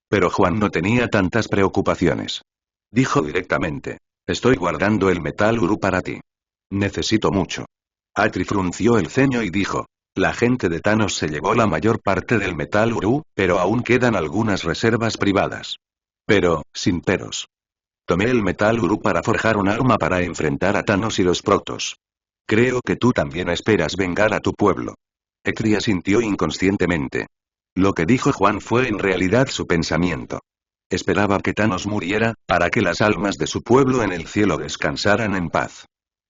Pero Juan no tenía tantas preocupaciones. Dijo directamente: estoy guardando el metal Uru para ti. Necesito mucho. Atri frunció el ceño y dijo: la gente de Thanos se llevó la mayor parte del metal Uru, pero aún quedan algunas reservas privadas. Pero, sin peros. Tomé el metal Uru para forjar un arma para enfrentar a Thanos y los Protos. Creo que tú también esperas vengar a tu pueblo. Ekri asintió inconscientemente. Lo que dijo Juan fue en realidad su pensamiento. Esperaba que Thanos muriera, para que las almas de su pueblo en el cielo descansaran en paz.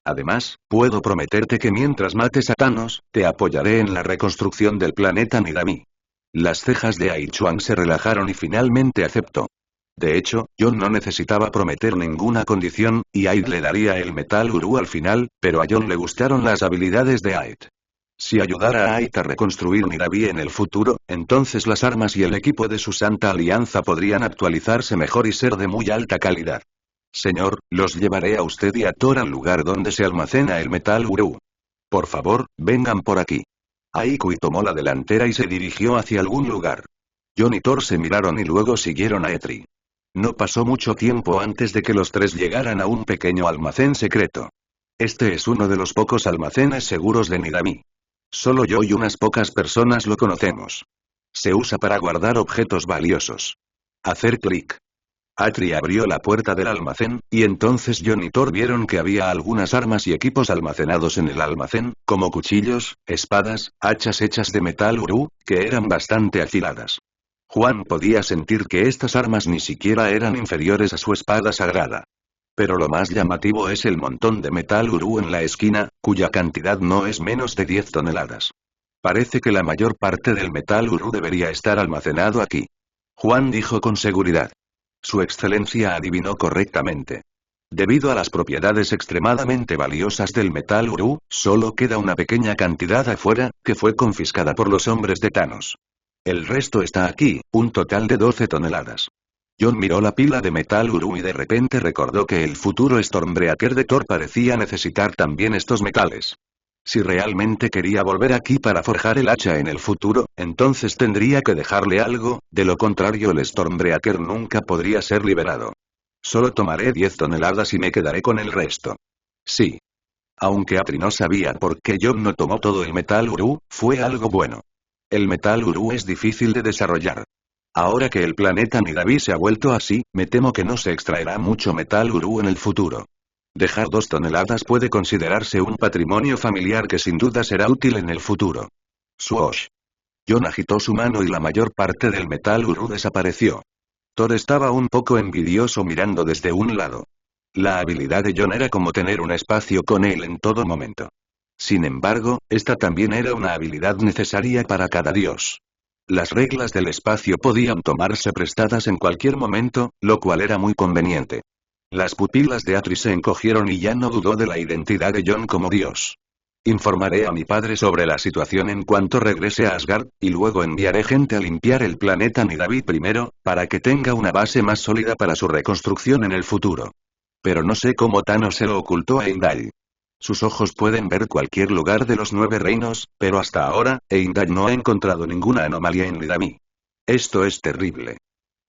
Además, puedo prometerte que mientras mates a Thanos, te apoyaré en la reconstrucción del planeta Nidami. Las cejas de Aichuan se relajaron y finalmente aceptó. De hecho, John no necesitaba prometer ninguna condición, y Aid le daría el metal Uru al final, pero a John le gustaron las habilidades de Aid. Si ayudara a Aid a reconstruir Nidami en el futuro, entonces las armas y el equipo de su Santa Alianza podrían actualizarse mejor y ser de muy alta calidad. Señor, los llevaré a usted y a Thor al lugar donde se almacena el metal Uru. Por favor, vengan por aquí. Aikui tomó la delantera y se dirigió hacia algún lugar. Jon y Thor se miraron y luego siguieron a Eitri. No pasó mucho tiempo antes de que los tres llegaran a un pequeño almacén secreto. Este es uno de los pocos almacenes seguros de Nidami. Solo yo y unas pocas personas lo conocemos. Se usa para guardar objetos valiosos. Hacer clic. Atri abrió la puerta del almacén, y entonces Jon y Thor vieron que había algunas armas y equipos almacenados en el almacén, como cuchillos, espadas, hachas hechas de metal uru, que eran bastante afiladas. Juan podía sentir que estas armas ni siquiera eran inferiores a su espada sagrada. Pero lo más llamativo es el montón de metal uru en la esquina, cuya cantidad no es menos de 10 toneladas. Parece que la mayor parte del metal uru debería estar almacenado aquí. Juan dijo con seguridad. Su excelencia adivinó correctamente. Debido a las propiedades extremadamente valiosas del metal uru, solo queda una pequeña cantidad afuera, que fue confiscada por los hombres de Thanos. El resto está aquí, un total de 12 toneladas. Jon miró la pila de metal uru y de repente recordó que el futuro Stormbreaker de Thor parecía necesitar también estos metales. Si realmente quería volver aquí para forjar el hacha en el futuro, entonces tendría que dejarle algo, de lo contrario el Stormbreaker nunca podría ser liberado. Solo tomaré 10 toneladas y me quedaré con el resto. Sí. Aunque Atri no sabía por qué Jon no tomó todo el metal uru, fue algo bueno. El metal uru es difícil de desarrollar. Ahora que el planeta Nidavi se ha vuelto así, me temo que no se extraerá mucho metal uru en el futuro. Dejar 2 toneladas puede considerarse un patrimonio familiar que sin duda será útil en el futuro. Swoosh. Jon agitó su mano y la mayor parte del metal uru desapareció. Thor estaba un poco envidioso mirando desde un lado. La habilidad de Jon era como tener un espacio con él en todo momento. Sin embargo, esta también era una habilidad necesaria para cada dios. Las reglas del espacio podían tomarse prestadas en cualquier momento, lo cual era muy conveniente. Las pupilas de Atri se encogieron y ya no dudó de la identidad de Jon como dios. Informaré a mi padre sobre la situación en cuanto regrese a Asgard, y luego enviaré gente a limpiar el planeta Nidavi primero, para que tenga una base más sólida para su reconstrucción en el futuro. Pero no sé cómo Thanos se lo ocultó a Heimdall. Sus ojos pueden ver cualquier lugar de los 9 reinos, pero hasta ahora, Heimdall no ha encontrado ninguna anomalía en Nidavi. Esto es terrible.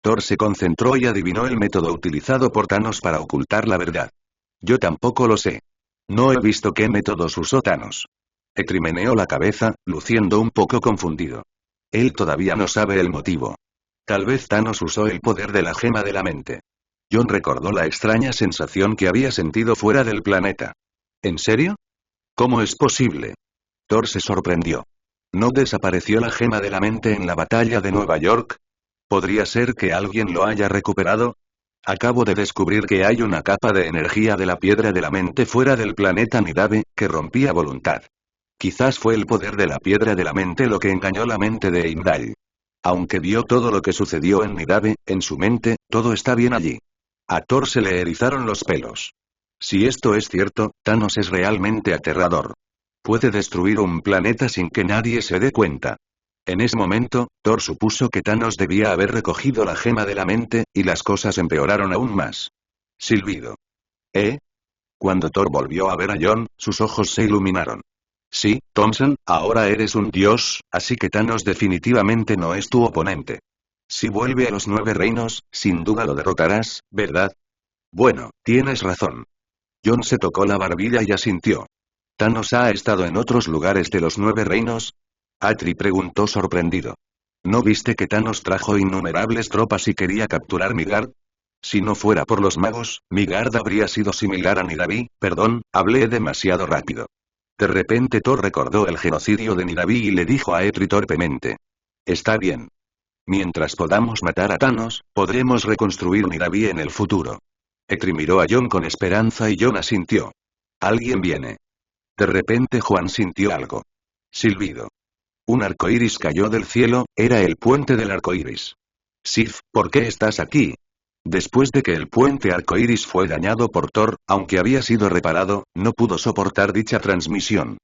Thor se concentró y adivinó el método utilizado por Thanos para ocultar la verdad. Yo tampoco lo sé. No he visto qué métodos usó Thanos. Eitri meneó la cabeza, luciendo un poco confundido. Él todavía no sabe el motivo. Tal vez Thanos usó el poder de la gema de la mente. Jon recordó la extraña sensación que había sentido fuera del planeta. ¿En serio? ¿Cómo es posible? Thor se sorprendió. ¿No desapareció la gema de la mente en la batalla de Nueva York? ¿Podría ser que alguien lo haya recuperado? Acabo de descubrir que hay una capa de energía de la piedra de la mente fuera del planeta Nidave, que rompía voluntad. Quizás fue el poder de la piedra de la mente lo que engañó la mente de Heimdall. Aunque vio todo lo que sucedió en Nidave, en su mente, todo está bien allí. A Thor se le erizaron los pelos. Si esto es cierto, Thanos es realmente aterrador. Puede destruir un planeta sin que nadie se dé cuenta. En ese momento, Thor supuso que Thanos debía haber recogido la gema de la mente, y las cosas empeoraron aún más. Silbido. ¿Eh? Cuando Thor volvió a ver a Jon, sus ojos se iluminaron. Sí, Thompson, ahora eres un dios, así que Thanos definitivamente no es tu oponente. Si vuelve a los 9 reinos, sin duda lo derrotarás, ¿verdad? Bueno, tienes razón. Jon se tocó la barbilla y asintió. ¿Thanos ha estado en otros lugares de los 9 reinos? Atri preguntó sorprendido. ¿No viste que Thanos trajo innumerables tropas y quería capturar Midgard? Si no fuera por los magos, Midgard habría sido similar a Nidavi, perdón, hablé demasiado rápido. De repente Thor recordó el genocidio de Nidavi y le dijo a Eitri torpemente. Está bien. Mientras podamos matar a Thanos, podremos reconstruir Nidavi en el futuro. Eitri miró a Jon con esperanza y Jon asintió. Alguien viene. De repente Juan sintió algo. Silbido. Un arcoíris cayó del cielo, era el puente del arcoíris. Sif, ¿por qué estás aquí? Después de que el puente arcoíris fue dañado por Thor, aunque había sido reparado, no pudo soportar dicha transmisión.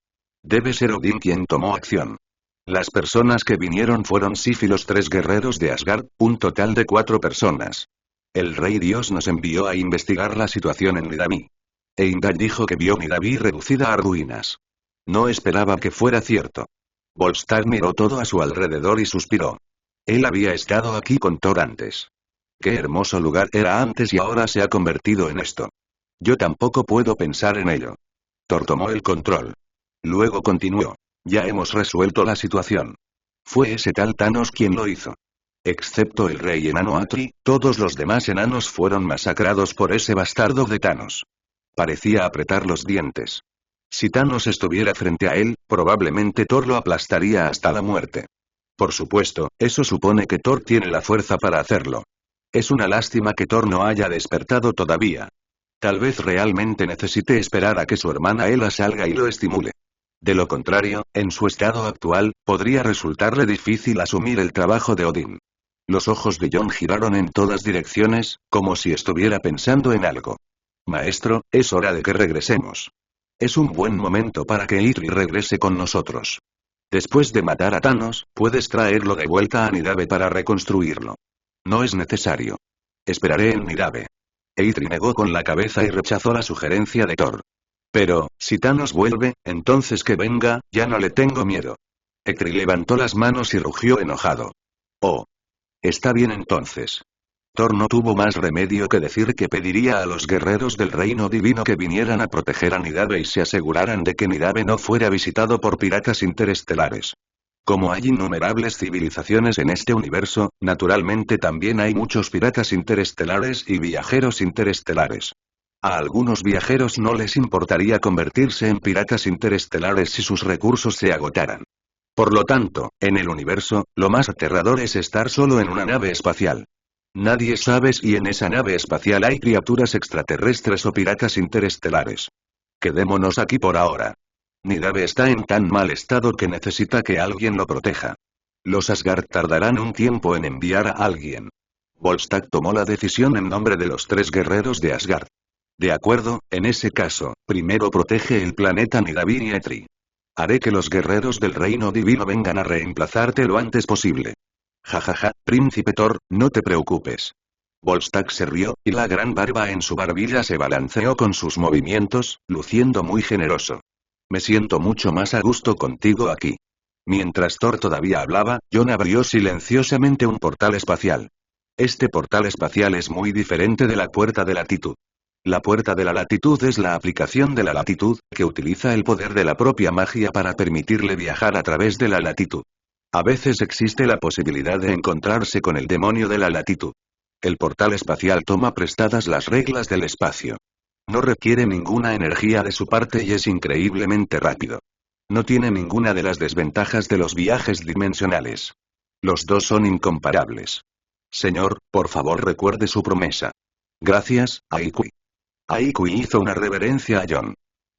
Debe ser Odín quien tomó acción. Las personas que vinieron fueron Sif y los 3 guerreros de Asgard, un total de 4 personas. El rey Dios nos envió a investigar la situación en Nidavi. Heimdall dijo que vio Nidavi reducida a ruinas. No esperaba que fuera cierto. Volstagg miró todo a su alrededor y suspiró. Él había estado aquí con Thor antes. Qué hermoso lugar era antes y ahora se ha convertido en esto. Yo tampoco puedo pensar en ello. Thor tomó el control. Luego continuó. Ya hemos resuelto la situación. Fue ese tal Thanos quien lo hizo. Excepto el rey enano Atri, todos los demás enanos fueron masacrados por ese bastardo de Thanos. Parecía apretar los dientes. Si Thanos estuviera frente a él, probablemente Thor lo aplastaría hasta la muerte. Por supuesto, eso supone que Thor tiene la fuerza para hacerlo. Es una lástima que Thor no haya despertado todavía. Tal vez realmente necesite esperar a que su hermana Hela salga y lo estimule. De lo contrario, en su estado actual, podría resultarle difícil asumir el trabajo de Odín. Los ojos de Jon giraron en todas direcciones, como si estuviera pensando en algo. Maestro, es hora de que regresemos. Es un buen momento para que Eitri regrese con nosotros. Después de matar a Thanos, puedes traerlo de vuelta a Nidabe para reconstruirlo. No es necesario. Esperaré en Nidabe. Eitri negó con la cabeza y rechazó la sugerencia de Thor. Pero, si Thanos vuelve, entonces que venga, ya no le tengo miedo. Eitri levantó las manos y rugió enojado. Oh. Está bien entonces. Thor no tuvo más remedio que decir que pediría a los guerreros del reino divino que vinieran a proteger a Nidabe y se aseguraran de que Nidabe no fuera visitado por piratas interestelares. Como hay innumerables civilizaciones en este universo, naturalmente también hay muchos piratas interestelares y viajeros interestelares. A algunos viajeros no les importaría convertirse en piratas interestelares si sus recursos se agotaran. Por lo tanto, en el universo, lo más aterrador es estar solo en una nave espacial. Nadie sabe si en esa nave espacial hay criaturas extraterrestres o piratas interestelares. Quedémonos aquí por ahora. Nidabe está en tan mal estado que necesita que alguien lo proteja. Los Asgard tardarán un tiempo en enviar a alguien. Volstagg tomó la decisión en nombre de los 3 guerreros de Asgard. De acuerdo, en ese caso, primero protege el planeta Nidabe y Eitri. Haré que los guerreros del reino divino vengan a reemplazarte lo antes posible. Jajaja, príncipe Thor, no te preocupes. Volstagg se rió, y la gran barba en su barbilla se balanceó con sus movimientos, luciendo muy generoso. Me siento mucho más a gusto contigo aquí. Mientras Thor todavía hablaba, Jon abrió silenciosamente un portal espacial. Este portal espacial es muy diferente de la puerta de latitud. La puerta de la latitud es la aplicación de la latitud, que utiliza el poder de la propia magia para permitirle viajar a través de la latitud. A veces existe la posibilidad de encontrarse con el demonio de la latitud. El portal espacial toma prestadas las reglas del espacio. No requiere ninguna energía de su parte y es increíblemente rápido. No tiene ninguna de las desventajas de los viajes dimensionales. Los dos son incomparables. Señor, por favor recuerde su promesa. Gracias, Aikui. Aikui hizo una reverencia a Jon.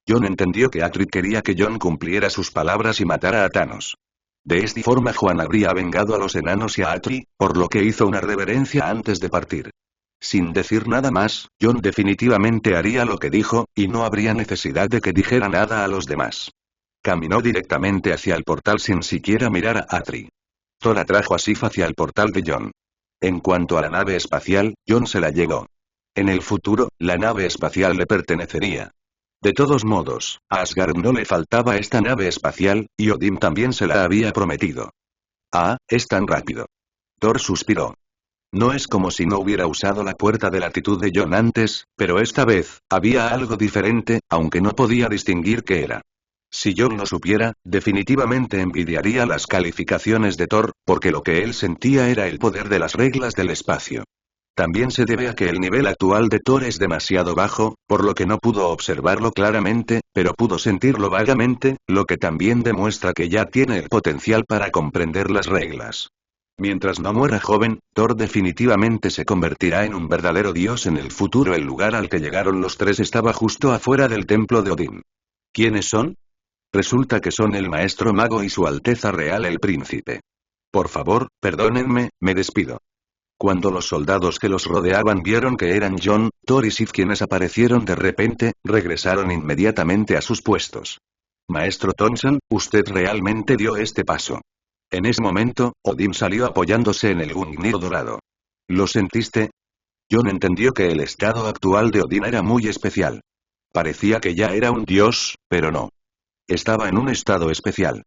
Jon entendió que Atri quería que Jon cumpliera sus palabras y matara a Thanos. De esta forma Juan habría vengado a los enanos y a Atri, por lo que hizo una reverencia antes de partir. Sin decir nada más, Jon definitivamente haría lo que dijo, y no habría necesidad de que dijera nada a los demás. Caminó directamente hacia el portal sin siquiera mirar a Atri. Thor atrajo a Sif hacia el portal de Jon. En cuanto a la nave espacial, Jon se la llegó. En el futuro, la nave espacial le pertenecería. De todos modos, a Asgard no le faltaba esta nave espacial, y Odín también se la había prometido. Ah, es tan rápido. Thor suspiró. No es como si no hubiera usado la puerta de latitud de Jon antes, pero esta vez, había algo diferente, aunque no podía distinguir qué era. Si Jon lo supiera, definitivamente envidiaría las calificaciones de Thor, porque lo que él sentía era el poder de las reglas del espacio. También se debe a que el nivel actual de Thor es demasiado bajo, por lo que no pudo observarlo claramente, pero pudo sentirlo vagamente, lo que también demuestra que ya tiene el potencial para comprender las reglas. Mientras no muera joven, Thor definitivamente se convertirá en un verdadero dios en el futuro. El lugar al que llegaron los 3 estaba justo afuera del templo de Odín. ¿Quiénes son? Resulta que son el maestro mago y su Alteza Real el Príncipe. Por favor, perdónenme, me despido. Cuando los soldados que los rodeaban vieron que eran Jon, Thor y Sif quienes aparecieron de repente, regresaron inmediatamente a sus puestos. Maestro Thompson, usted realmente dio este paso. En ese momento, Odín salió apoyándose en el Gungnir dorado. ¿Lo sentiste? Jon entendió que el estado actual de Odín era muy especial. Parecía que ya era un dios, pero no. Estaba en un estado especial.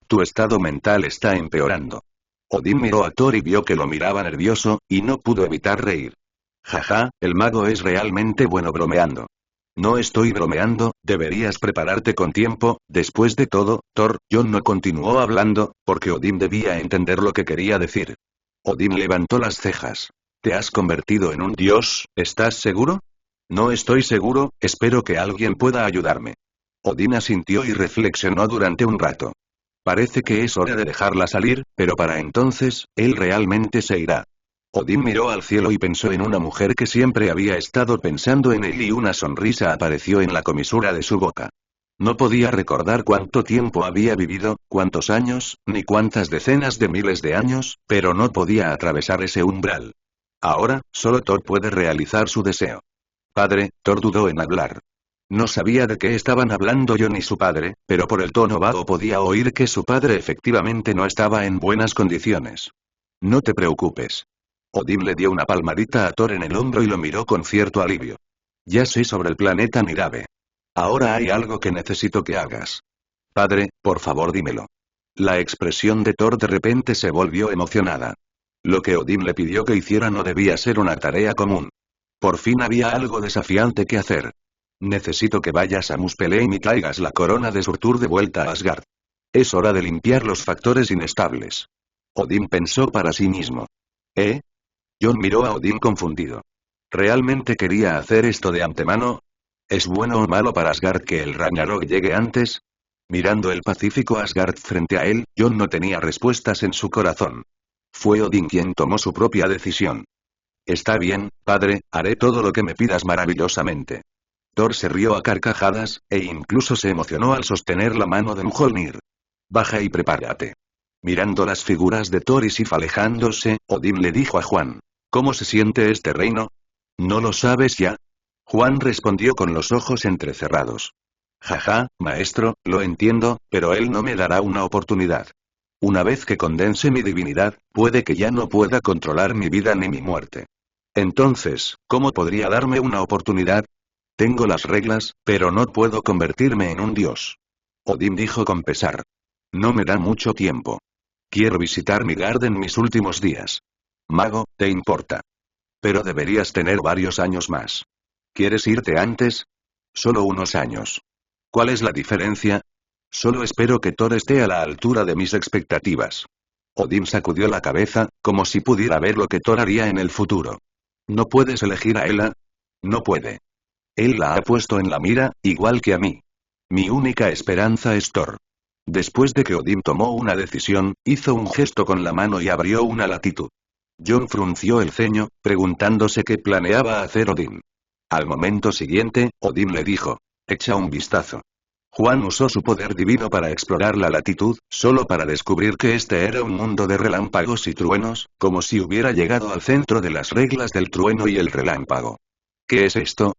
Tu estado mental está empeorando. Odín miró a Thor y vio que lo miraba nervioso, y no pudo evitar reír. Jaja, el mago es realmente bueno bromeando. No estoy bromeando, deberías prepararte con tiempo. Después de todo, Thor, Jon no continuó hablando, porque Odín debía entender lo que quería decir. Odín levantó las cejas. ¿Te has convertido en un dios? ¿Estás seguro? No estoy seguro, espero que alguien pueda ayudarme. Odín asintió y reflexionó durante un rato. Parece que es hora de dejarla salir, pero para entonces, él realmente se irá. Odín miró al cielo y pensó en una mujer que siempre había estado pensando en él y una sonrisa apareció en la comisura de su boca. No podía recordar cuánto tiempo había vivido, cuántos años, ni cuántas decenas de miles de años, pero no podía atravesar ese umbral. Ahora, solo Thor puede realizar su deseo. Padre, Thor dudó en hablar. No sabía de qué estaban hablando Jon y su padre, pero por el tono vago podía oír que su padre efectivamente no estaba en buenas condiciones. No te preocupes. Odín le dio una palmadita a Thor en el hombro y lo miró con cierto alivio. Ya sé sobre el planeta Nirabe. Ahora hay algo que necesito que hagas. Padre, por favor dímelo. La expresión de Thor de repente se volvió emocionada. Lo que Odín le pidió que hiciera no debía ser una tarea común. Por fin había algo desafiante que hacer. Necesito que vayas a Muspelheim y traigas la corona de Surtur de vuelta a Asgard. Es hora de limpiar los factores inestables. Odín pensó para sí mismo. ¿Eh? Jon miró a Odín confundido. ¿Realmente quería hacer esto de antemano? ¿Es bueno o malo para Asgard que el Ragnarok llegue antes? Mirando el pacífico Asgard frente a él, Jon no tenía respuestas en su corazón. Fue Odín quien tomó su propia decisión. Está bien, padre, haré todo lo que me pidas maravillosamente. Thor se rió a carcajadas, e incluso se emocionó al sostener la mano de Mjolnir. Baja y prepárate. Mirando las figuras de Thor y Sif alejándose, Odín le dijo a Juan. ¿Cómo se siente este reino? ¿No lo sabes ya? Juan respondió con los ojos entrecerrados. Jaja, maestro, lo entiendo, pero él no me dará una oportunidad. Una vez que condense mi divinidad, puede que ya no pueda controlar mi vida ni mi muerte. Entonces, ¿cómo podría darme una oportunidad? Tengo las reglas, pero no puedo convertirme en un dios. Odín dijo con pesar. No me da mucho tiempo. Quiero visitar Midgard en mis últimos días. Mago, ¿te importa? Pero deberías tener varios años más. ¿Quieres irte antes? Solo unos años. ¿Cuál es la diferencia? Solo espero que Thor esté a la altura de mis expectativas. Odín sacudió la cabeza, como si pudiera ver lo que Thor haría en el futuro. ¿No puedes elegir a Hela? No puede. Él la ha puesto en la mira, igual que a mí. Mi única esperanza es Thor. Después de que Odín tomó una decisión, hizo un gesto con la mano y abrió una latitud. Jon frunció el ceño, preguntándose qué planeaba hacer Odín. Al momento siguiente, Odín le dijo, echa un vistazo. Juan usó su poder divino para explorar la latitud, solo para descubrir que este era un mundo de relámpagos y truenos, como si hubiera llegado al centro de las reglas del trueno y el relámpago. ¿Qué es esto?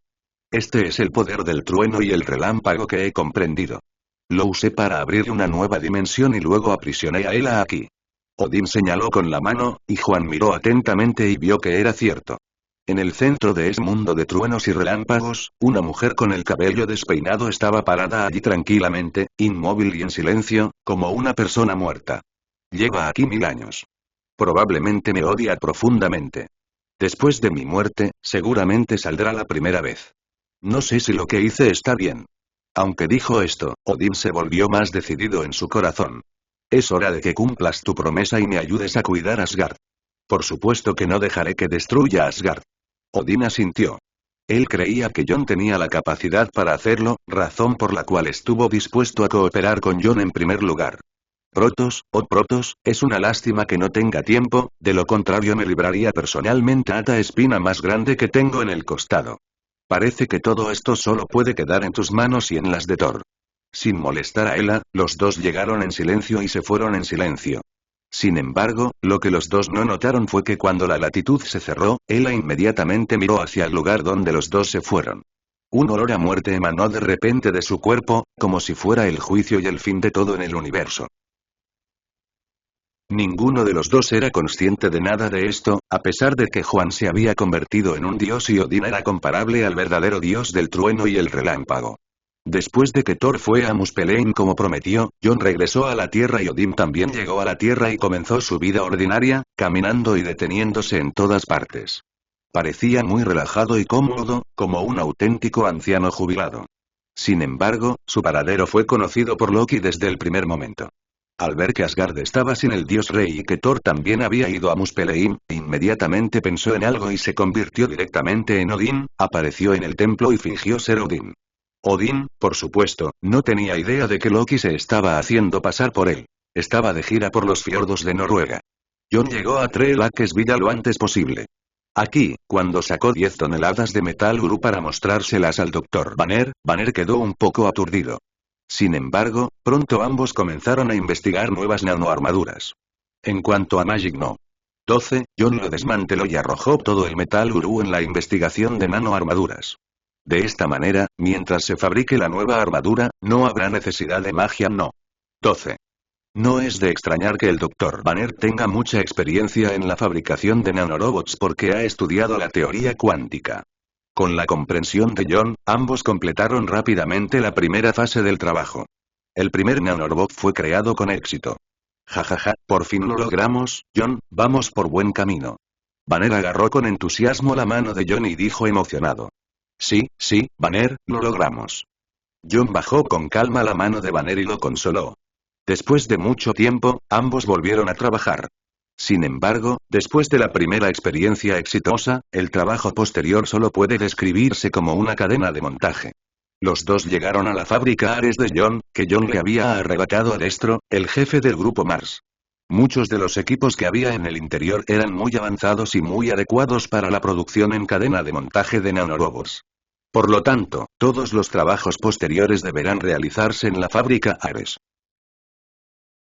Este es el poder del trueno y el relámpago que he comprendido. Lo usé para abrir una nueva dimensión y luego aprisioné a Hela aquí. Odín señaló con la mano, y Juan miró atentamente y vio que era cierto. En el centro de ese mundo de truenos y relámpagos, una mujer con el cabello despeinado estaba parada allí tranquilamente, inmóvil y en silencio, como una persona muerta. Lleva aquí 1000 años. Probablemente me odia profundamente. Después de mi muerte, seguramente saldrá la primera vez. No sé si lo que hice está bien. Aunque dijo esto, Odín se volvió más decidido en su corazón. Es hora de que cumplas tu promesa y me ayudes a cuidar Asgard. Por supuesto que no dejaré que destruya Asgard. Odín asintió. Él creía que Jon tenía la capacidad para hacerlo, razón por la cual estuvo dispuesto a cooperar con Jon en primer lugar. Protos, oh Protos, es una lástima que no tenga tiempo, de lo contrario me libraría personalmente a esta espina más grande que tengo en el costado. Parece que todo esto solo puede quedar en tus manos y en las de Thor. Sin molestar a Hela, los dos llegaron en silencio y se fueron en silencio. Sin embargo, lo que los dos no notaron fue que cuando la latitud se cerró, Hela inmediatamente miró hacia el lugar donde los dos se fueron. Un olor a muerte emanó de repente de su cuerpo, como si fuera el juicio y el fin de todo en el universo. Ninguno de los dos era consciente de nada de esto, a pesar de que Juan se había convertido en un dios y Odín era comparable al verdadero dios del trueno y el relámpago. Después de que Thor fue a Muspelheim como prometió, John regresó a la Tierra y Odin también llegó a la Tierra y comenzó su vida ordinaria, caminando y deteniéndose en todas partes. Parecía muy relajado y cómodo, como un auténtico anciano jubilado. Sin embargo, su paradero fue conocido por Loki desde el primer momento. Al ver que Asgard estaba sin el dios rey y que Thor también había ido a Muspelheim, inmediatamente pensó en algo y se convirtió directamente en Odín, apareció en el templo y fingió ser Odín. Odín, por supuesto, no tenía idea de que Loki se estaba haciendo pasar por él. Estaba de gira por los fiordos de Noruega. John llegó a Trelakesvilla lo antes posible. Aquí, cuando sacó 10 toneladas de metal Uru para mostrárselas al Dr. Banner quedó un poco aturdido. Sin embargo, pronto ambos comenzaron a investigar nuevas nanoarmaduras. En cuanto a Magic No. 12, John lo desmanteló y arrojó todo el metal Uru en la investigación de nanoarmaduras. De esta manera, mientras se fabrique la nueva armadura, no habrá necesidad de magia No. 12. No es de extrañar que el Dr. Banner tenga mucha experiencia en la fabricación de nanorobots porque ha estudiado la teoría cuántica. Con la comprensión de John, ambos completaron rápidamente la primera fase del trabajo. El primer nanorobot fue creado con éxito. Jajaja, por fin lo logramos, John, vamos por buen camino. Banner agarró con entusiasmo la mano de John y dijo emocionado. Sí, Banner, lo logramos. John bajó con calma la mano de Banner y lo consoló. Después de mucho tiempo, ambos volvieron a trabajar. Sin embargo, después de la primera experiencia exitosa, el trabajo posterior solo puede describirse como una cadena de montaje. Los dos llegaron a la fábrica Ares de John, que John le había arrebatado a Destro, el jefe del grupo Mars. Muchos de los equipos que había en el interior eran muy avanzados y muy adecuados para la producción en cadena de montaje de nanorobots. Por lo tanto, todos los trabajos posteriores deberán realizarse en la fábrica Ares.